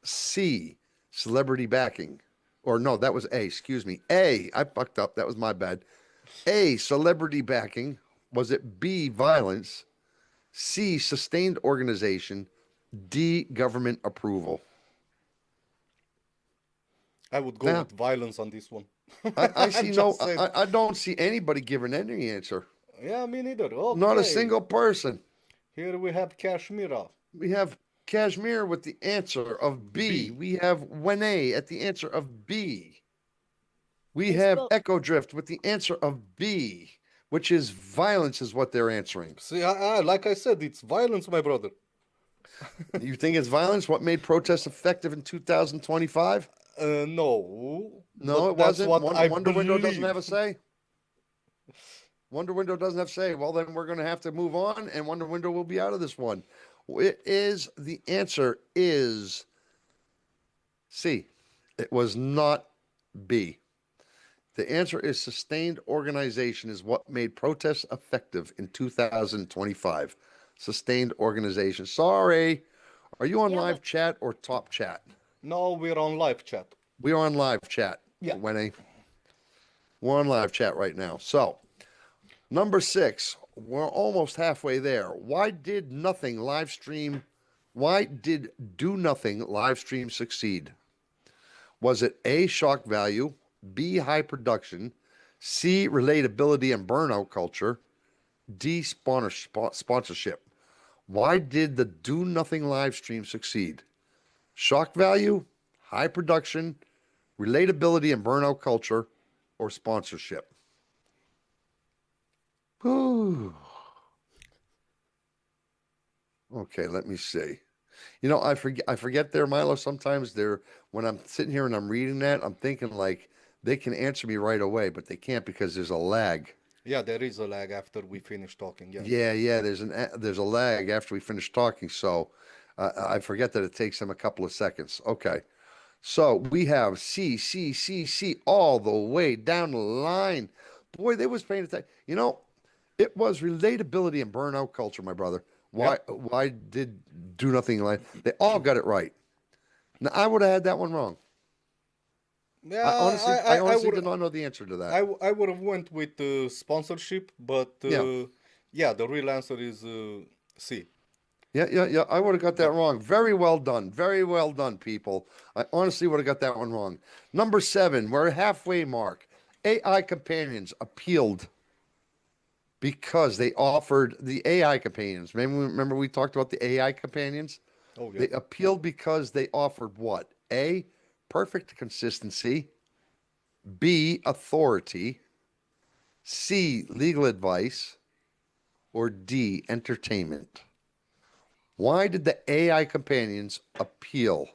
C, celebrity backing? Or no, that was A, excuse me. A, I fucked up. That was my bad. A, celebrity backing. Was it B, violence? C, sustained organization. D, government approval. I would go Yeah. with violence on this one. I see I'm no, just saying. I don't see anybody giving any answer. Yeah, me neither. Okay. Not a single person. Here we have Kashmira. We have Kashmir with the answer of B. B. We have Wene at the answer of B. We It's have both. Echo Drift with the answer of B, which is violence is what they're answering. See, like I said, it's violence, my brother. You think it's violence? What made protests effective in 2025? No. No, but it that's wasn't. what I Wonder Window doesn't believe. have a say. Wonder Window doesn't have a say. Well, then we're going to have to move on, and Wonder Window will be out of this one. It is the answer is C. It was not B. The answer is sustained organization is what made protests effective in 2025. Sustained organization. Sorry. Are you on Yeah, live but- chat or top chat? No, we're on live chat. We are on live chat. Yeah. Winnie. We're on live chat right now. So, number 6, we're almost halfway there. Why did Do Nothing live stream succeed? Was it A, shock value, B, high production, C, relatability and burnout culture, D, sponsorship? Why did the Do Nothing live stream succeed? Shock value, high production, relatability and burnout culture, or sponsorship? Ooh. Okay, let me see. You know, I forget there, Milo. Sometimes when I'm sitting here and I'm reading that, I'm thinking like they can answer me right away, but they can't because there's a lag. Yeah, there is a lag after we finish talking. Yeah. Yeah, there's a lag after we finish talking, so I forget that it takes them a couple of seconds. Okay, so we have C all the way down the line. Boy, they was paying attention. You know, it was relatability and burnout culture, my brother. Why did Do Nothing like they all got it right? Now I would have had that one wrong. Yeah, I honestly would did not know the answer to that. I would have went with sponsorship, but yeah, the real answer is C. Yeah. I would have got that wrong. Very well done. Very well done, people. I honestly would have got that one wrong. Number 7, we're halfway mark. AI companions appealed because they offered the AI companions. Remember we talked about the AI companions? Oh yeah. They appealed because they offered what? A, perfect consistency. B, authority. C, legal advice. Or D, entertainment. Why did the AI companions appeal?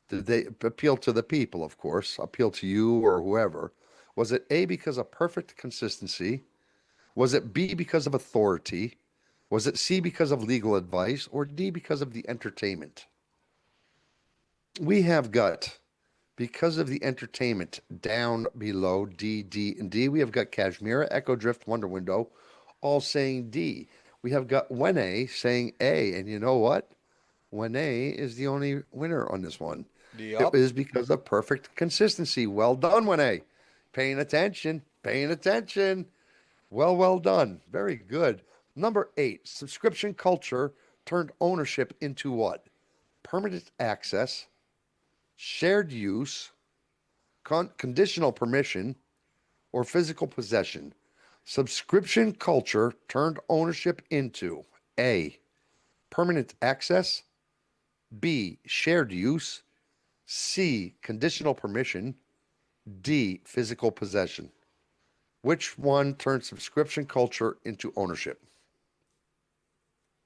Did they appeal to the people, of course, appeal to you or whoever? Was it A, because of perfect consistency? Was it B, because of authority? Was it C, because of legal advice? Or D, because of the entertainment? We have got, because of the entertainment, down below D, and D. We have got Kashmira, Echo Drift, Wonder Window, all saying D. We have got Wene saying A, and you know what? Wene is the only winner on this one. It Yup. is because of perfect consistency. Well done, Wene. Paying attention, paying attention. Well done. Very good. Number 8, subscription culture turned ownership into what? Permanent access, shared use, conditional permission, or physical possession. Subscription culture turned ownership into A, permanent access, B, shared use, C, conditional permission, D, physical possession. Which one turned subscription culture into ownership?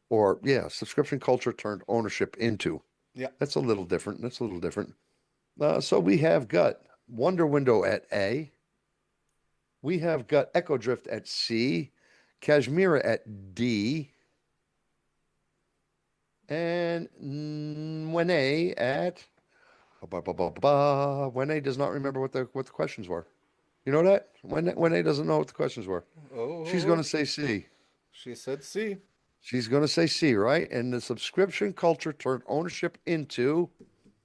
Or, yeah, subscription culture turned ownership into. Yeah. That's a little different. So we have got Wonder Window at A. We have got Echo Drift at C. Kashmira at D. And Wene at. Wene does not remember what the questions were. You know that? Wene doesn't know what the questions were. She's going Oh, to say C. she said C. She's going to say C, right? And the subscription culture turned ownership into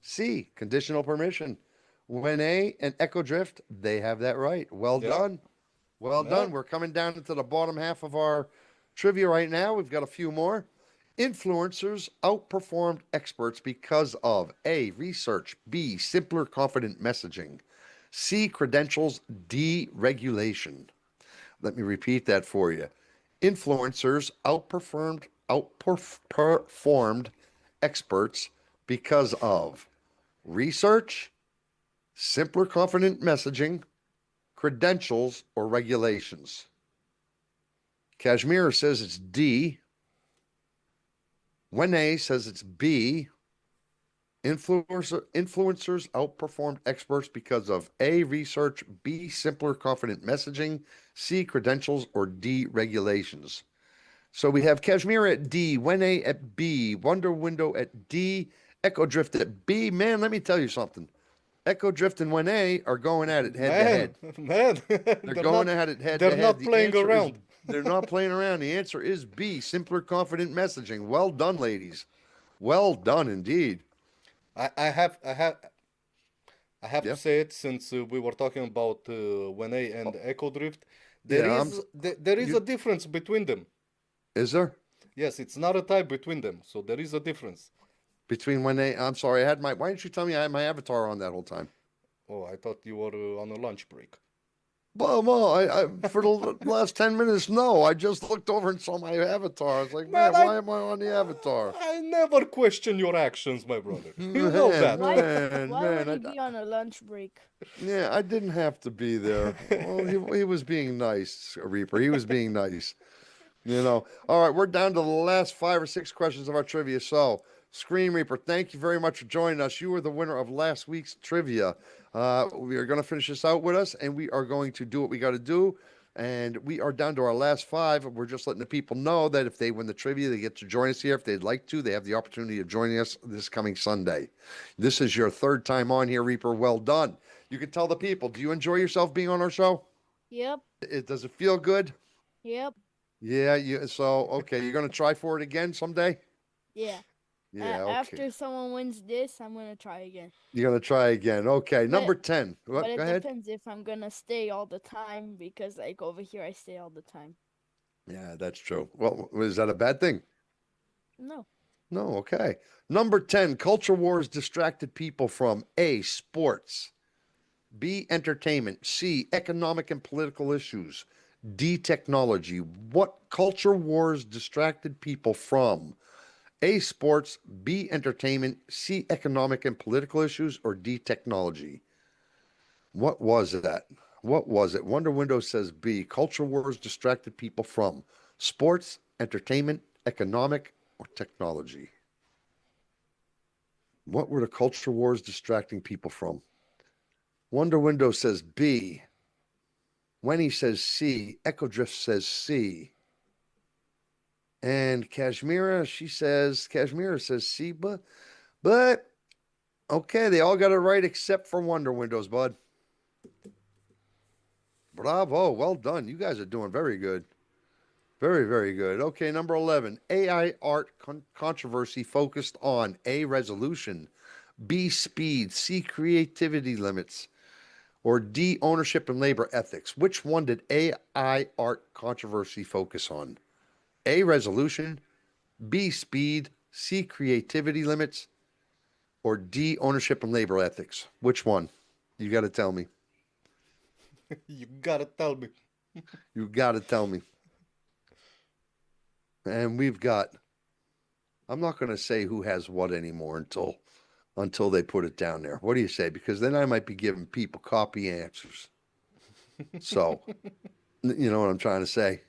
C, conditional permission. Wene and Echo Drift, they have that right. Well Yeah. done. Well Yeah. done. We're coming down into the bottom half of our trivia right now. We've got a few more. Influencers outperformed experts because of A, research, B, simpler, confident messaging, C, credentials, D, regulation. Let me repeat that for you. Influencers outperformed experts because of research, simpler, confident messaging, credentials, or regulations. Kashmir says it's D. Wene says it's B. Influencers outperformed experts because of A, research, B, simpler, confident messaging, C, credentials, or D, regulations. So we have Kashmir at D, Wene at B, Wonder Window at D, Echo Drift at B. Man, let me tell you something. Echo Drift and Wene are going at it head to head. Man, They're going at it head they're to head. not The playing answer is- around. they're not playing around. The answer is B, simpler, confident messaging. Well done, ladies. Well done indeed. I have to Yeah. say it since we were talking about Wene and Echo Drift. There Yeah, is there is you- a difference between them. Is there? Yes, it's not a tie between them, so there is a difference. Between Wene, I'm sorry, I had my. Why didn't you tell me I had my avatar on that whole time? Oh, I thought you were on a lunch break. Well, I for the last 10 minutes, no. I just looked over and saw my avatar. I was like, Man, man, why am I on the avatar? I never question your actions, my brother. You know that. Why, Man, why man, would he be on a lunch break? Yeah, I didn't have to be there. Well, he was being nice, Reaper. He was being nice. All right, we're down to the last 5 or 6 questions of our trivia. So, Screen Reaper, thank you very much for joining us. You were the winner of last week's trivia. We are going to finish this out with us, and we are going to do what we got to do. And we are down to our last 5. We're just letting the people know that if they win the trivia, they get to join us here. If they'd like to, they have the opportunity of joining us this coming Sunday. This is your 3rd time on here, Reaper. Well done. You can tell the people, do you enjoy yourself being on our show? Yep. Does it feel good? Yep. Yeah, so okay, you're gonna try for it again someday? Yeah. Yeah, okay. After someone wins this, I'm gonna try again. You're gonna try again. Okay, But- number 10. What? But it Go ahead. depends if I'm gonna stay all the time because like over here I stay all the time. Yeah, that's true. Well, is that a bad thing? No. No, okay. Number 10, culture wars distracted people from A, sports, B, entertainment, C, economic and political issues, D, technology. What culture wars distracted people from? A, sports, B, entertainment, C, economic and political issues, or D, technology? What was that? What was it? Wonder Window says B, culture wars distracted people from sports, entertainment, economic, or technology. What were the culture wars distracting people from? Wonder Window says B. Wenny says C. Echo Drift says C. And Kashmira says C, but okay, they all got it right except for Wonder Windows, bud. Bravo, well done. You guys are doing very good. Very, very good. Okay, number 11. AI art controversy focused on A, resolution, B, speed, C, creativity limits, or D, ownership and labor ethics. Which one did AI art controversy focus on? A, resolution, B, speed, C, creativity limits, or D, ownership and labor ethics? Which one? You got to tell me. You gotta tell me. You got to tell me. And we've got, I'm not going to say who has what anymore until they put it down there. What do you say? Because then I might be giving people copy answers. So, you know what I'm trying to say?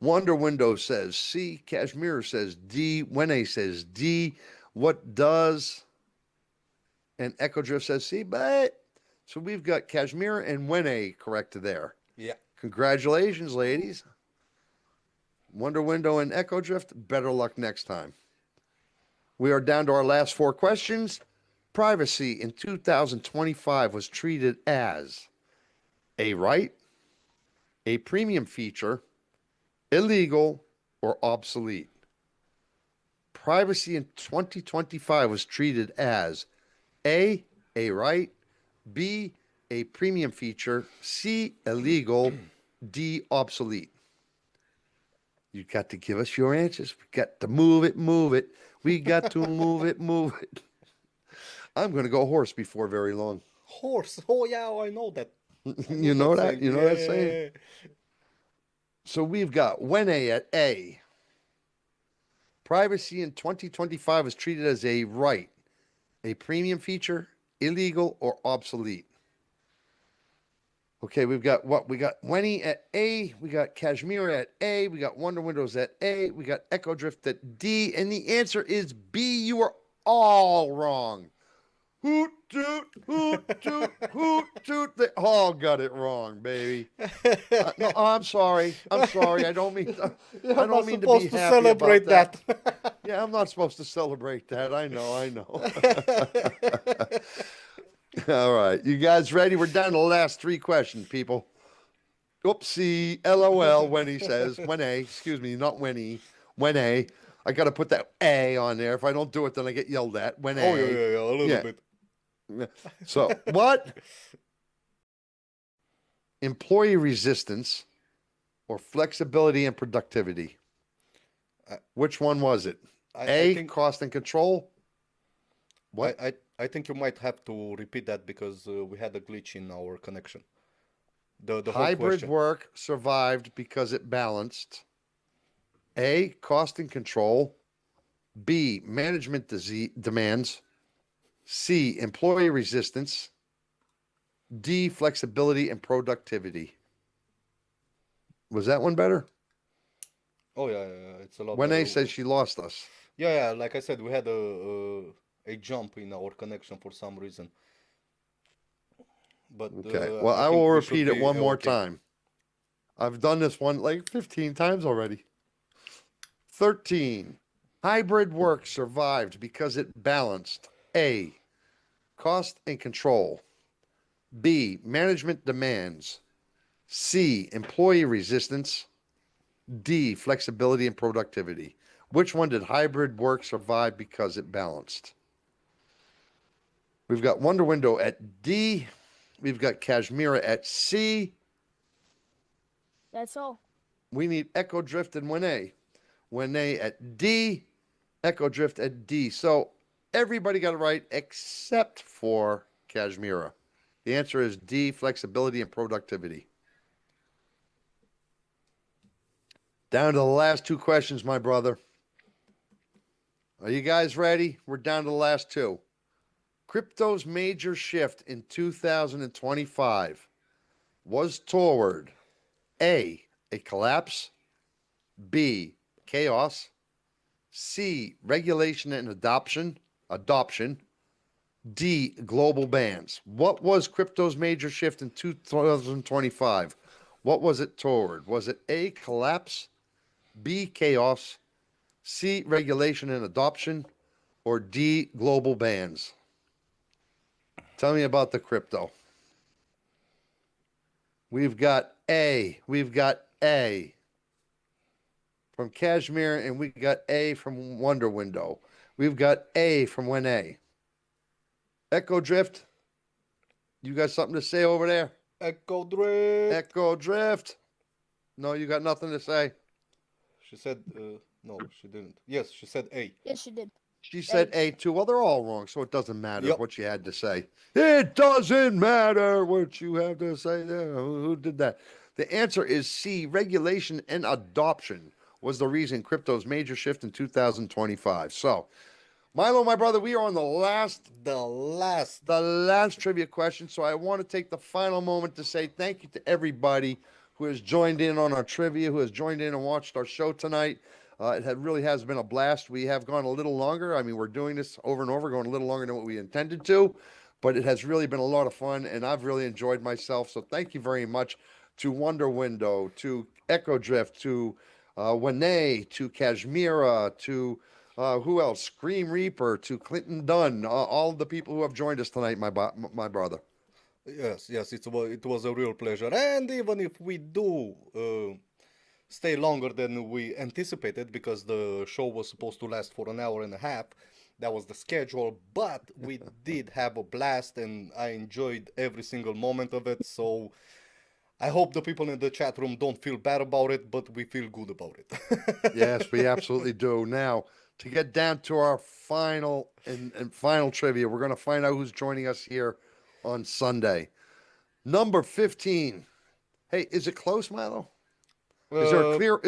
Wonder Window says C. Kashmir says D. Wene says D. What does? And Echo Drift says C. But so we've got Kashmir and Wene correct there. Yeah. Congratulations, ladies. Wonder Window and Echo Drift, better luck next time. We are down to our last 4 questions. Privacy in 2025 was treated as a right, a premium feature, illegal, or obsolete. Privacy in 2025 was treated as A, right, B, a premium feature, C, illegal, D, obsolete. You got to give us your answers. We got to move it, move it. We got to move it, move it. I'm going to go horse before very long. Horse. Oh yeah, I know that. You know that? saying. You know that saying? So we've got Wene at A. Privacy in 2025 is treated as a right, a premium feature, illegal, or obsolete. Okay, we've got what? We got Wenny at A. We got Kashmir at A. We got Wonder Windows at A. We got Echo Drift at D. And the answer is B. You are all wrong. Hoot, toot, hoot, toot, hoot, toot. They all got it wrong, baby. No, I'm sorry. I'm sorry. I don't mean. I don't mean to be supposed to happy celebrate about that. that. Yeah, I'm not supposed to celebrate that. I know. I know. All right, you guys ready? We're down to the last 3 questions, people. Oopsie, LOL. Wenny says, Wene, excuse me, not Wenny, Wene. I got to put that A on there. If I don't do it, then I get yelled at. Wene. Oh yeah, a little bit. So what? Employee resistance or flexibility and productivity? Which one was it? I think cost and control. What? I think you might have to repeat that because we had a glitch in our connection. The whole Hybrid question. work survived because it balanced A, cost and control, B, management demands, C, employee resistance, D, flexibility and productivity. Was that one better? Oh yeah, it's a lot. When better. they said she lost us. Yeah, like I said, we had a jump in our connection for some reason. But Okay. Well, I think will we should repeat it be one more okay. time. I've done this one like 15 times already. 13. Hybrid work survived because it balanced A, cost and control, B, management demands, C, employee resistance, D, flexibility and productivity. Which one did hybrid work survive because it balanced? We've got Wonder Window at D. We've got Kashmira at C. That's all. We need Echo Drift and Wene. Wene at D. Echo Drift at D. So everybody got it right except for Kashmira. The answer is D, flexibility and productivity. Down to the last 2 questions, my brother. Are you guys ready? We're down to the last 2. Crypto's major shift in 2025 was toward A, a collapse, B, chaos, C, regulation and adoption, D, global bans. What was crypto's major shift in 2025? What was it toward? Was it A, collapse, B, chaos, C, regulation and adoption, or D, global bans? Tell me about the crypto. We've got A. from Kashmir, and we got A from Wonder Window. We've got A from When A. Echo Drift, you got something to say over there? Echo Drift. Echo Drift. No, you got nothing to say. She said, no, she didn't. Yes, she said A. Yes, she did. She said A too. Well, they're all wrong, so it doesn't matter Yep. what you had to say. It doesn't matter what you have to say there. Who did that? The answer is C. Regulation and adoption was the reason crypto's major shift in 2025. So, Milo, my brother, we are on the last trivia question. So I want to take the final moment to say thank you to everybody who has joined in on our trivia, who has joined in and watched our show tonight. Really has been a blast. We have gone a little longer. I mean, we're doing this over and over, going a little longer than what we intended to, but it has really been a lot of fun, and I've really enjoyed myself. So thank you very much to Wonder Window, to Echo Drift, to Wene, to Kashmira, to who else? Scream Reaper, to Clinton Dunn, all the people who have joined us tonight, my brother. Yes, it was a real pleasure. And even if we do stay longer than we anticipated, because the show was supposed to last for an hour and a half, that was the schedule, but we did have a blast, and I enjoyed every single moment of it. So I hope the people in the chat room don't feel bad about it, but we feel good about it. Yes, we absolutely do. Now, to get down to our final trivia, we're going to find out who's joining us here on Sunday. Number 15. Hey, is it close, Milo? Is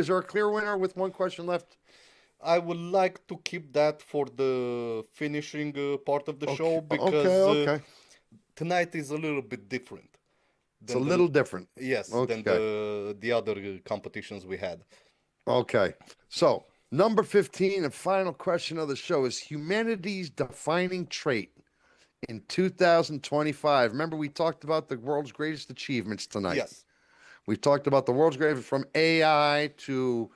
there a clear winner with one question left? I would like to keep that for the finishing part of the show, because okay. Tonight is a little bit different. It's a little different. Yes, than the other competitions we had. Okay. So, number 15 and final question of the show is humanity's defining trait in 2025. Remember, we talked about the world's greatest achievements tonight. Yes. We talked about the world's greatest, from AI to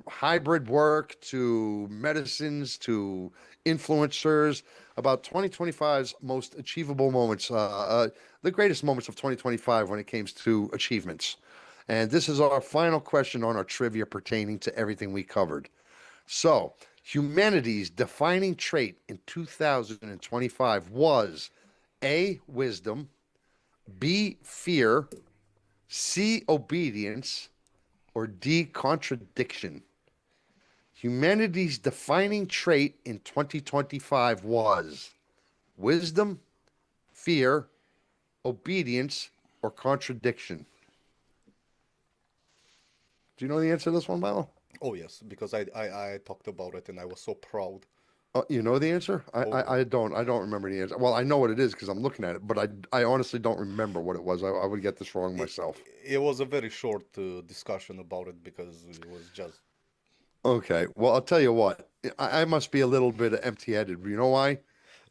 hybrid work, to medicines, to influencers, about 2025's most achievable moments, the greatest moments of 2025 when it comes to achievements. And this is our final question on our trivia pertaining to everything we covered. So, humanity's defining trait in 2025 was A, wisdom, B, fear, C, obedience, or D, contradiction. Humanity's defining trait in 2025 was wisdom, fear, obedience, or contradiction. Do you know the answer to this one, Milo? Oh, yes, because I talked about it and I was so proud. You know the answer? I don't remember the answer. Well, I know what it is because I'm looking at it, but I honestly don't remember what it was. I would get this wrong myself. It was a very short discussion about it, because it was just... Okay, well, I'll tell you what. I must be a little bit empty-headed. You know why?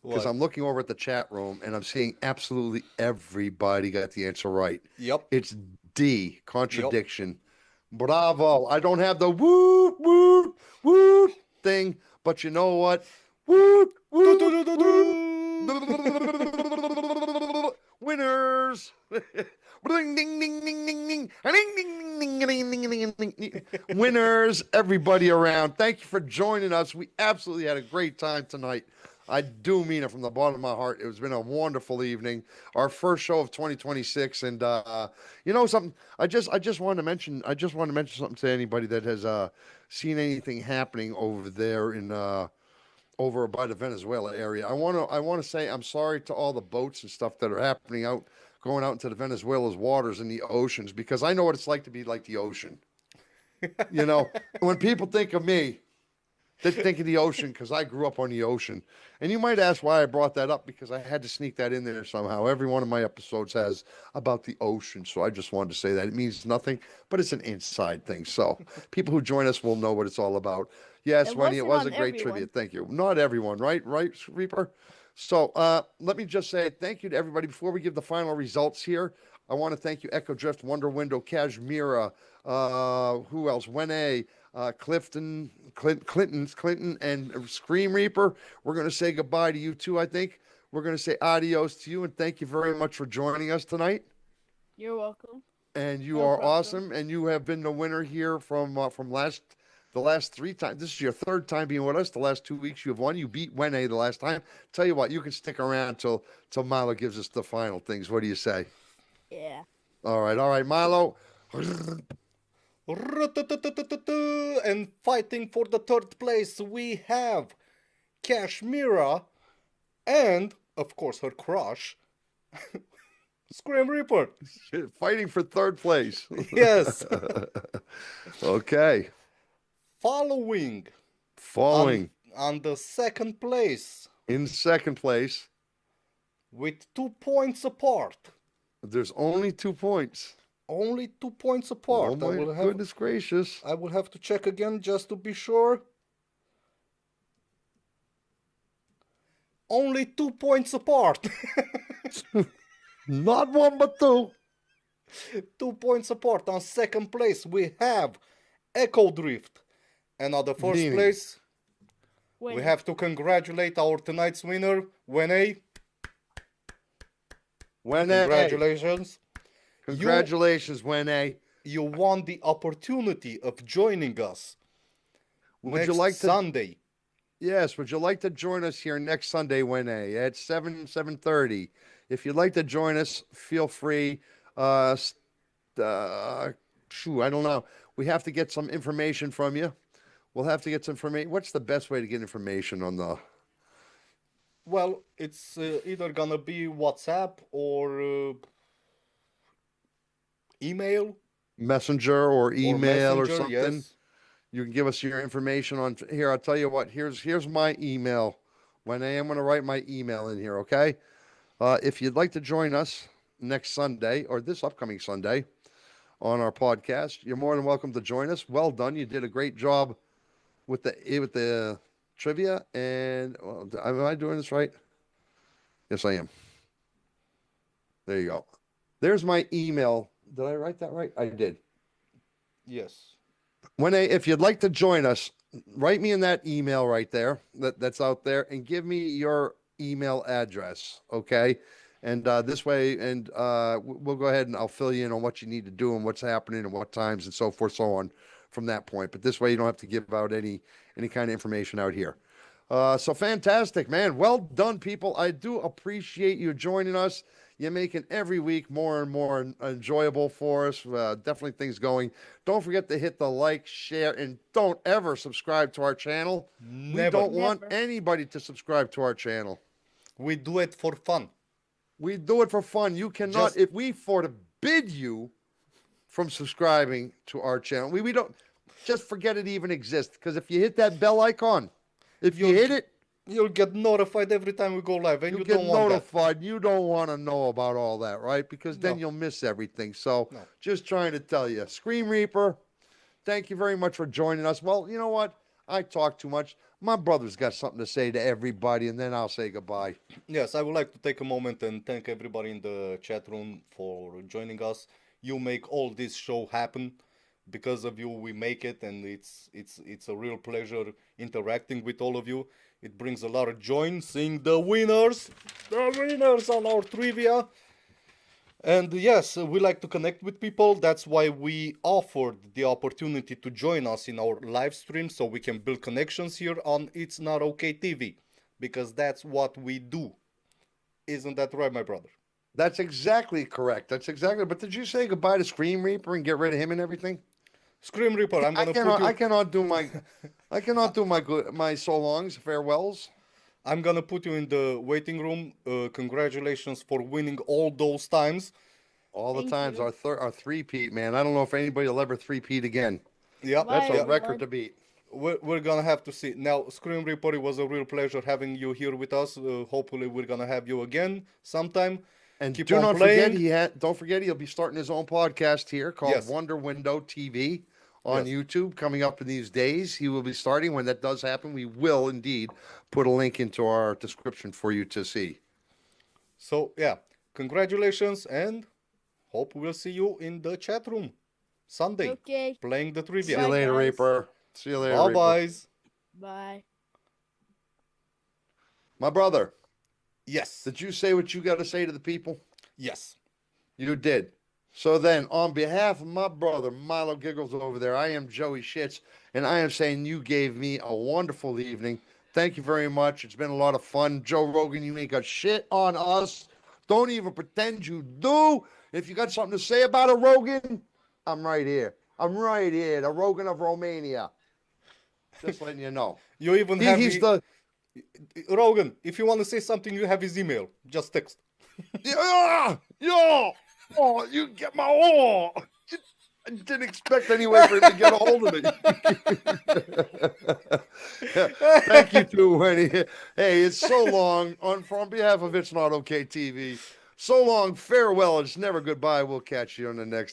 Because What? I'm looking over at the chat room and I'm seeing absolutely everybody got the answer right. Yep. It's D, contradiction. Bravo. I don't have the woot, woot, woot thing, but you know what? Woot, woot, woot. Winners. Ding, ding, ding, ding, ding, ding. Ding, ding, ding, ding, ding, ding, ding, ding. Winners, everybody around. Thank you for joining us. We absolutely had a great time tonight. I do mean it from the bottom of my heart. It has been a wonderful evening. Our first show of 2026, and you know something. I just wanted to mention. Something to anybody that has seen anything happening over there in over by the Venezuela area. I want to say I'm sorry to all the boats and stuff that are happening going out into the Venezuela's waters and the oceans, because I know what it's like to be like the ocean. You know, when people think of me, they think of the ocean because I grew up on the ocean. And you might ask why I brought that up, because I had to sneak that in there somehow. Every one of my episodes has about the ocean. So I just wanted to say that. It means nothing, but it's an inside thing. So people who join us will know what it's all about. Yes, Wendy, it was a great trivia. Thank you. Not everyone, right? Right, Reaper? So let me just say thank you to everybody. Before we give the final results here, I want to thank you, Echo Drift, Wonder Window, Kashmira, who else? Wene, Clinton, and Scream Reaper. We're going to say goodbye to you too, I think. We're going to say adios to you, and thank you very much for joining us tonight. You're welcome. And you No are problem. awesome, and you have been the winner here from last the last 3 times. This is your third time being with us. The last 2 weeks you have won. You beat Wene the last time. Tell you what, you can stick around till Milo gives us the final things. What do you say? Yeah. All right, Milo. And fighting for the third place, we have Kashmira and, of course, her crush, Scream Reaper. Fighting for third place. Yes. Okay. Following on the second place In second place, with 2 points apart. there's only 2 points. Only 2 points apart. Oh my goodness gracious. I will have to check again just to be sure. Only 2 points apart. Not one but two. 2 points apart. On second place, we have Echo Drift. And on the first Meaning. place, Wait. we have to congratulate our tonight's winner, Wene. Wene. Congratulations. Congratulations, Wene. You won the opportunity of joining us Would next you like to? Sunday. Yes. Would you like to join us here next Sunday, Wene, at 7:30? If you'd like to join us, feel free. I don't know. We have to get some information from you. We'll have to get some information. What's the best way to get information on the? Well, it's either gonna be WhatsApp or email Messenger or email or Messenger, something? yes. You can give us your information on here. I'll tell you what. Here's my email. When I am going to write my email in here, okay? If you'd like to join us next Sunday or this upcoming Sunday on our podcast, you're more than welcome to join us. Well done. You did a great job with the trivia. And am I doing this right? Yes, I am. There you go. There's my email. Did I write that right? I did. Yes. If you'd like to join us, write me in that email right there that's out there and give me your email address, okay? And this way, and we'll go ahead and I'll fill you in on what you need to do and what's happening and what times and so forth, so on from that point. But this way you don't have to give out any kind of information out here. So fantastic, man. Well done, people. I do appreciate you joining us. You're making every week more and more enjoyable for us. Definitely things going. Don't forget to hit the like, share, and don't ever subscribe to our channel. We Never. don't want Never. anybody to subscribe to our channel. We do it for fun. We do it for fun. You cannot, Just- if we forbid you from subscribing to our channel, we don't, just forget it even exists. Because if you hit that bell icon, if you hit it, You'll get notified every time we go live, and you you get don't want that. notified. You don't want to know about all that, right? Because then No. you'll miss everything. So No. just trying to tell you. Scream Reaper, thank you very much for joining us. Well, you know what? I talk too much. My brother's got something to say to everybody, and then I'll say goodbye. Yes, I would like to take a moment and thank everybody in the chat room for joining us. You make all this show happen. Because of you, we make it, and it's a real pleasure interacting with all of you. It brings a lot of joy seeing the winners on our trivia. And yes, we like to connect with people. That's why we offered the opportunity to join us in our live stream so we can build connections here on It's Not Okay TV. Because that's what we do. Isn't that right, my brother? That's exactly correct. That's exactly. But did you say goodbye to Scream Reaper and get rid of him and everything? Scream Reaper, I'm I gonna cannot. put you. I cannot do my. I cannot do my so longs, farewells. I'm gonna put you in the waiting room. Congratulations for winning all those times. All the Thank times you. our three-peat, man. I don't know if anybody will ever three-peat again. Yeah, That's Bye, a yeah. record everyone. to beat. We're gonna have to see. Now, Scream Reaper, it was a real pleasure having you here with us. Hopefully, we're gonna have you again sometime. And Keep do on not playing. forget don't forget he'll be starting his own podcast here called Yes. Wonder Window TV on Yes. YouTube coming up in these days. He will be starting. When that does happen, we will indeed put a link into our description for you to see. So yeah, congratulations, and hope we'll see you in the chat room Sunday Okay. playing the See trivia. you Bye, later, guys. Reaper. See you later, Bye Reaper. byes. Bye. My brother, Yes. did you say what you got to say to the people? Yes. You did. So then, on behalf of my brother Milo Giggles over there, I am Joey Shits, and I am saying you gave me a wonderful evening. Thank you very much. It's been a lot of fun. Joe Rogan, you ain't got shit on us. Don't even pretend you do. If you got something to say about a Rogan, I'm right here. I'm right here, the Rogan of Romania. Just letting you know. You even have He's the Rogan. If you want to say something, you have his email. Just text. Yeah, yeah. Oh, you get my I didn't expect anyway for him to get a hold of me. Thank you too, Wendy. Hey, it's so long. On behalf of It's Not Okay TV, so long. Farewell. It's never goodbye. We'll catch you on the next